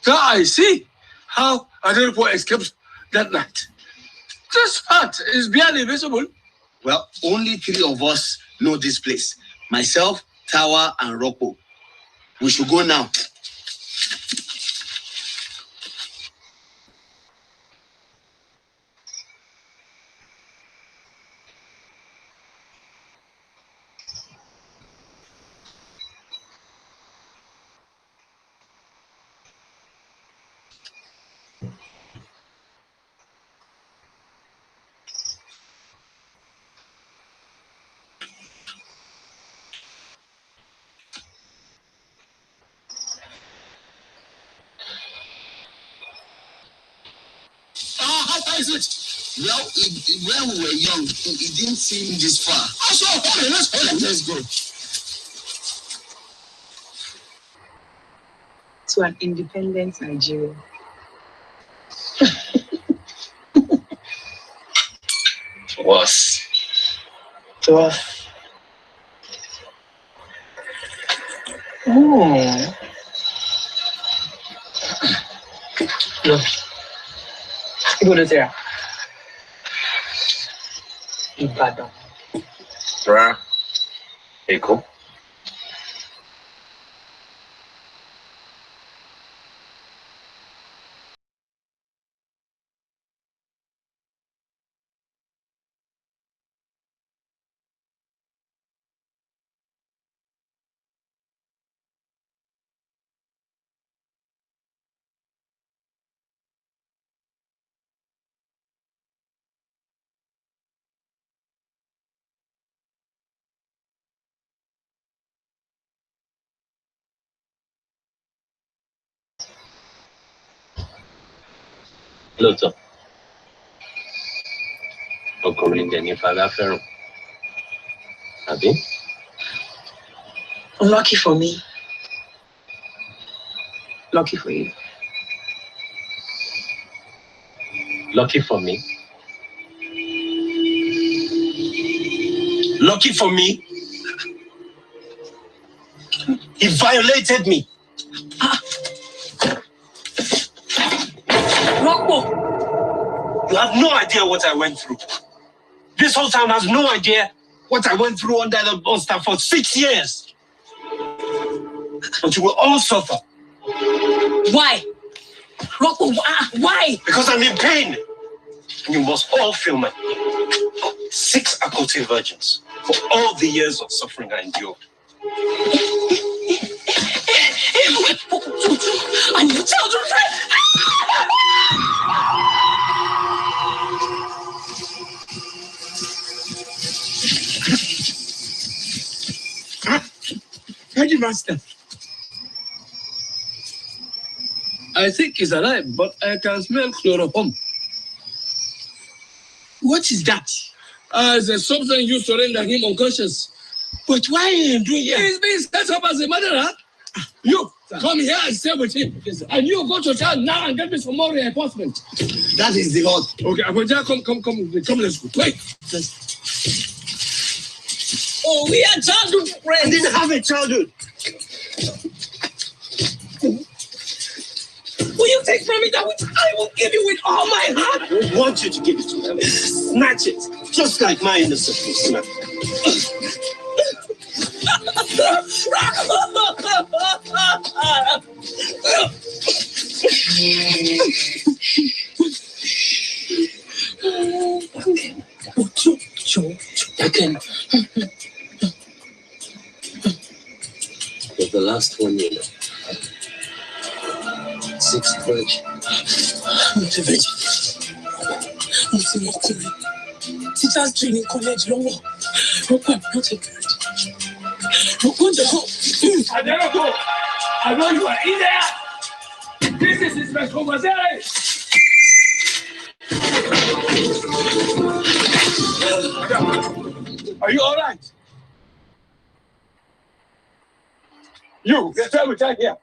So I see how Adelpo escaped that night. This fact is barely visible. Well, only 3 of us know this place. Myself, Tower, and Rocco. We should go now. How far is it? Well, when we were young, it didn't seem this far. So, let's go. To an independent Nigeria. To us. Oh. No. Ibo ló ti rà? Ìbàdàn. Rárá. Èkó. Lóòótọ́, ọkùnrin dẹ̀ ní fara fẹ́ràn. Àbí? Lucky for me. Lucky for you. Lucky for me. Lucky for me. He violated me. Rocco! You have no idea what I went through. This whole town has no idea what I went through under the monster for 6 years. But you will all suffer. Why? Rocco, why? Because I'm in pain. And you must all feel my 6 Akoti virgins for all the years of suffering I endured. And your children. Headmaster, I think he's alive, but I can smell chloroform. What is that? It's a substance used to render him unconscious. But why are you doing it? He's being set up as a murderer. You come here and stay with him. Yes, and you go to town now and get me some more reinforcement. That is the Lord. Okay, Abuja, come, let's go. Wait. Oh, we are childhood friends. I didn't have a childhood. Will you take from me that which I will give you with all my heart? I don't want you to give it to me. Snatch it, just like my innocent listener. Was the last one, you know. 6th virgin. Not a virgin. Teachers training college, no more. Not a virgin. I never go. I know you are in there. This is Inspector Mazere. Are you all right? You, stay with her here.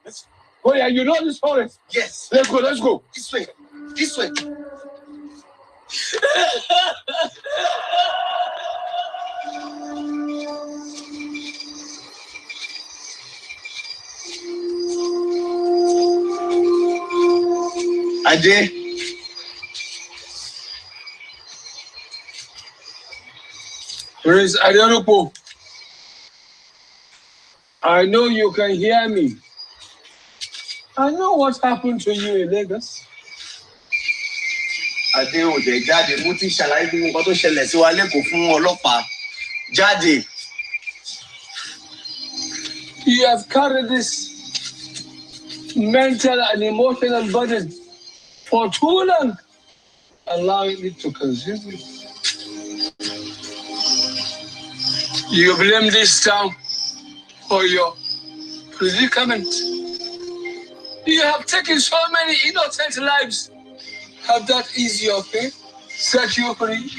Oh yeah, you know this forest? Yes. Let's go. This way. This way. Ade. Prince Adenupo, I know you can hear me. I know what happened to you in Lagos. Ade ò dé jáde, mo ti ṣàlàyé bí nǹkan tó ṣẹlẹ̀ sí wa lẹ́kọ̀ọ́ fún ọlọ́pàá. Jáde. You have carried this mental and emotional burden for too long, allowing it to consume you. You blame this town for your predicament. You have taken so many innocent lives. Have that easy your pain? set you free.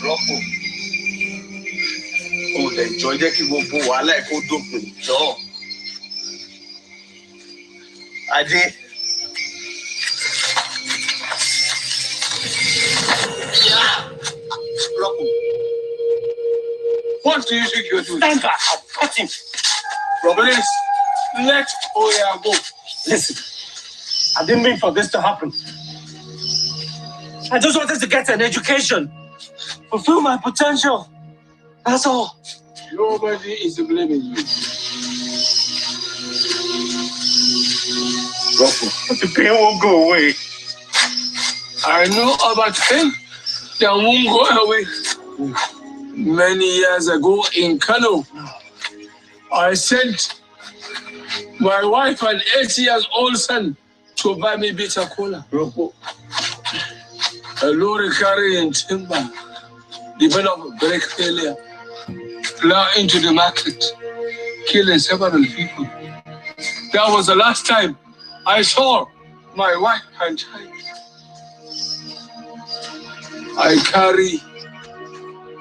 Rọ́pò. O lè jọ jẹ́ kí gbogbo wàhálà ẹ̀ kó dópin. Jọ. Adé. Rọ́pò. What do you think you're doing? Enter, I'll cut him. Please, let Oya go. Listen, I didn't mean for this to happen. I just wanted to get an education, fulfill my potential. That's all. Nobody is blaming you. The pain won't go away. I know about pain that won't go away. Many years ago in Kano, I sent my wife and 8-year-old son to buy me bitter cola. A lorry carrying timber developed brake failure, flew into the market, killing several people. That was the last time I saw my wife and child. I carry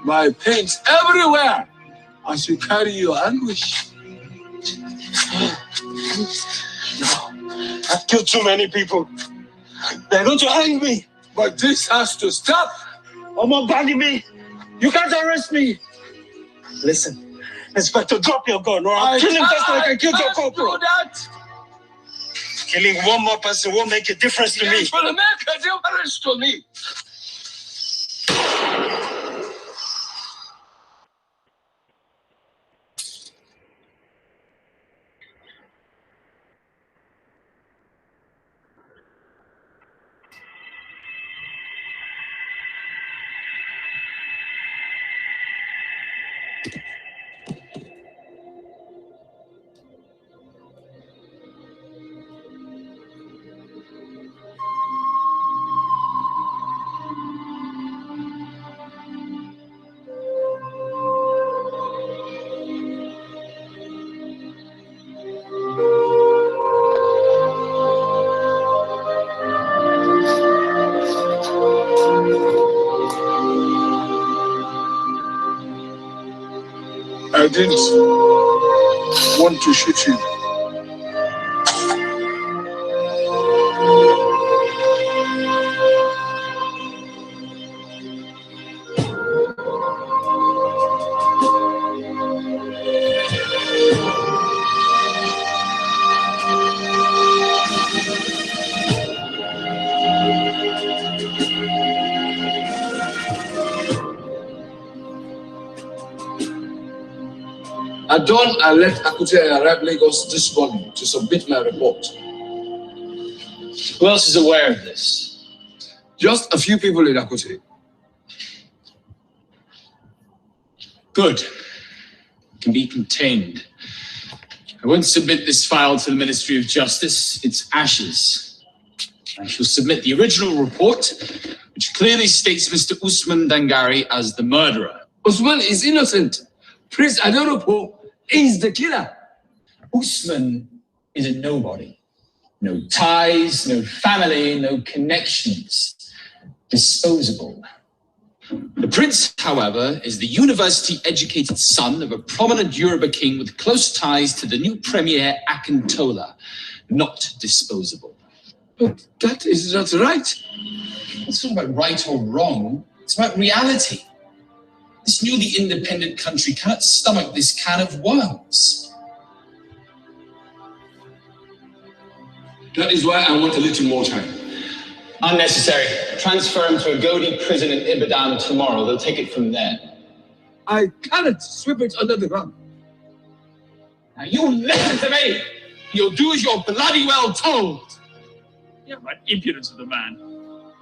my pains everywhere as you carry your anguish. No, I've killed too many people. They're going to hang me. But this has to stop. Omo banning me. You can't arrest me. Listen, Inspector, drop your gun or I'll kill him just like I killed your corporal. Do that. Killing one more person won't make a difference to me. It will make a difference to me. I didn't want to shoot you. At dawn, I left Akute and arrived Lagos this morning to submit my report. Who else is aware of this? Just a few people in Akute. Good. It can be contained. I won't submit this file to the Ministry of Justice. It's ashes. I shall submit the original report, which clearly states Mr. Usman Dangari as the murderer. Usman is innocent. Prince Adoropo is the killer. Usman is a nobody. No ties, no family, no connections. Disposable. The prince, however, is the university-educated son of a prominent Yoruba king with close ties to the new premier Akintola. Not disposable. But that is not right. It's not about right or wrong. It's about reality. This newly independent country cannot stomach this can of worms. That is why I want a little more time. Unnecessary. Transfer him to a Godi prison in Ibadan tomorrow. They'll take it from there. I cannot sweep it under the rug. Now you listen to me. You'll do as you're bloody well told. Yeah, but impudence of the man.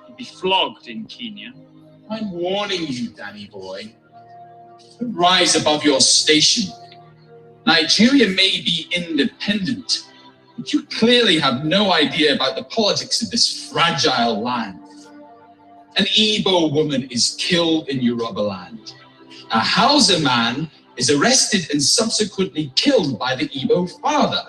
He'd be flogged in Kenya. I'm warning you, Danny boy. Don't rise above your station. Nigeria may be independent, but you clearly have no idea about the politics of this fragile land. An Igbo woman is killed in Yoruba land. A Hausa man is arrested and subsequently killed by the Igbo father.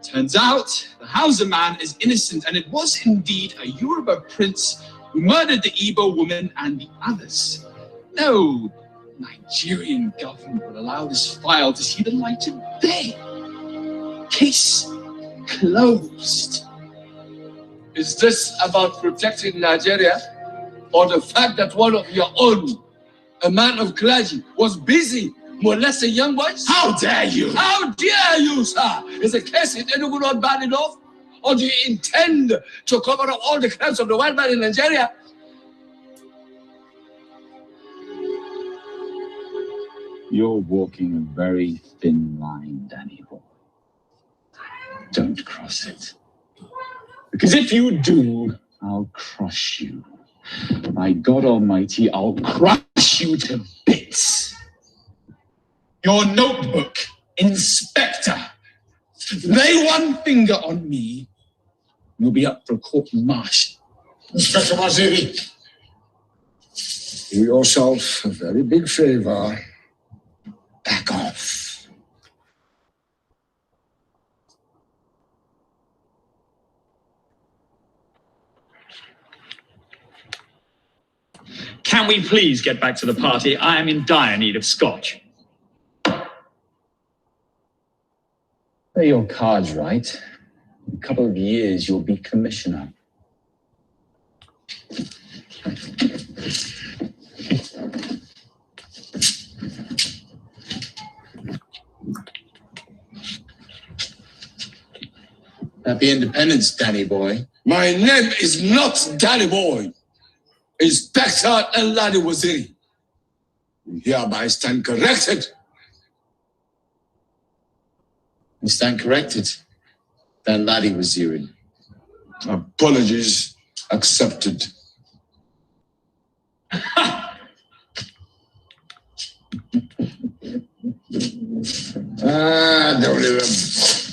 Turns out the Hausa man is innocent, and it was indeed a Yoruba prince who murdered the Igbo woman and the others. No Nigerian government will allow this file to see the light of day. Case closed. Is this about protecting Nigeria or the fact that one of your own, a man of clergy, was busy molesting young boys? How dare you? How dare you, sir? Is the case in Enugu not bad enough? Or do you intend to cover up all the crimes of the white man in Nigeria? You're walking a very thin line, Danny boy. Don't cross it. Because if you do, I'll crush you. By God Almighty, I'll crush you to bits. Your notebook, Inspector. Lay one finger on me, you'll be up for a court-martial. Inspector Waziri, do yourself a very big favor. Back off. Can we please get back to the party? I am in dire need of scotch. Play your cards right. In a couple of years, you'll be commissioner. Happy Independence, Danny boy. My name is not Danny boy. Inspector Danladi Waziri. You hereby stand corrected. You stand corrected, Danladi Waziri. Apologies accepted. Don't let them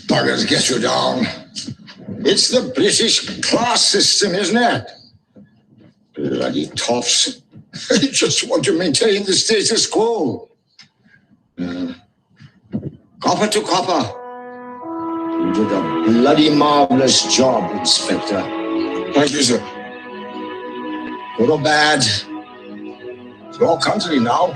buggers get you down. It's the British class system, isn't it? Bloody toffs. They just want to maintain the status quo. Copper to copper. You did a bloody marvelous job, Inspector. Thank you, sir. Good or bad, it's your country now.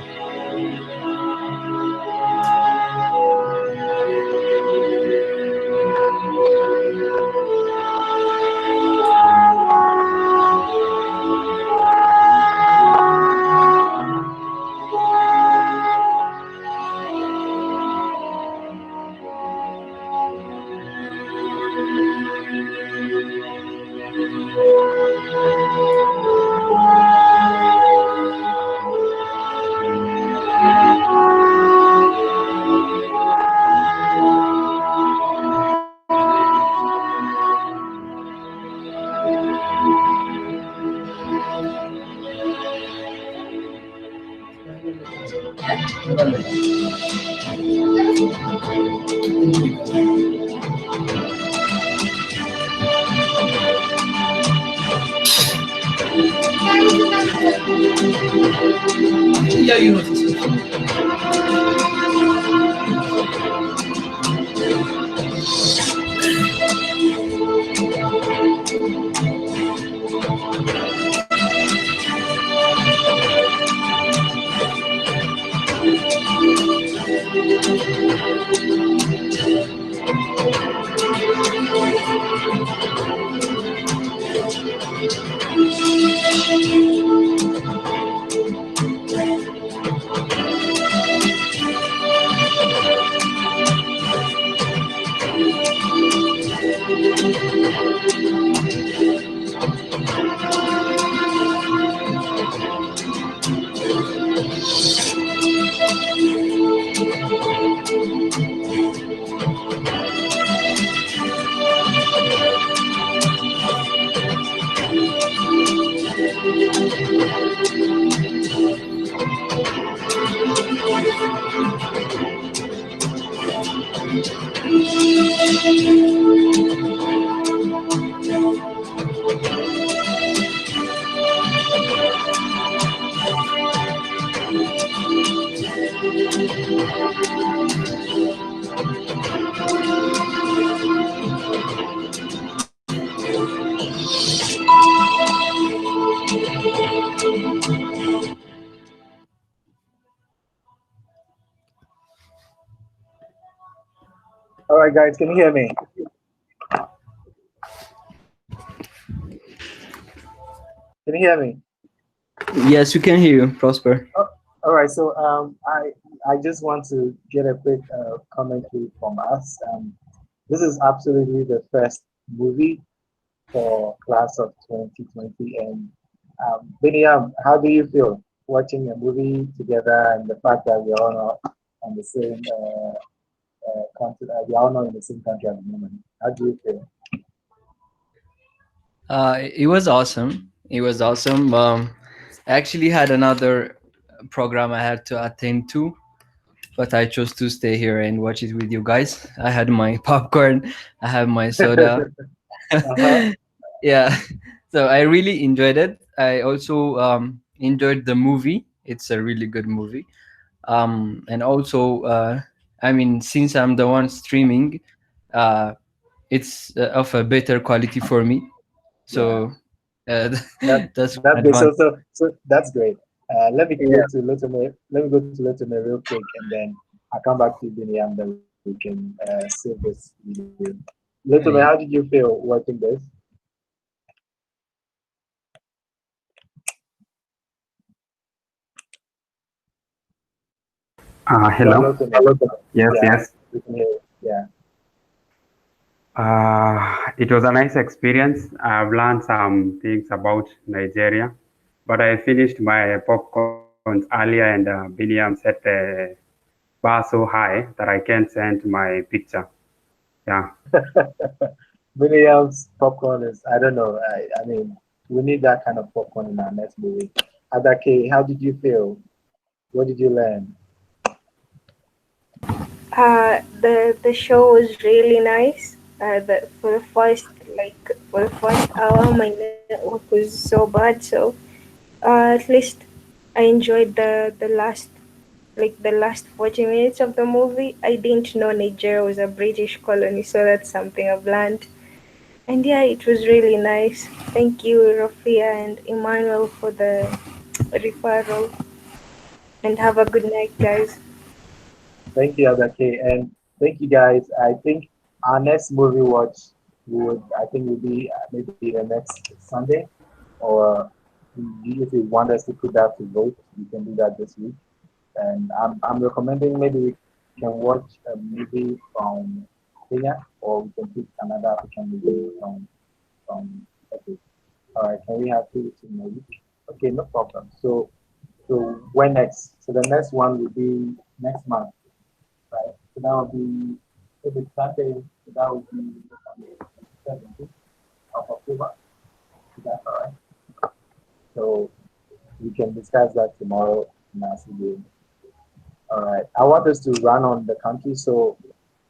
Yeah, you know. right, guys, can you hear me? Can you hear me? Yes, we can hear you, Prosper. Oh, all right. So I just want to get a quick commentary from us. This is absolutely the first movie for class of 2020. And Biniam, how do you feel watching a movie together and the fact that we're all not on the same country? We're all not in the same country at the moment. How do you feel? It was awesome. It was awesome. I actually had another program I had to attend to, but I chose to stay here and watch it with you guys. I had my popcorn, I have my soda. Yeah, so I really enjoyed it. I also enjoyed the movie. It's a really good movie. And also, I mean, since I'm the one streaming, it's of a better quality for me. So that's That's good. So that's great. Let me Yeah. go to Lotome. Let me go to Lotome real quick, and then I'll come back to you, Biniam, then we can save this video. Lotome, how did you feel watching this? Hello. Yes, Yeah, yes. we can hear you. Yeah. It was a nice experience. I've learned some things about Nigeria, but I finished my popcorn earlier, and Biliam set the bar so high that I can't send my picture. Yeah. Biniam's popcorn is, I don't know. I mean, we need that kind of popcorn in our next movie. Adake, how did you feel? What did you learn? The show was really nice. For the first hour, my network was so bad. So at least I enjoyed the last 40 minutes of the movie. I didn't know Nigeria was a British colony, so that's something I've learned. And yeah, it was really nice. Thank you, Rafia and Emmanuel, for the referral. And have a good night, guys. Thank you, Adake, and thank you, guys. I think our next movie watch will be maybe the next Sunday, or if you want us to put that to vote, you can do that this week. And I'm recommending maybe we can watch a movie from Kenya, or we can pick another African movie from okay. All right, can we have two in a week? Okay, no problem. So when next? So the next one will be next month, right? So that will be maybe Sunday. So that will be 17th of October. Is that all right? So we can discuss that tomorrow in our CBA. All right. I want us to run on the country. So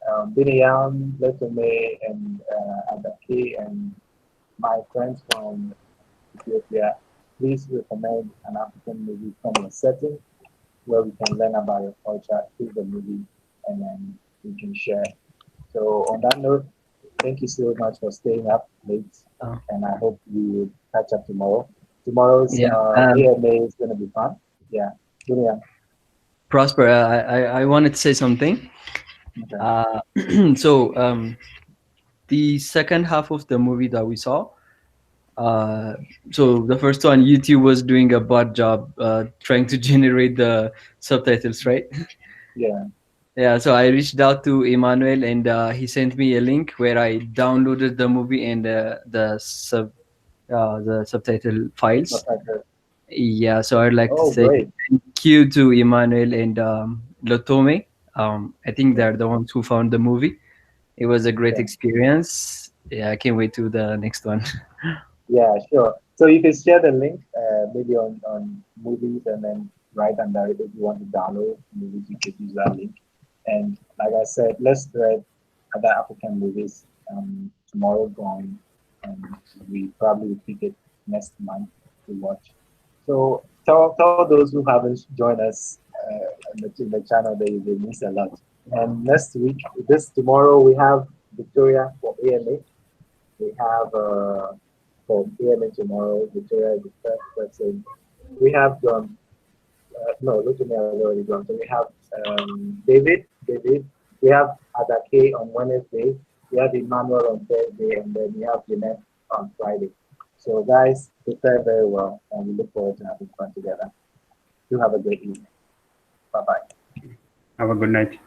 Biniam, Letome, and Adake, and my friends from Ethiopia, please recommend an African movie from your setting where we can learn about your culture through the movie, and then we can share. So on that note, thank you so much for staying up late, and I hope we will catch up tomorrow. Tomorrow's AMA is going to be fun. Yeah. Biniam. Prosper, I wanted to say something. Okay. So the second half of the movie that we saw, so the first one, YouTube was doing a bad job trying to generate the subtitles, right? Yeah. Yeah, so I reached out to Emmanuel, and he sent me a link where I downloaded the movie and the subtitle files. Yeah, so I'd like to say great. thank you to Emmanuel and Lotome. I think they're the ones who found the movie. It was a great experience. Yeah, I can't wait to the next one. Yeah, sure. So you can share the link maybe on movies, and then write under it if you want to download movies, you could use that link. And like I said, let's thread other African movies tomorrow going, and we probably will pick it next month to watch. So tell those who haven't joined us in the channel they miss a lot. And next week, tomorrow we have Victoria for AMA. We have for AMA tomorrow, Victoria is the first person. We have John. No, look at me, I've already gone. So we have David. We have Adake on Wednesday, we have Emmanuel on Thursday, and then we have Jeanette on Friday. So guys, prepare very well, and we look forward to having fun together. You have a great evening. Bye-bye. Have a good night.